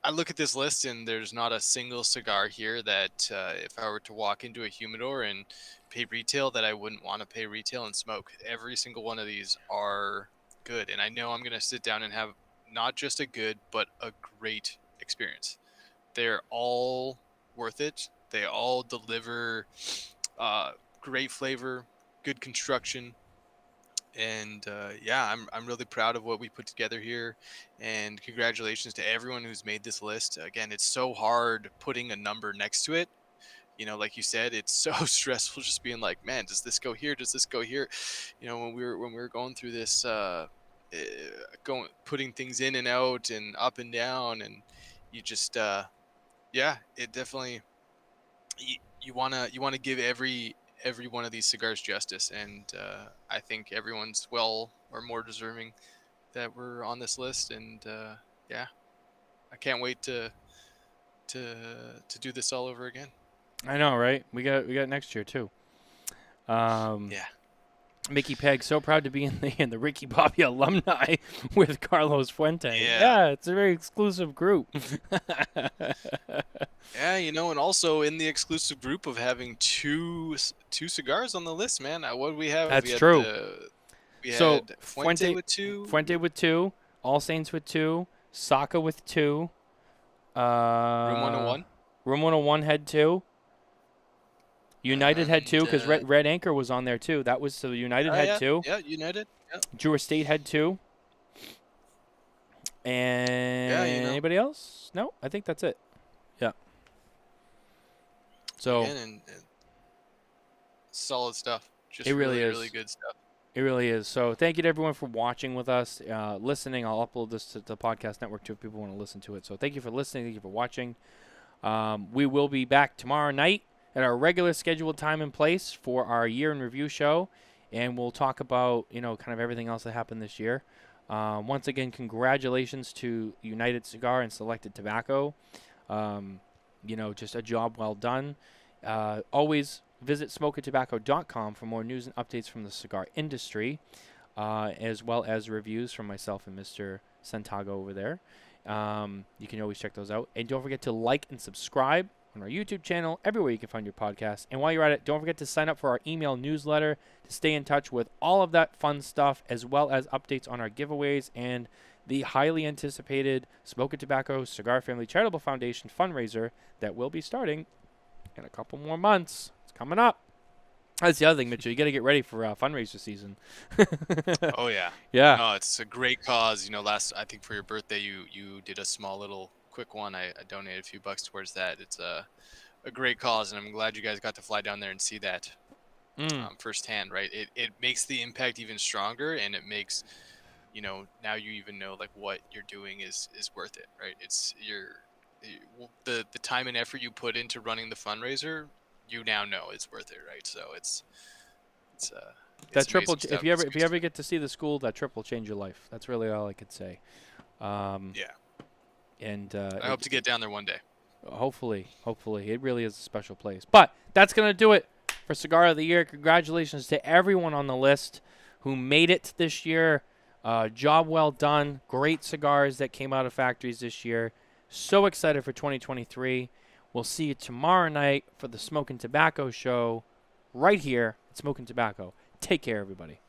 I look at this list, and there's not a single cigar here that if I were to walk into a humidor and pay retail, that I wouldn't want to pay retail and smoke. Every single one of these are good, and I know I'm gonna sit down and have not just a good, but a great experience. They're all worth it. They all deliver great flavor, good construction, and I'm really proud of what we put together here. And congratulations to everyone who's made this list. Again, it's so hard putting a number next to it. Like you said, it's so stressful just being like, man, does this go here? Does this go here? When we were going through this. Putting things in and out and up and down, and you just it definitely, you want to give every one of these cigars justice, and I think everyone's well or more deserving that we're on this list. And I can't wait to do this all over again. I know, right? We got next year too. Mickey Peg, so proud to be in the Ricky Bobby alumni with Carlos Fuente. Yeah, it's a very exclusive group. And also in the exclusive group of having two cigars on the list, man. What do we have? That's true. We had Fuente with 2. Fuente with 2. All Saints with 2. Saka with 2. Room 101. Room 101 had 2. United had 2 because Red Anchor was on there too. That was so United had 2. Yeah, United. Yeah. Drew Estate had 2. And anybody else? No, I think that's it. Yeah. So and solid stuff. Just it really is really good stuff. It really is. So thank you to everyone for watching with us, listening. I'll upload this to the podcast network too if people want to listen to it. So thank you for listening. Thank you for watching. We will be back tomorrow night at our regular scheduled time and place for our year in review show, and we'll talk about, kind of everything else that happened this year. Once again, congratulations to United Cigar and Selected Tobacco. Just a job well done. Always visit SmokinTabacco.com for more news and updates from the cigar industry, as well as reviews from myself and Mr. Santago over there. You can always check those out. And don't forget to like and subscribe on our YouTube channel, everywhere you can find your podcast. And while you're at it, don't forget to sign up for our email newsletter to stay in touch with all of that fun stuff, as well as updates on our giveaways and the highly anticipated Smokin Tabacco Cigar Family Charitable Foundation fundraiser that will be starting in a couple more months. It's coming up. That's the other thing, Mitchell. You got to get ready for fundraiser season. Oh yeah. Yeah. No, it's a great cause. You know, I think for your birthday, you did a small little quick one. I donated a few bucks towards that. It's a great cause, and I'm glad you guys got to fly down there and see that firsthand. Right? It makes the impact even stronger, and it makes, you know, now you even know like what you're doing is worth it. Right? It's the time and effort you put into running the fundraiser. You now know it's worth it. Right? So it's That trip will, amazing if stuff. you It's ever good stuff. get to see the school, that trip will change your life. That's really all I could say. Yeah. And I hope to get down there one day. hopefully, it really is a special place. But that's gonna do it for Cigar of the Year. Congratulations to everyone on the list who made it this year. Job well done. Great cigars that came out of factories this year. So excited for 2023. We'll see you tomorrow night for the Smokin Tabacco show right here at Smokin Tabacco. Take care, everybody.